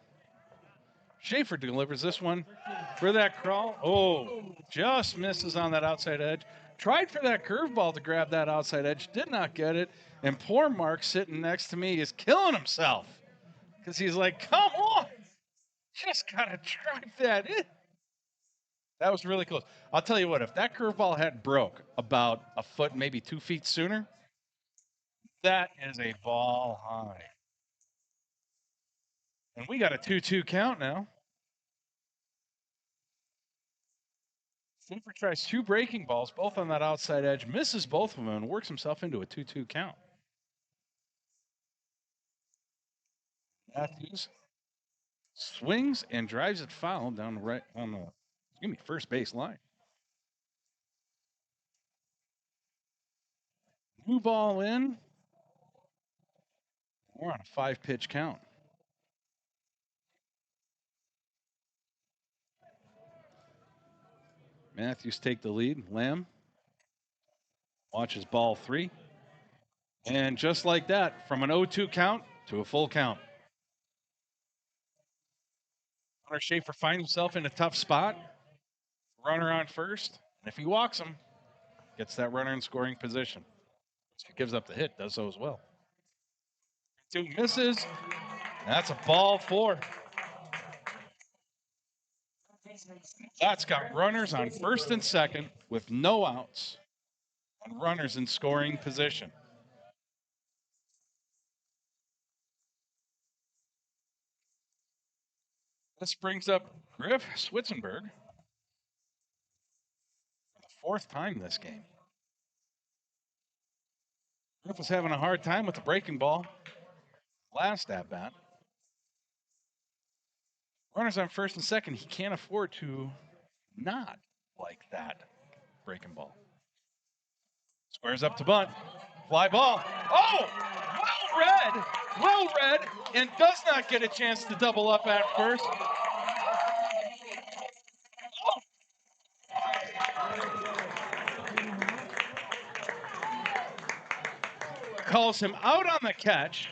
Schaefer delivers this one for that crawl. Oh, just misses on that outside edge. Tried for that curveball to grab that outside edge. Did not get it. And poor Mark sitting next to me is killing himself. Because he's like, come on. Just got to drive that in. That was really close. I'll tell you what, if that curveball had broke about a foot, maybe 2 feet sooner, that is a ball high. And we got a 2-2 count now. Schaefer tries 2 breaking balls, both on that outside edge, misses both of them, and works himself into a 2-2 count. Matthews swings and drives it foul down the right on the first base line. New ball in. We're on a 5-pitch count. Matthews take the lead. Lamb watches ball 3. And just like that, from an 0-2 count to a full count. Hunter Schaefer finds himself in a tough spot. Runner on first. And if he walks him, gets that runner in scoring position. If he gives up the hit, does so as well. 2 misses. That's a ball 4. That's got runners on first and second with no outs and runners in scoring position. This brings up Griff Switzenberg for the fourth time this game. Griff was having a hard time with the breaking ball last at bat. Runners on first and second, he can't afford to not like that breaking ball. Squares up to bunt. Fly ball. Oh! Well read, and does not get a chance to double up at first. Calls him out on the catch.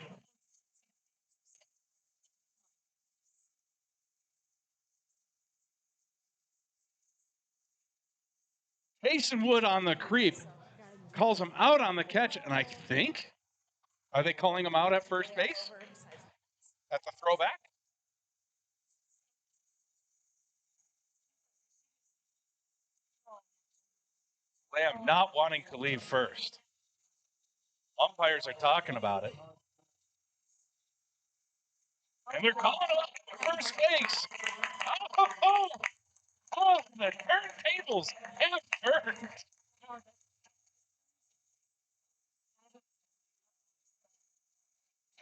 Jason Wood on the creep. Calls him out on the catch, and I think, are they calling him out at first base? At the throwback? Lamb not wanting to leave first. Umpires are talking about it. And they're calling him out at first base. Oh, the turntables have turned.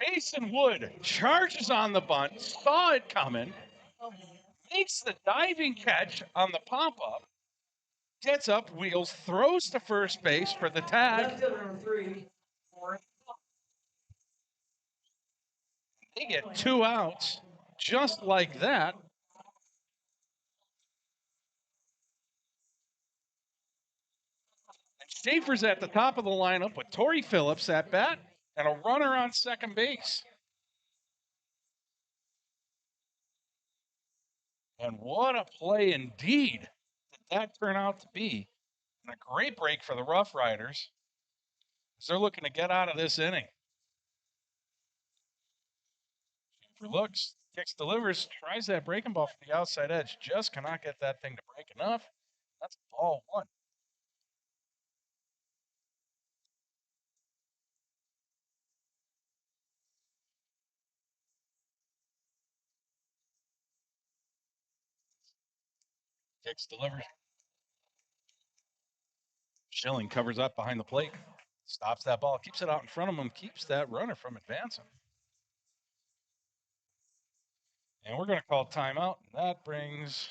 Jason Wood charges on the bunt, saw it coming, makes the diving catch on the pop-up, gets up, wheels, throws to first base for the tag. They get 2 outs just like that. And Schaefer's at the top of the lineup with Torrey Phillips at bat and a runner on second base. And what a play indeed did that turn out to be. And a great break for the Rough Riders as they're looking to get out of this inning. Schaefer looks, kicks, delivers, tries that breaking ball for the outside edge. Just cannot get that thing to break enough. That's ball 1. Kicks, delivers. Schilling covers up behind the plate. Stops that ball, keeps it out in front of him, keeps that runner from advancing. And we're going to call timeout. That brings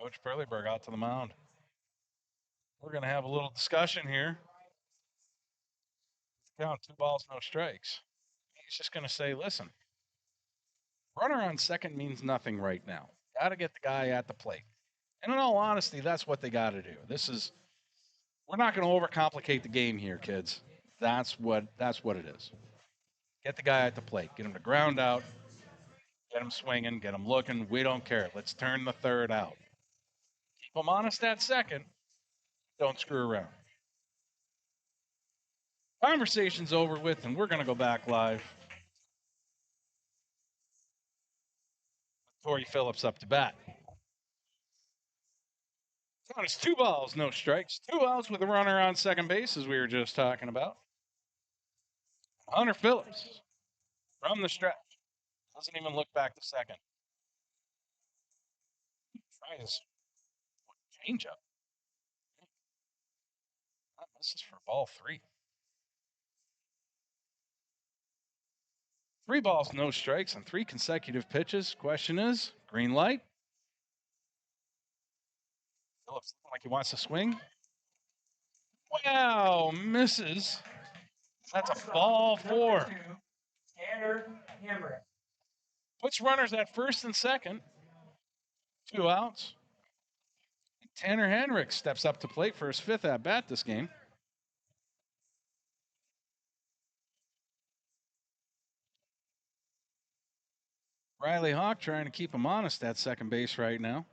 Coach Perleyberg out to the mound. We're going to have a little discussion here. Count 2 balls, no strikes. He's just going to say, listen, runner on second means nothing right now. Got to get the guy at the plate. And in all honesty, that's what they got to do. We're not going to overcomplicate the game here, kids. That's what it is. Get the guy at the plate. Get him to ground out. Get him swinging. Get him looking. We don't care. Let's turn the third out. Keep him honest at second. Don't screw around. Conversation's over with, and we're going to go back live. Torrey Phillips up to bat. Count is 2 balls, no strikes. 2 outs with a runner on second base, as we were just talking about. Hunter Phillips from the stretch. Doesn't even look back to second. Tries changeup. This is for ball 3. 3 balls, no strikes on 3 consecutive pitches. Question is, green light. Phillips looking like he wants to swing. Wow, misses. That's a ball 4. Puts runners at first and second. 2 outs. Tanner Henricks steps up to plate for his 5th at bat this game. Riley Hawk trying to keep him honest at second base right now.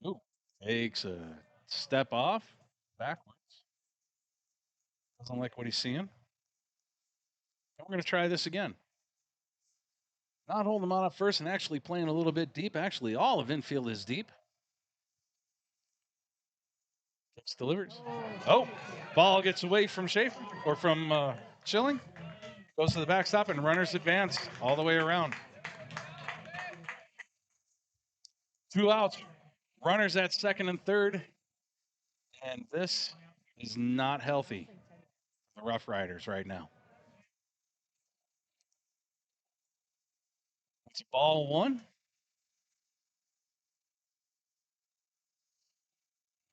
Ooh, takes a step off, backwards. Doesn't like what he's seeing. And we're going to try this again. Not holding him on at first and actually playing a little bit deep. Actually, all of infield is deep. Kicks, delivers. Oh, ball gets away from Schaefer, or from Schilling. Goes to the backstop, and runners advance all the way around. 2 outs. Runners at second and third. And this is not healthy for the Rough Riders right now. It's ball 1.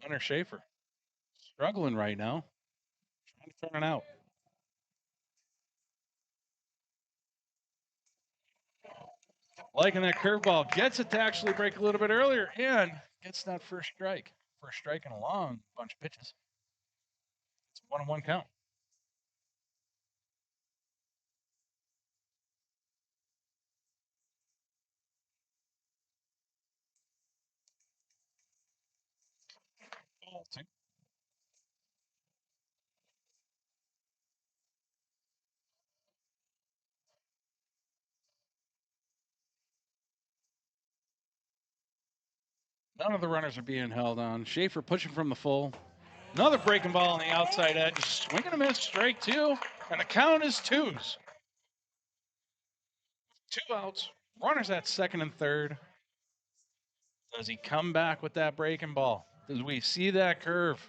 Hunter Schaefer struggling right now. Trying to turn it out. Liking that curveball. Gets it to actually break a little bit earlier and gets that first strike. First strike in a long bunch of pitches. It's a 1-1 count. None of the runners are being held on. Schaefer pushing from the full. Another breaking ball on the outside edge. Swinging a miss, strike 2. And the count is 2s. 2 outs. Runners at second and third. Does he come back with that breaking ball? Does we see that curve?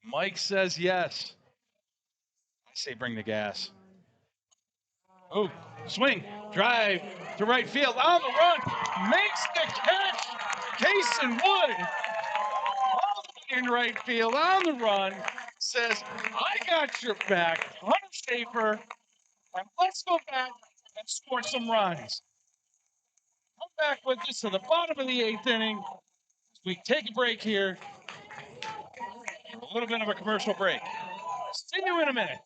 Mike says yes. I say bring the gas. Oh, swing, drive to right field, on the run, makes the catch. Kason Wood, all the way in right field, on the run, says, I got your back, Hunter Schaefer, and let's go back and score some runs. Come back with this to the bottom of the 8th inning. We take a break here. A little bit of a commercial break. See you in a minute.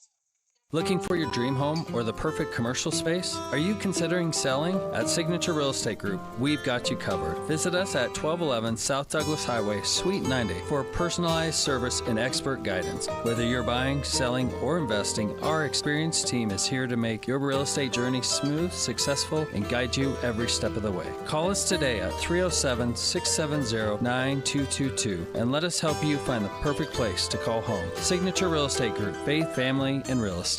Looking for your dream home or the perfect commercial space? Are you considering selling? At Signature Real Estate Group, we've got you covered. Visit us at 1211 South Douglas Highway, Suite 90 for personalized service and expert guidance. Whether you're buying, selling, or investing, our experienced team is here to make your real estate journey smooth, successful, and guide you every step of the way. Call us today at 307-670-9222 and let us help you find the perfect place to call home. Signature Real Estate Group, faith, family, and real estate.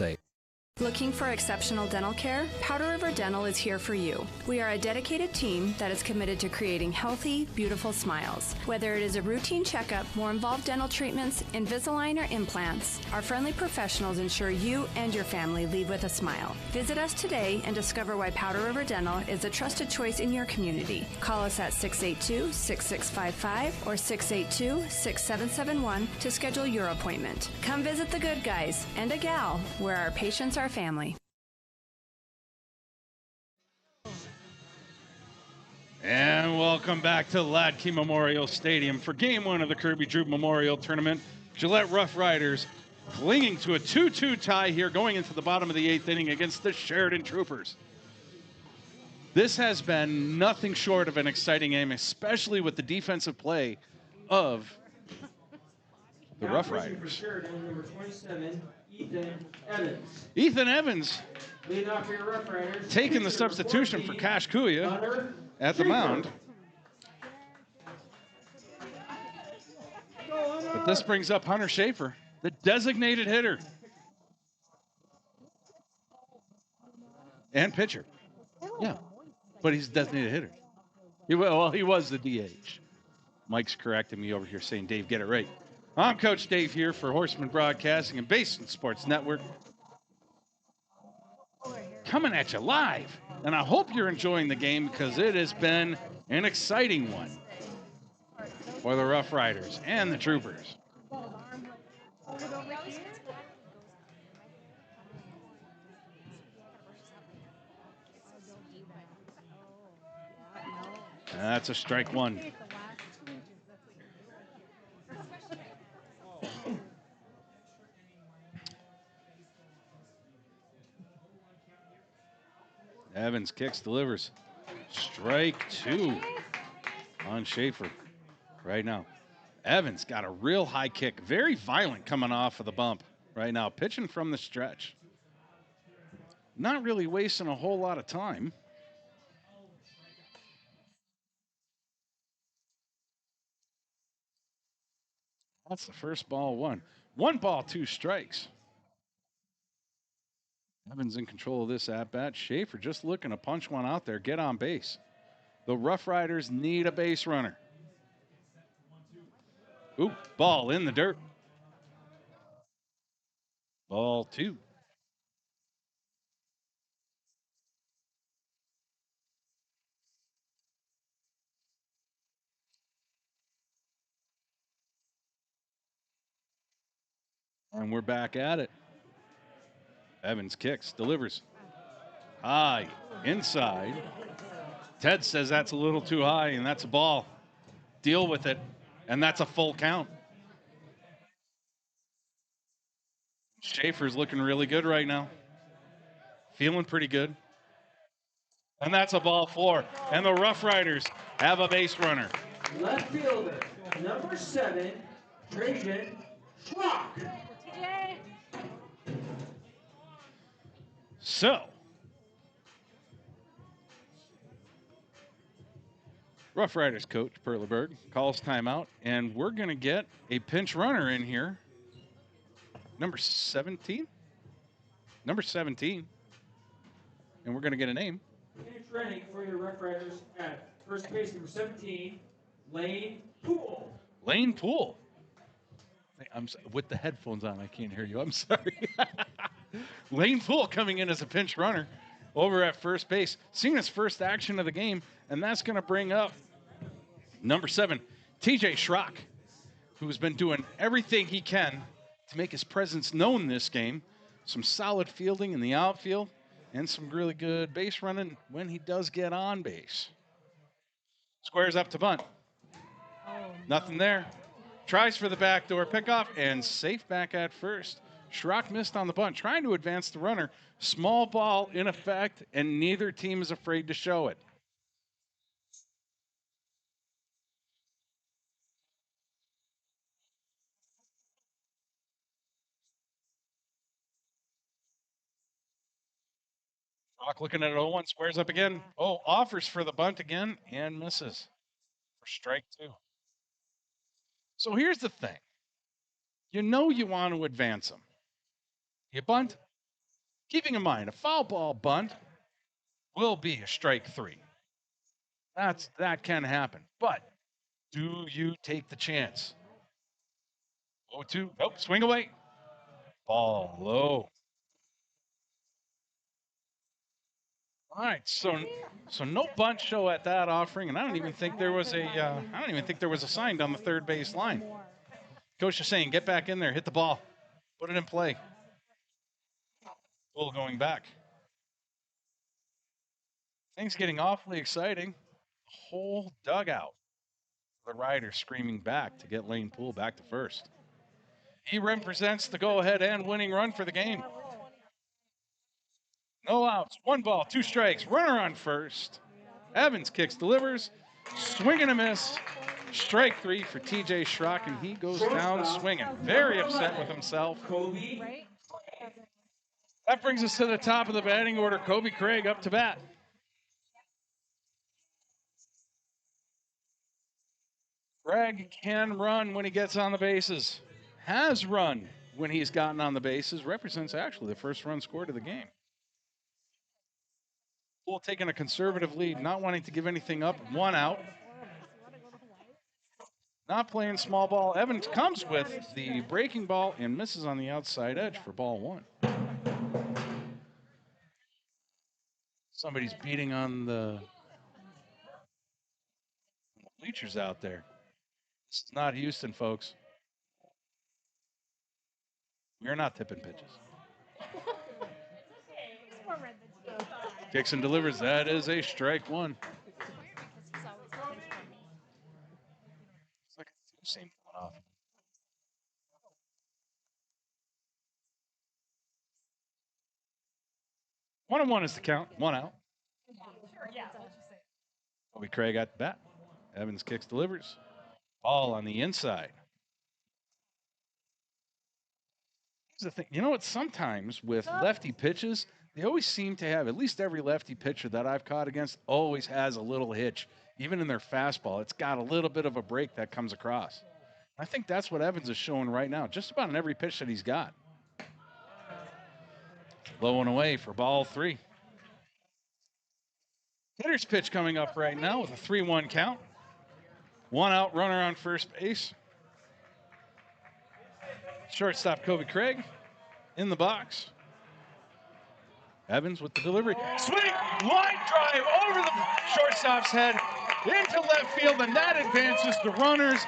Looking for exceptional dental care? Powder River Dental is here for you. We are a dedicated team that is committed to creating healthy, beautiful smiles. Whether it is a routine checkup, more involved dental treatments, Invisalign, or implants, our friendly professionals ensure you and your family leave with a smile. Visit us today and discover why Powder River Dental is a trusted choice in your community. Call us at 682-6655 or 682-6771 to schedule your appointment. Come visit the good guys and a gal where our patients are family.
And welcome back to Latke Memorial Stadium for Game 1 of the Kirby Drube Memorial Tournament. Gillette Rough Riders clinging to a 2-2 tie here going into the bottom of the 8th inning against the Sheridan Troopers. This has been nothing short of an exciting game, especially with the defensive play of the Rough Riders.
Sheridan, number 27, Ethan Evans.
Ethan Evans
Leading off for your Rough Riders.
taking the substitution for Cash Kuya at the mound. But this brings up Hunter Schaefer, the designated hitter and pitcher. Yeah, but he's a designated hitter. He was the DH. Mike's correcting me over here saying, Dave, get it right. I'm Coach Dave here for Horseman Broadcasting and Basin Sports Network. Coming at you live. And I hope you're enjoying the game because it has been an exciting one for the Rough Riders and the Troopers. That's a strike 1. Evans kicks, delivers. Strike 2 on Schaefer right now. Evans got a real high kick, very violent coming off of the bump right now, pitching from the stretch. Not really wasting a whole lot of time. That's the first ball 1. 1 ball, 2 strikes. Evans in control of this at-bat. Schaefer just looking to punch one out there, get on base. The Rough Riders need a base runner. Ooh, ball in the dirt. Ball 2. And we're back at it. Evans kicks, delivers. High, inside. Ted says that's a little too high, and that's a ball. Deal with it, and that's a full count. Schaefer's looking really good right now. Feeling pretty good. And that's a ball 4. And the Rough Riders have a base runner.
Left fielder, number 7, Trajan Schrock.
So, Rough Riders coach Perleberg calls timeout, and we're going to get a pinch runner in here. Number 17? Number 17. And we're going to get a name.
Pinch running for your Rough Riders at first base, number 17, Lane Poole.
Lane Poole. I'm with the headphones on, I can't hear you. I'm sorry. Lane Poole coming in as a pinch runner over at first base, seeing his first action of the game, and that's going to bring up number 7, TJ Schrock, who's been doing everything he can to make his presence known this game. Some solid fielding in the outfield and some really good base running when he does get on base. Squares up to bunt. Nothing there. Tries for the backdoor pickoff and safe back at first. Schrock missed on the bunt, trying to advance the runner. Small ball in effect, and neither team is afraid to show it. Schrock looking at it 0-1, squares up again. Oh, offers for the bunt again and misses for strike 2. So here's the thing. You know you want to advance them. You bunt. Keeping in mind, a foul ball bunt will be a strike 3. That can happen. But do you take the chance? 0-2. Nope. Swing away. Ball low. All right. So no bunt show at that offering, and I don't even think there was a sign down the third base line. Coach is saying, get back in there, hit the ball, put it in play. Bull going back. Things getting awfully exciting. Whole dugout. The Riders screaming back to get Lane Poole back to first. He represents the go-ahead and winning run for the game. No outs, 1 ball, 2 strikes, runner on first. Evans kicks, delivers, swing and a miss. Strike 3 for TJ Schrock, and he goes down swinging. Very upset with himself. That brings us to the top of the batting order. Kobe Craig up to bat. Craig can run when he gets on the bases. Has run when he's gotten on the bases. Represents actually the first run scored of the game. Poole taking a conservative lead, not wanting to give anything up. 1 out. Not playing small ball. Evans comes with the breaking ball and misses on the outside edge for ball 1. Somebody's beating on the bleachers out there. This is not Houston, folks. We're not tipping pitches. Kicks and delivers. That is a strike 1. It's like a same going off. One and 1 is the count. 1 out. Kobe Craig at the bat. Evans kicks, delivers. Ball on the inside. Here's the thing. You know what? Sometimes with lefty pitches, they always seem to have, at least every lefty pitcher that I've caught against always has a little hitch. Even in their fastball, it's got a little bit of a break that comes across. I think that's what Evans is showing right now, just about on every pitch that he's got. Low and away for ball 3. Hitter's pitch coming up right now with a 3-1 count. 1 out, runner on first base. Shortstop Kobe Craig in the box. Evans with the delivery. Swing, line drive over the shortstop's head into left field, and that advances the runners.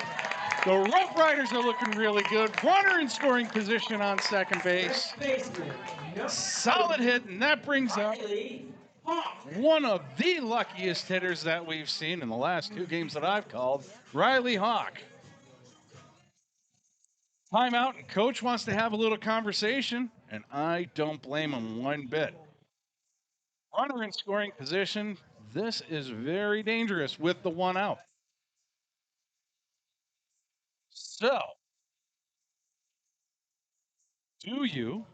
The Rough Riders are looking really good. Runner in scoring position on second base. Solid hit, and that brings up one of the luckiest hitters that we've seen in the last 2 games that I've called, Riley Hawk. Timeout, and coach wants to have a little conversation, and I don't blame him one bit. Runner in scoring position. This is very dangerous with the 1 out. So, do you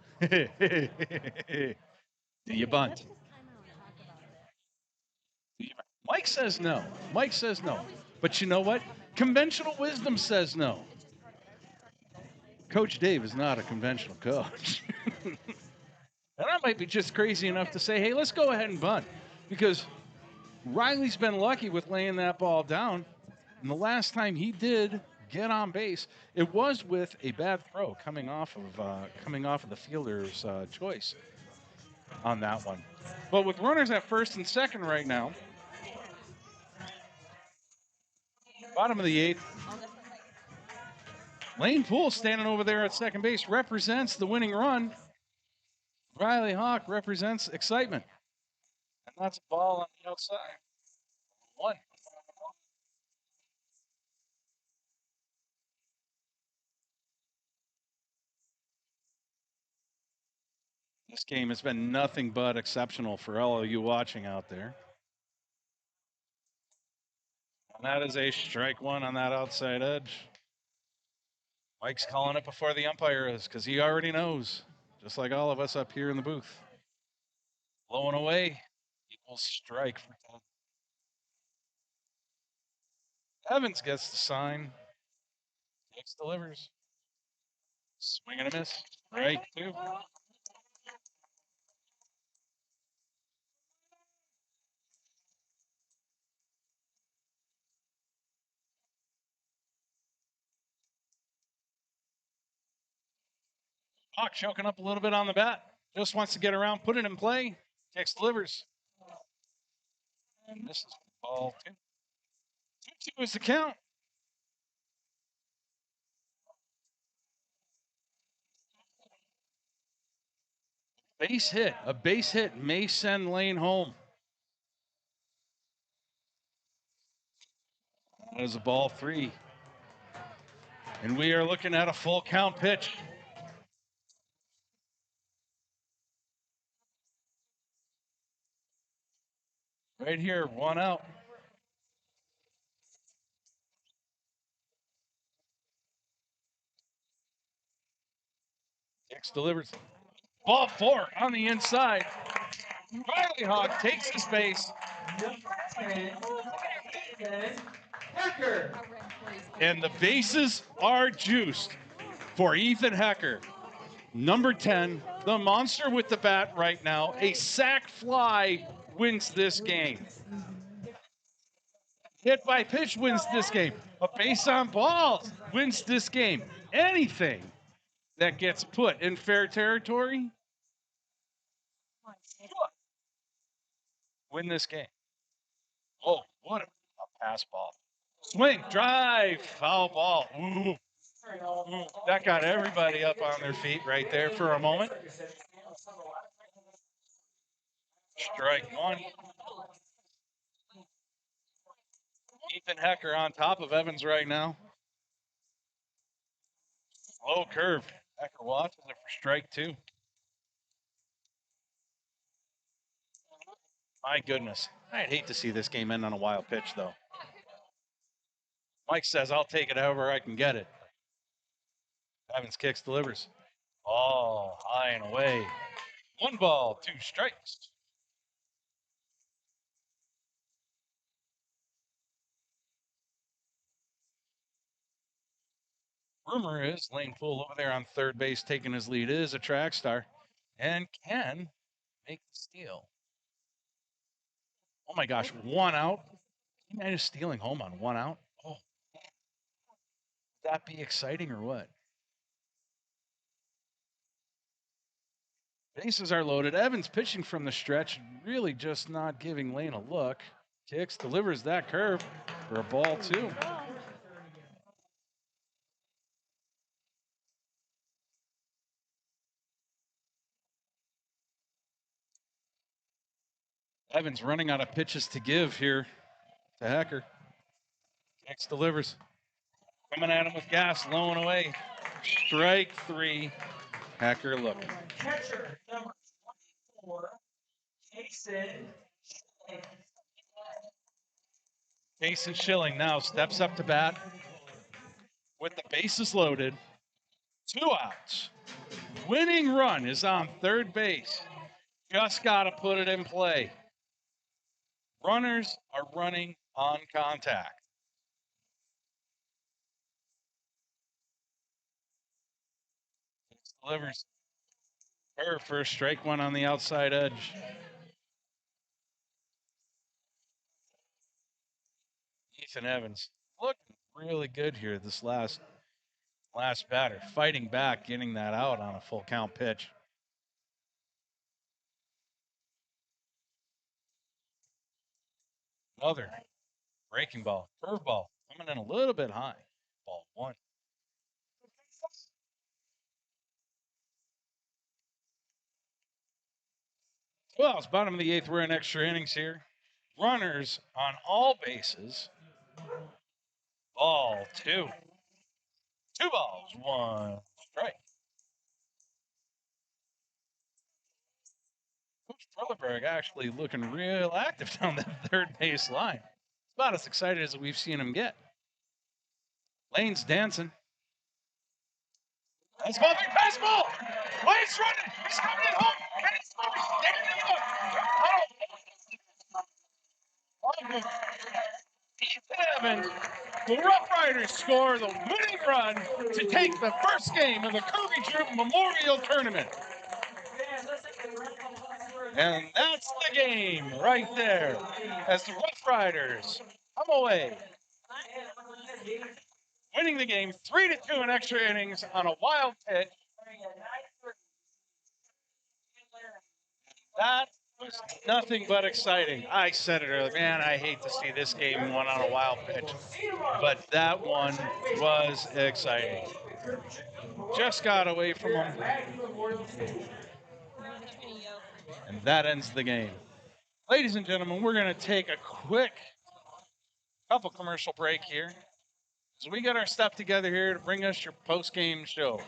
bunt? Mike says no. Mike says no. But you know what? Conventional wisdom says no. Coach Dave is not a conventional coach. And I might be just crazy enough to say, hey, let's go ahead and bunt. Because Riley's been lucky with laying that ball down. And the last time he did get on base, it was with a bad throw coming off of the fielder's choice on that one. But with runners at first and second right now, bottom of the 8th, Lane Poole standing over there at second base represents the winning run. Riley Hawk represents excitement. And that's a ball on the outside. 1. This game has been nothing but exceptional for all of you watching out there. And that is a strike 1 on that outside edge. Mike's calling it before the umpire is because he already knows, just like all of us up here in the booth. Low and away equals strike for 10. Evans gets the sign. Hicks delivers. Swing and a miss. Strike 2. Hawk choking up a little bit on the bat. Just wants to get around, put it in play. Hicks delivers. And this is ball 2. 2-2 is the count. Base hit. A base hit may send Lane home. That is a ball 3. And we are looking at a full count pitch. Right here, 1 out. Hicks delivers. Ball 4 on the inside. Riley Hawk takes his base. And the bases are juiced for Ethan Hecker. Number 10, the monster with the bat right now. A sac fly wins this game. Hit by pitch wins this game. A base on balls wins this game. Anything that gets put in fair territory win this game. Oh, what a pass ball. Swing, drive, foul ball. Ooh. Ooh. That got everybody up on their feet right there for a moment. Strike 1. Ethan Hecker on top of Evans right now. Low curve. Hecker watches it for strike 2. My goodness. I'd hate to see this game end on a wild pitch, though. Mike says, I'll take it however I can get it. Evans kicks, delivers. Oh, high and away. 1 ball, 2 strikes. Rumor is Lane Poole over there on third base taking his lead is a track star. and can make the steal. Oh my gosh, 1 out. He might have stealing home on 1 out. Oh, would that be exciting or what? Bases are loaded. Evans pitching from the stretch, really just not giving Lane a look. Kicks, delivers that curve for a ball 2. Evans running out of pitches to give here to Hacker. Kicks, delivers. Coming at him with gas, low and away. Strike 3. Hacker looking.
Catcher number 24, Jason.
Jason Schilling now steps up to bat with the bases loaded. 2 outs. Winning run is on third base. Just got to put it in play. Runners are running on contact. Delivers. Her first strike one on the outside edge. Ethan Evans looking really good here this last batter. Fighting back, getting that out on a full count pitch. Another breaking ball, curveball, coming in a little bit high. Ball 1. Well, it's bottom of the 8th. We're in extra innings here. Runners on all bases. Ball 2. 2 balls, 1 strike. Coach Trelleborg actually looking real active down that third base line. It's about as excited as we've seen him get. Lane's dancing. That's ball, big baseball. Lane's running. He's coming it home. And he's moving. Ethan Evans, the Rough Riders score the winning run to take the first game of the Kirby Drube Memorial Tournament. And that's the game right there as the Rough Riders come away, winning the game 3-2 in extra innings on a wild pitch. That was nothing but exciting. I said it earlier, man, I hate to see this game won on a wild pitch, but that one was exciting. Just got away from him. And that ends the game. Ladies and gentlemen, we're going to take a quick couple commercial break here. So we got our stuff together here to bring us your post-game show.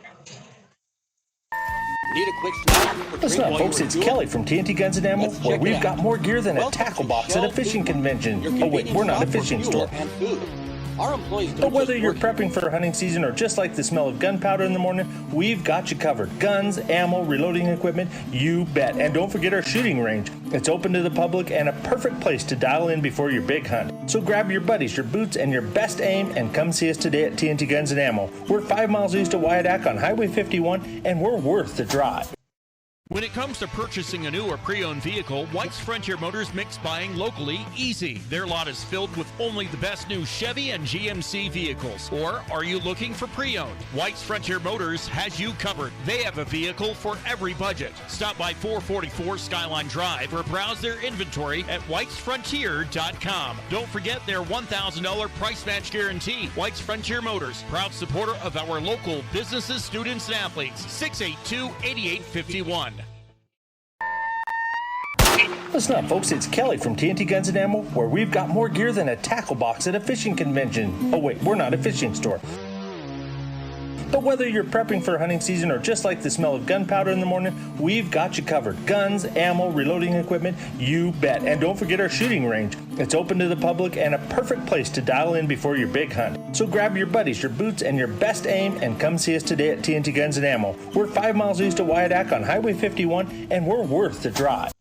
Need a quick snack?
Listen up, folks. It's Kelly from TNT Guns and Ammo, where we've got more gear than a tackle box at a fishing convention. Oh, wait, we're not a fishing store.
Our employees
But whether you're prepping for hunting season or just like the smell of gunpowder in the morning, we've got you covered. Guns, ammo, reloading equipment, you bet. And don't forget our shooting range. It's open to the public and a perfect place to dial in before your big hunt. So grab your buddies, your boots, and your best aim and come see us today at TNT Guns and Ammo. We're 5 miles east of Wyandotte on Highway 51, and we're worth the drive.
When it comes to purchasing a new or pre-owned vehicle, White's Frontier Motors makes buying locally easy. Their lot is filled with only the best new Chevy and GMC vehicles. Or are you looking for pre-owned? White's Frontier Motors has you covered. They have a vehicle for every budget. Stop by 444 Skyline Drive or browse their inventory at whitesfrontier.com. Don't forget their $1,000 price match guarantee. White's Frontier Motors, proud supporter of our local businesses, students, and athletes. 682-8851.
Listen up, folks. It's Kelly from TNT Guns and Ammo, where we've got more gear than a tackle box at a fishing convention. Oh, wait, we're not a fishing store. But whether you're prepping for hunting season or just like the smell of gunpowder in the morning, we've got you covered. Guns, ammo, reloading equipment, you bet. And don't forget our shooting range. It's open to the public and a perfect place to dial in before your big hunt. So grab your buddies, your boots, and your best aim and come see us today at TNT Guns and Ammo. We're 5 miles east of Wyandotte on Highway 51, and we're worth the drive.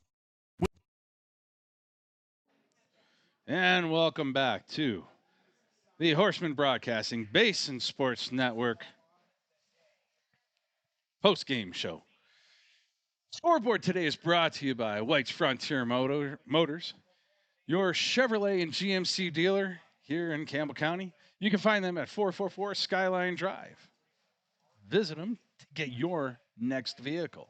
And welcome back to the Horseman Broadcasting Base and Sports Network post-game show. Scoreboard today is brought to you by White's Frontier Motors, your Chevrolet and GMC dealer here in Campbell County. You can find them at 444 Skyline Drive. Visit them to get your next vehicle.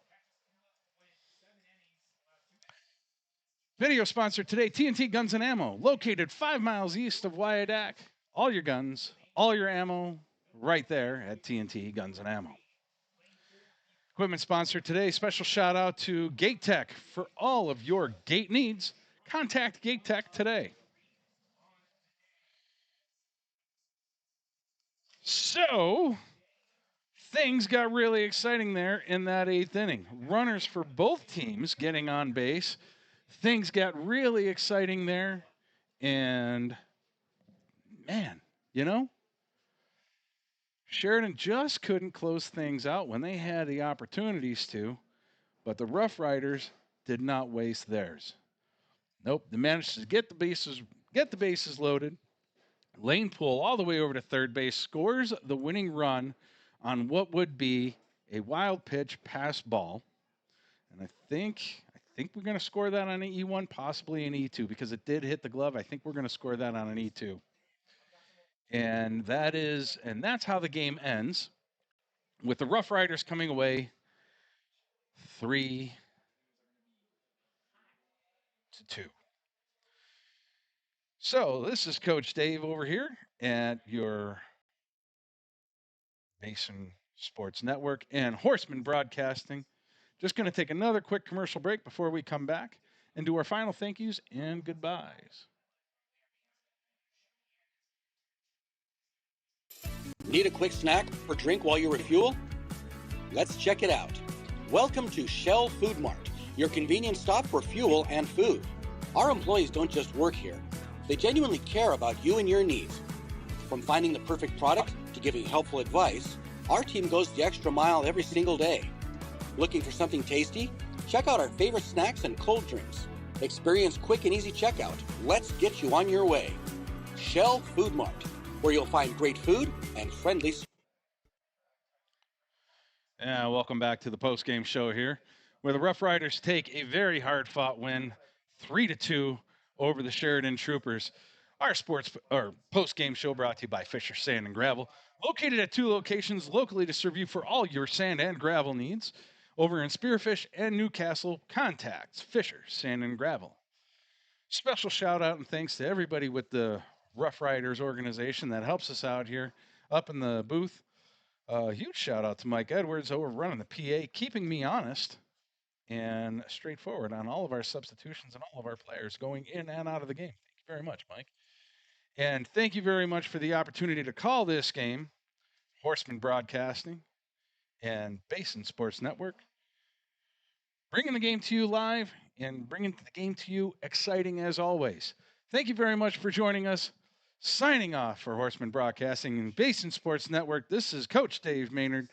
Video sponsor today, TNT Guns and Ammo, located 5 miles east of Wyandotte. All your guns, all your ammo, right there at TNT Guns and Ammo. Equipment sponsor today, special shout out to Gate Tech. For all of your gate needs, contact Gate Tech today. So, things got really exciting there in that 8th inning. Runners for both teams getting on base. Things got really exciting there. And, man, Sheridan just couldn't close things out when they had the opportunities to, but the Rough Riders did not waste theirs. Nope, they managed to get the bases loaded. Lane Poole all the way over to third base scores the winning run on what would be a wild pitch pass ball. And I think we're going to score that on an E1, possibly an E2, because it did hit the glove. I think we're going to score that on an E2. And that's how the game ends, with the Rough Riders coming away 3-2. So this is Coach Dave over here at your Basin Sports Network and Horseman Broadcasting. Just going to take another quick commercial break before we come back and do our final thank yous and goodbyes.
Need a quick snack or drink while you refuel? Let's check it out. Welcome to Shell Food Mart, your convenience stop for fuel and food. Our employees don't just work here. They genuinely care about you and your needs. From finding the perfect product to giving helpful advice, our team goes the extra mile every single day. Looking for something tasty? Check out our favorite snacks and cold drinks. Experience quick and easy checkout. Let's get you on your way. Shell Food Mart, where you'll find great food and friendly.
Yeah, welcome back to the post-game show here, where the Rough Riders take a very hard-fought win, 3-2 over the Sheridan Troopers. Our post-game show brought to you by Fisher Sand and Gravel, located at 2 locations locally to serve you for all your sand and gravel needs. Over in Spearfish and Newcastle, contacts Fisher Sand and Gravel. Special shout out and thanks to everybody with the Rough Riders organization that helps us out here up in the booth. Huge shout out to Mike Edwards over running the PA, keeping me honest and straightforward on all of our substitutions and all of our players going in and out of the game. Thank you very much, Mike. And thank you very much for the opportunity to call this game. Horseman Broadcasting and Basin Sports Network, bringing the game to you live and bringing the game to you exciting as always. Thank you very much for joining us. Signing off for Horseman Broadcasting and Basin Sports Network, this is Coach Dave Maynard.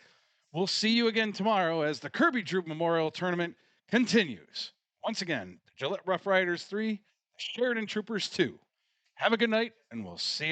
We'll see you again tomorrow as the Kirby Drube Memorial Tournament continues. Once again, the Gillette Rough Riders 3, the Sheridan Troopers 2. Have a good night, and we'll see you tomorrow.